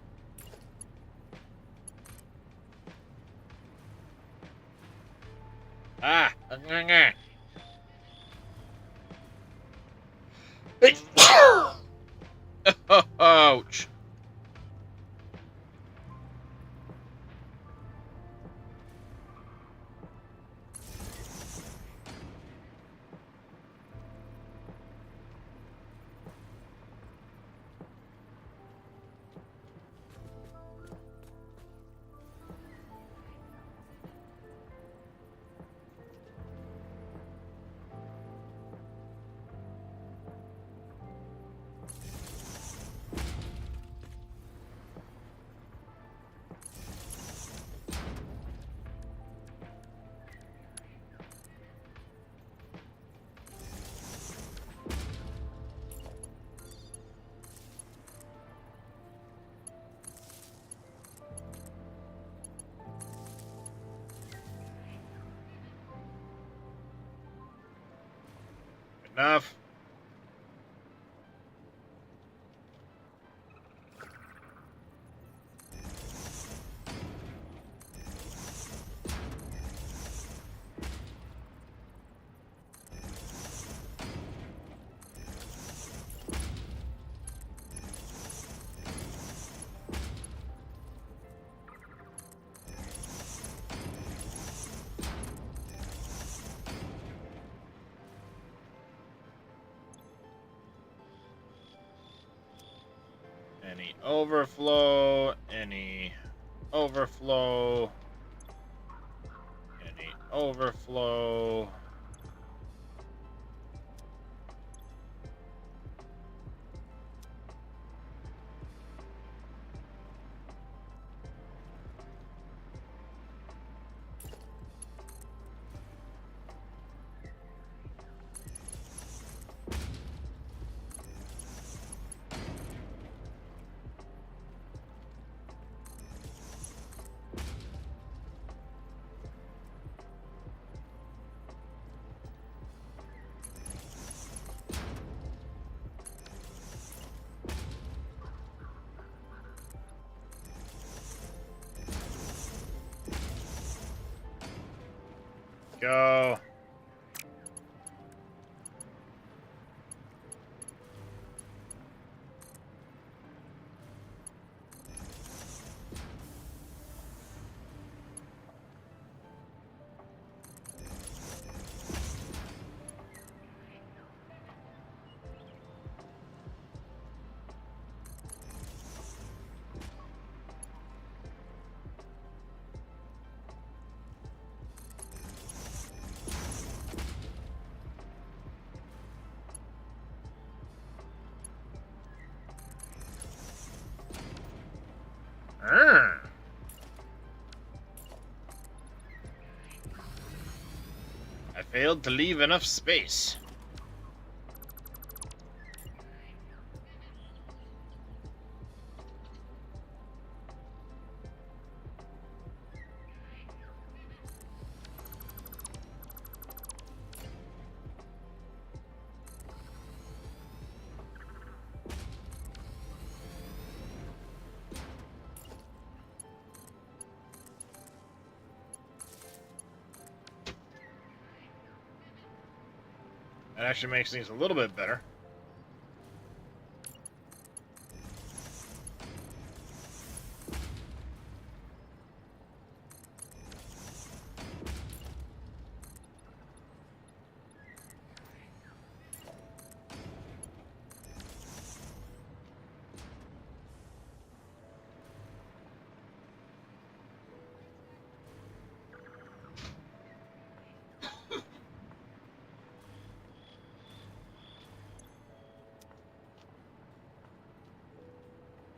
Ah! Ouch! Enough. Any overflow, any overflow, any overflow. Go. Arr. I failed to leave enough space. That actually makes things a little bit better.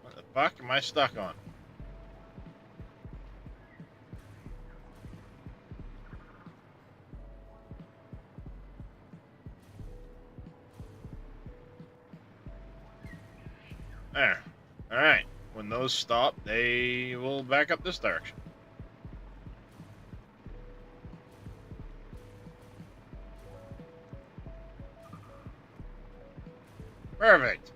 What the fuck am I stuck on? There. Alright. When those stop, they will back up this direction. Perfect.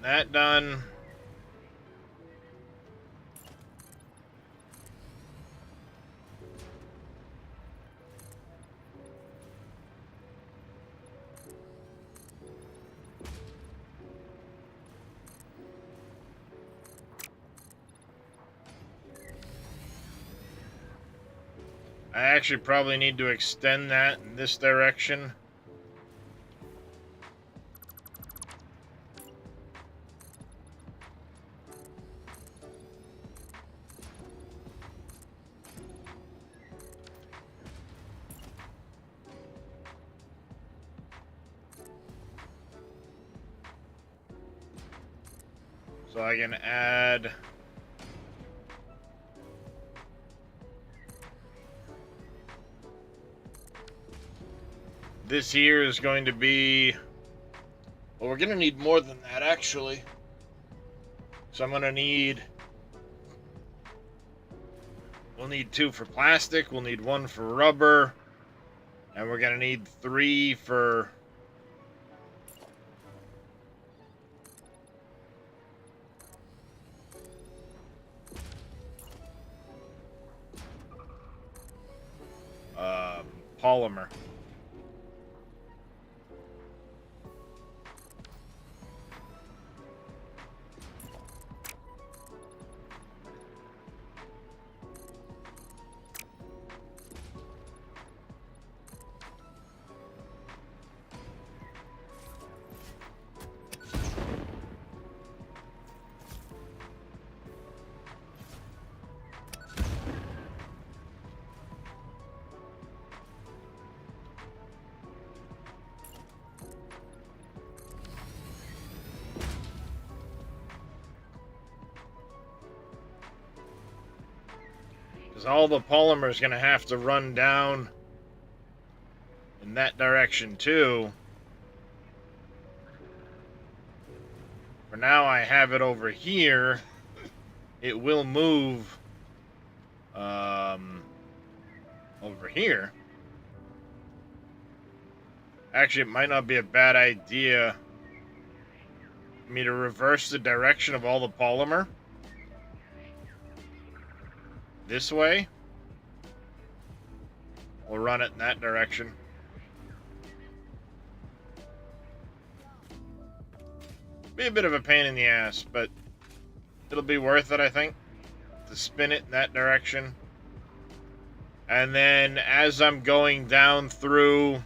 getting that done. I actually probably need to extend that in this direction. So I can add this here is going to be, well, we're going to need more than that actually. So I'm going to need, we'll need 2 for plastic, we'll need 1 for rubber, and we're going to need 3 for polymer. Because all the polymer is going to have to run down in that direction too. For now, I have it over here. It will move over here. Actually, it might not be a bad idea for me to reverse the direction of all the polymer this way. We'll run it in that direction. Be a bit of a pain in the ass, but it'll be worth it, I think, to spin it in that direction. And then as I'm going down through,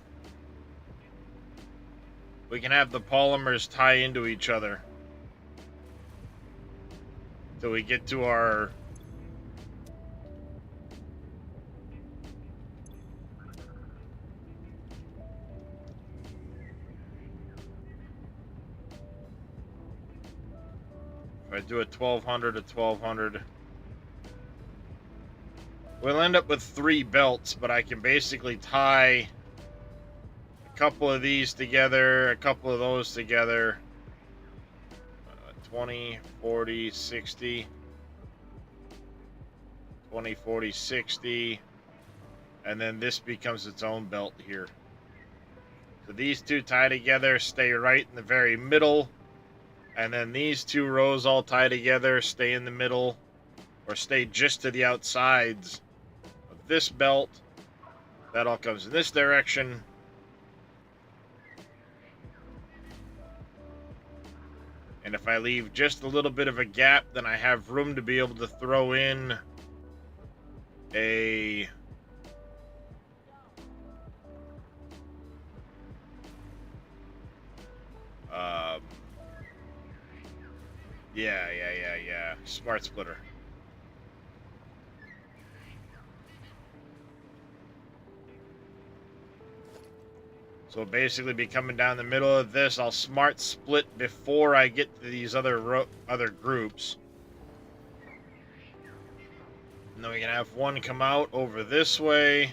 we can have the polymers tie into each other till we get to our if I do a 1200 to 1200, we'll end up with 3 belts, but I can basically tie a couple of these together, a couple of those together. 20, 40, 60, 20, 40, 60, and then this becomes its own belt here. So these 2 tie together, stay right in the very middle, and then these 2 rows all tie together, stay in the middle, or stay just to the outsides of this belt. That all comes in this direction. And if I leave just a little bit of a gap, then I have room to be able to throw in a yeah, smart splitter. So it'll basically be coming down the middle of this. I'll smart split before I get to these other groups. And then we can have one come out over this way.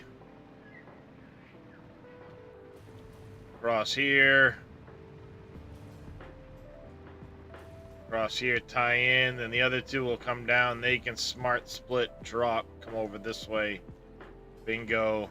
Across here. Across here, tie in. Then the other 2 will come down. They can smart split, drop, come over this way. Bingo.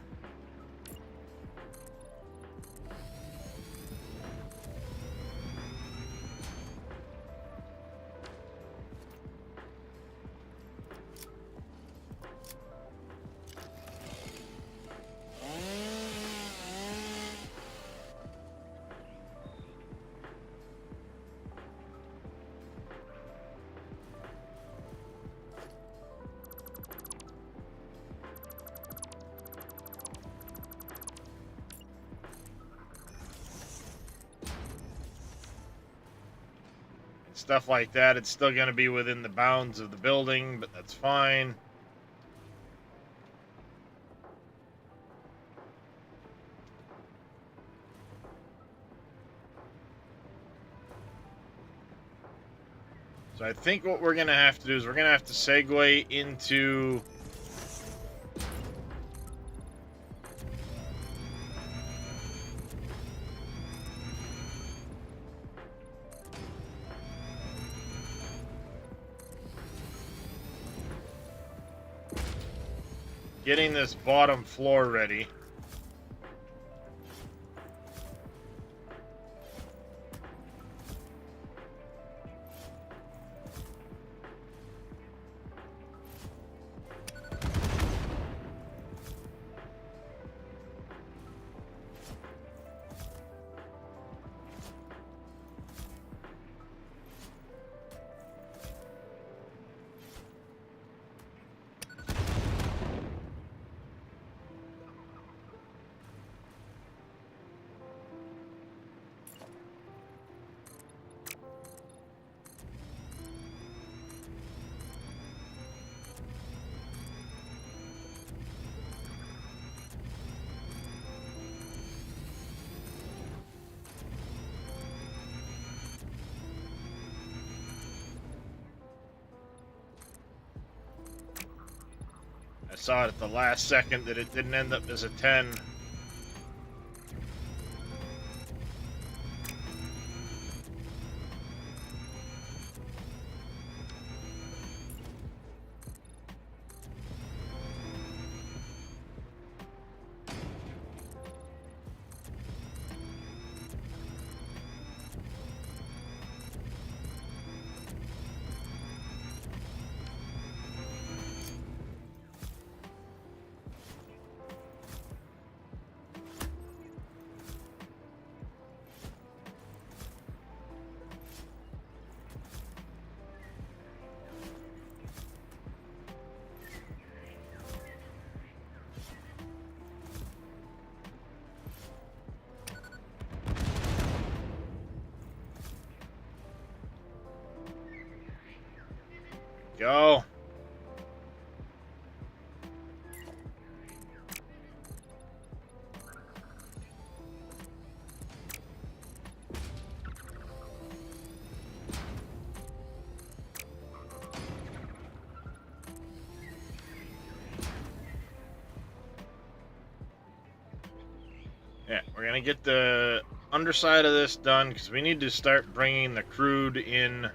stuff like that. It's still going to be within the bounds of the building, but that's fine. So I think what we're going to have to do is we're going to have to segue into getting this bottom floor ready. I saw it at the last second that it didn't end up as a 10. Go. Yeah, we're gonna get the underside of this done because we need to start bringing the crude in.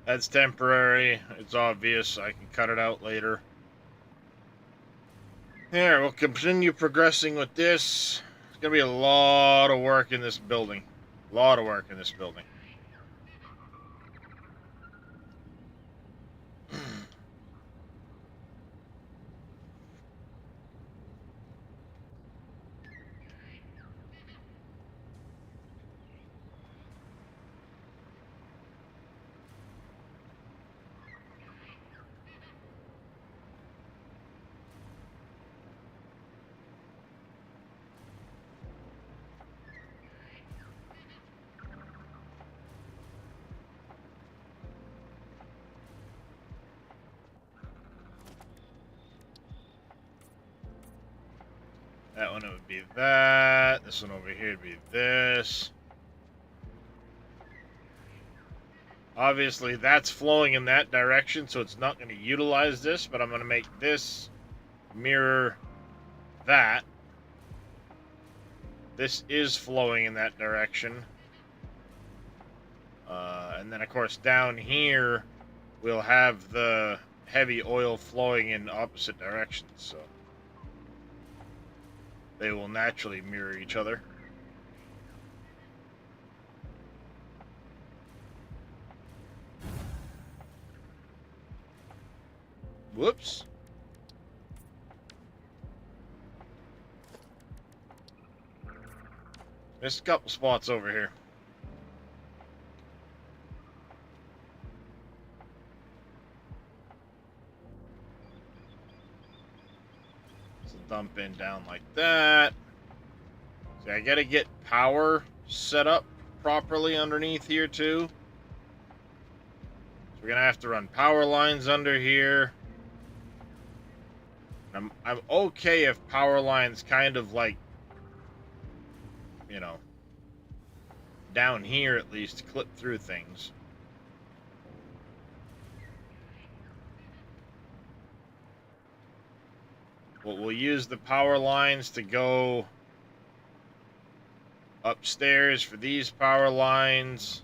That's temporary. It's obvious. I can cut it out later. There, we'll continue progressing with this. It's gonna be a lot of work in this building. A lot of work in this building. That one would be that. This one over here would be this. Obviously, that's flowing in that direction, so it's not going to utilize this, but I'm going to make this mirror that. This is flowing in that direction. And then, of course, down here, we'll have the heavy oil flowing in opposite directions, so they will naturally mirror each other. Whoops. Missed a couple spots over here. So dump in down like that. See, I gotta get power set up properly underneath here too. So we're gonna have to run power lines under here. I'm okay if power lines kind of like, you know, down here at least clip through things. We'll use the power lines to go upstairs for these power lines.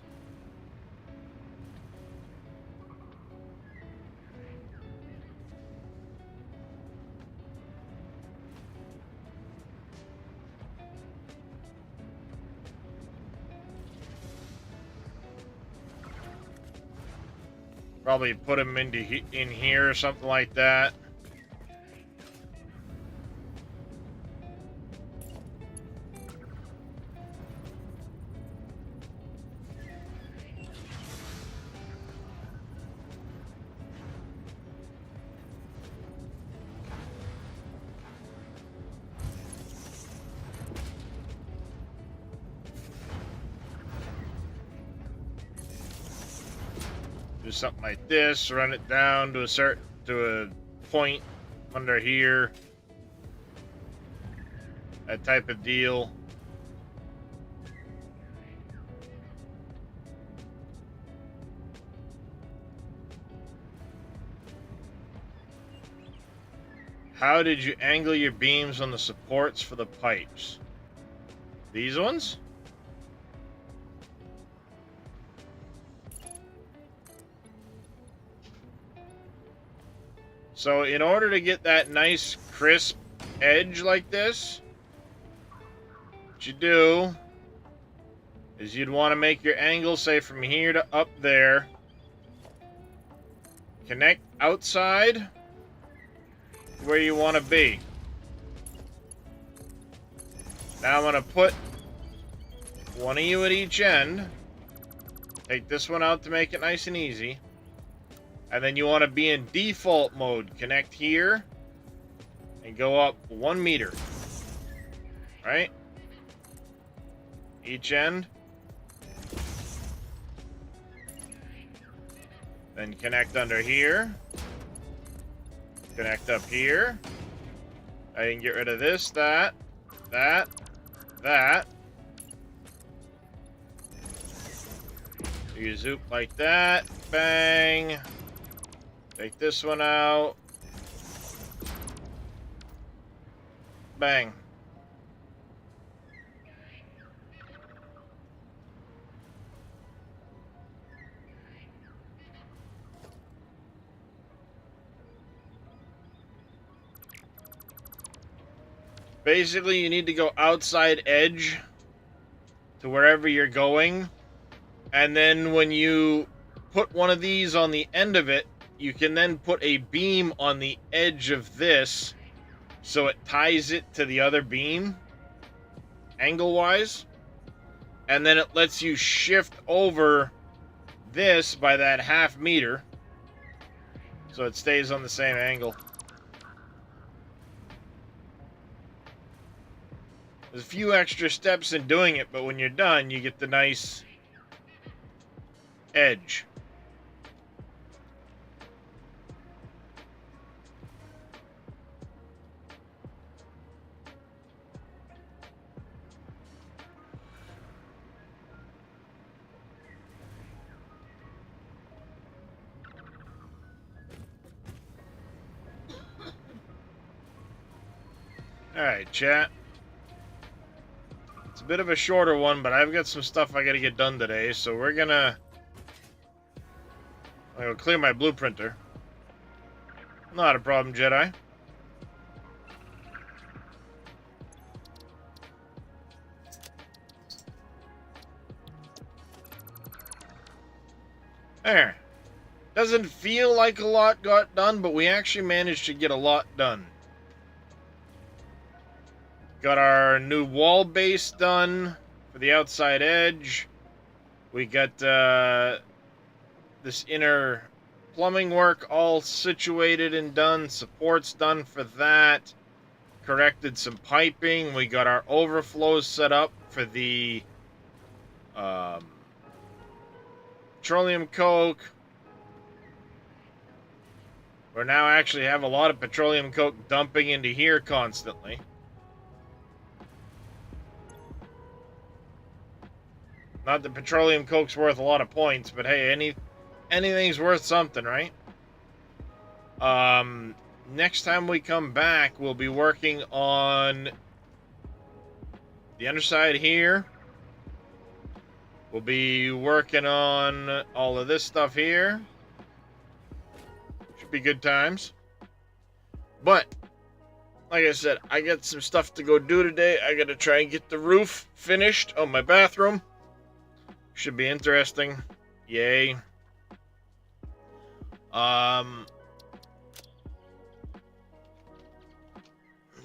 Probably put them in here or something like that. Do something like this, run it down to a point under here. That type of deal. How did you angle your beams on the supports for the pipes? These ones? So in order to get that nice crisp edge like this, what you do is you'd want to make your angle, say, from here to up there. Connect outside where you want to be. Now I'm going to put one of you at each end. Take this one out to make it nice and easy. And then you want to be in default mode. Connect here and go up 1 meter. Right? Each end. Then connect under here. Connect up here. I can get rid of this, that. You zoop like that. Bang. Take this one out. Bang. Basically, you need to go outside edge to wherever you're going. And then when you put one of these on the end of it, you can then put a beam on the edge of this so it ties it to the other beam angle-wise. And then it lets you shift over this by that half meter so it stays on the same angle. There's a few extra steps in doing it, but when you're done, you get the nice edge. Alright, chat. It's a bit of a shorter one, but I've got some stuff I gotta get done today, so I'm gonna clear my blueprinter. Not a problem, Jedi. There. Doesn't feel like a lot got done, but we actually managed to get a lot done. Got our new wall base done for the outside edge. We got this inner plumbing work all situated and done. Supports done for that. Corrected some piping. We got our overflows set up for the petroleum coke. We now actually have a lot of petroleum coke dumping into here constantly. Not that petroleum coke's worth a lot of points, but hey, anything's worth something, right? Next time we come back, we'll be working on the underside here. We'll be working on all of this stuff here. Should be good times. But, like I said, I got some stuff to go do today. I gotta try and get the roof finished on my bathroom. Should be interesting. Yay.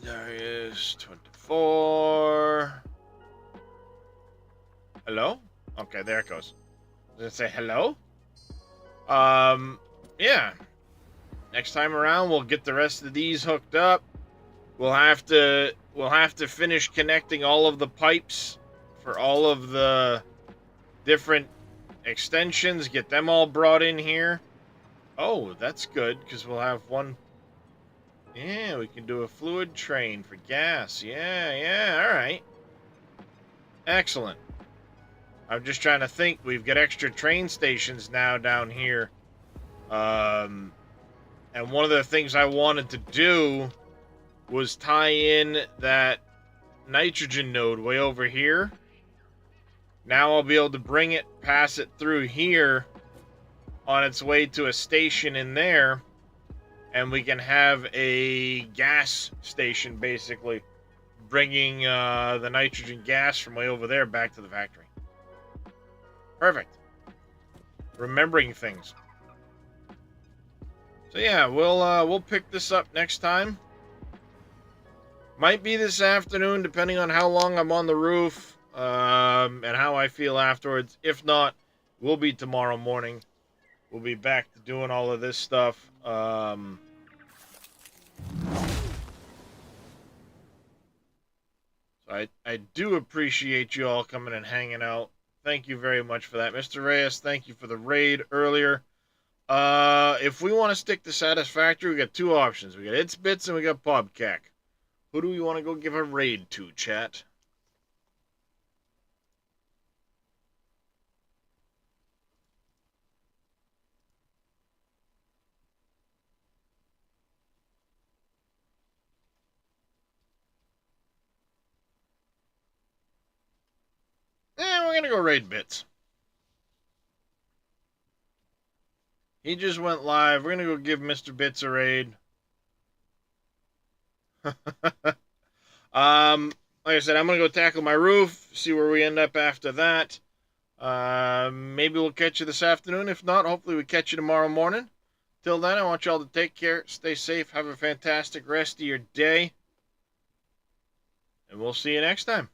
There is 24. Hello? Okay, there it goes. Does it say hello? Yeah. Next time around, we'll get the rest of these hooked up. We'll have to finish connecting all of the pipes for all of the different extensions. Get them all brought in here. Oh, that's good, because we'll have one. Yeah, we can do a fluid train for gas. Yeah, all right. Excellent. I'm just trying to think. We've got extra train stations now down here. And one of the things I wanted to do was tie in that nitrogen node way over here. Now I'll be able to bring it, pass it through here on its way to a station in there, and we can have a gas station, basically, bringing the nitrogen gas from way over there back to the factory. Perfect. Remembering things. So yeah, we'll pick this up next time. Might be this afternoon, depending on how long I'm on the roof, and how I feel afterwards. If not, we'll be tomorrow morning. We'll be back to doing all of this stuff. So I do appreciate you all coming and hanging out. Thank you very much for that. Mr. Reyes, thank you for the raid earlier. If we want to stick to Satisfactory, we got two options. We got It's Bits and we got Pobcac. Who do we want to go give a raid to, chat? We're gonna go raid Bits. He just went live. We're gonna go give Mr. Bits a raid. like I said, I'm going to go tackle my roof, see where we end up after that. Maybe we'll catch you this afternoon. If not, hopefully we catch you tomorrow morning. Till then, I want y'all to take care, stay safe, have a fantastic rest of your day, and we'll see you next time.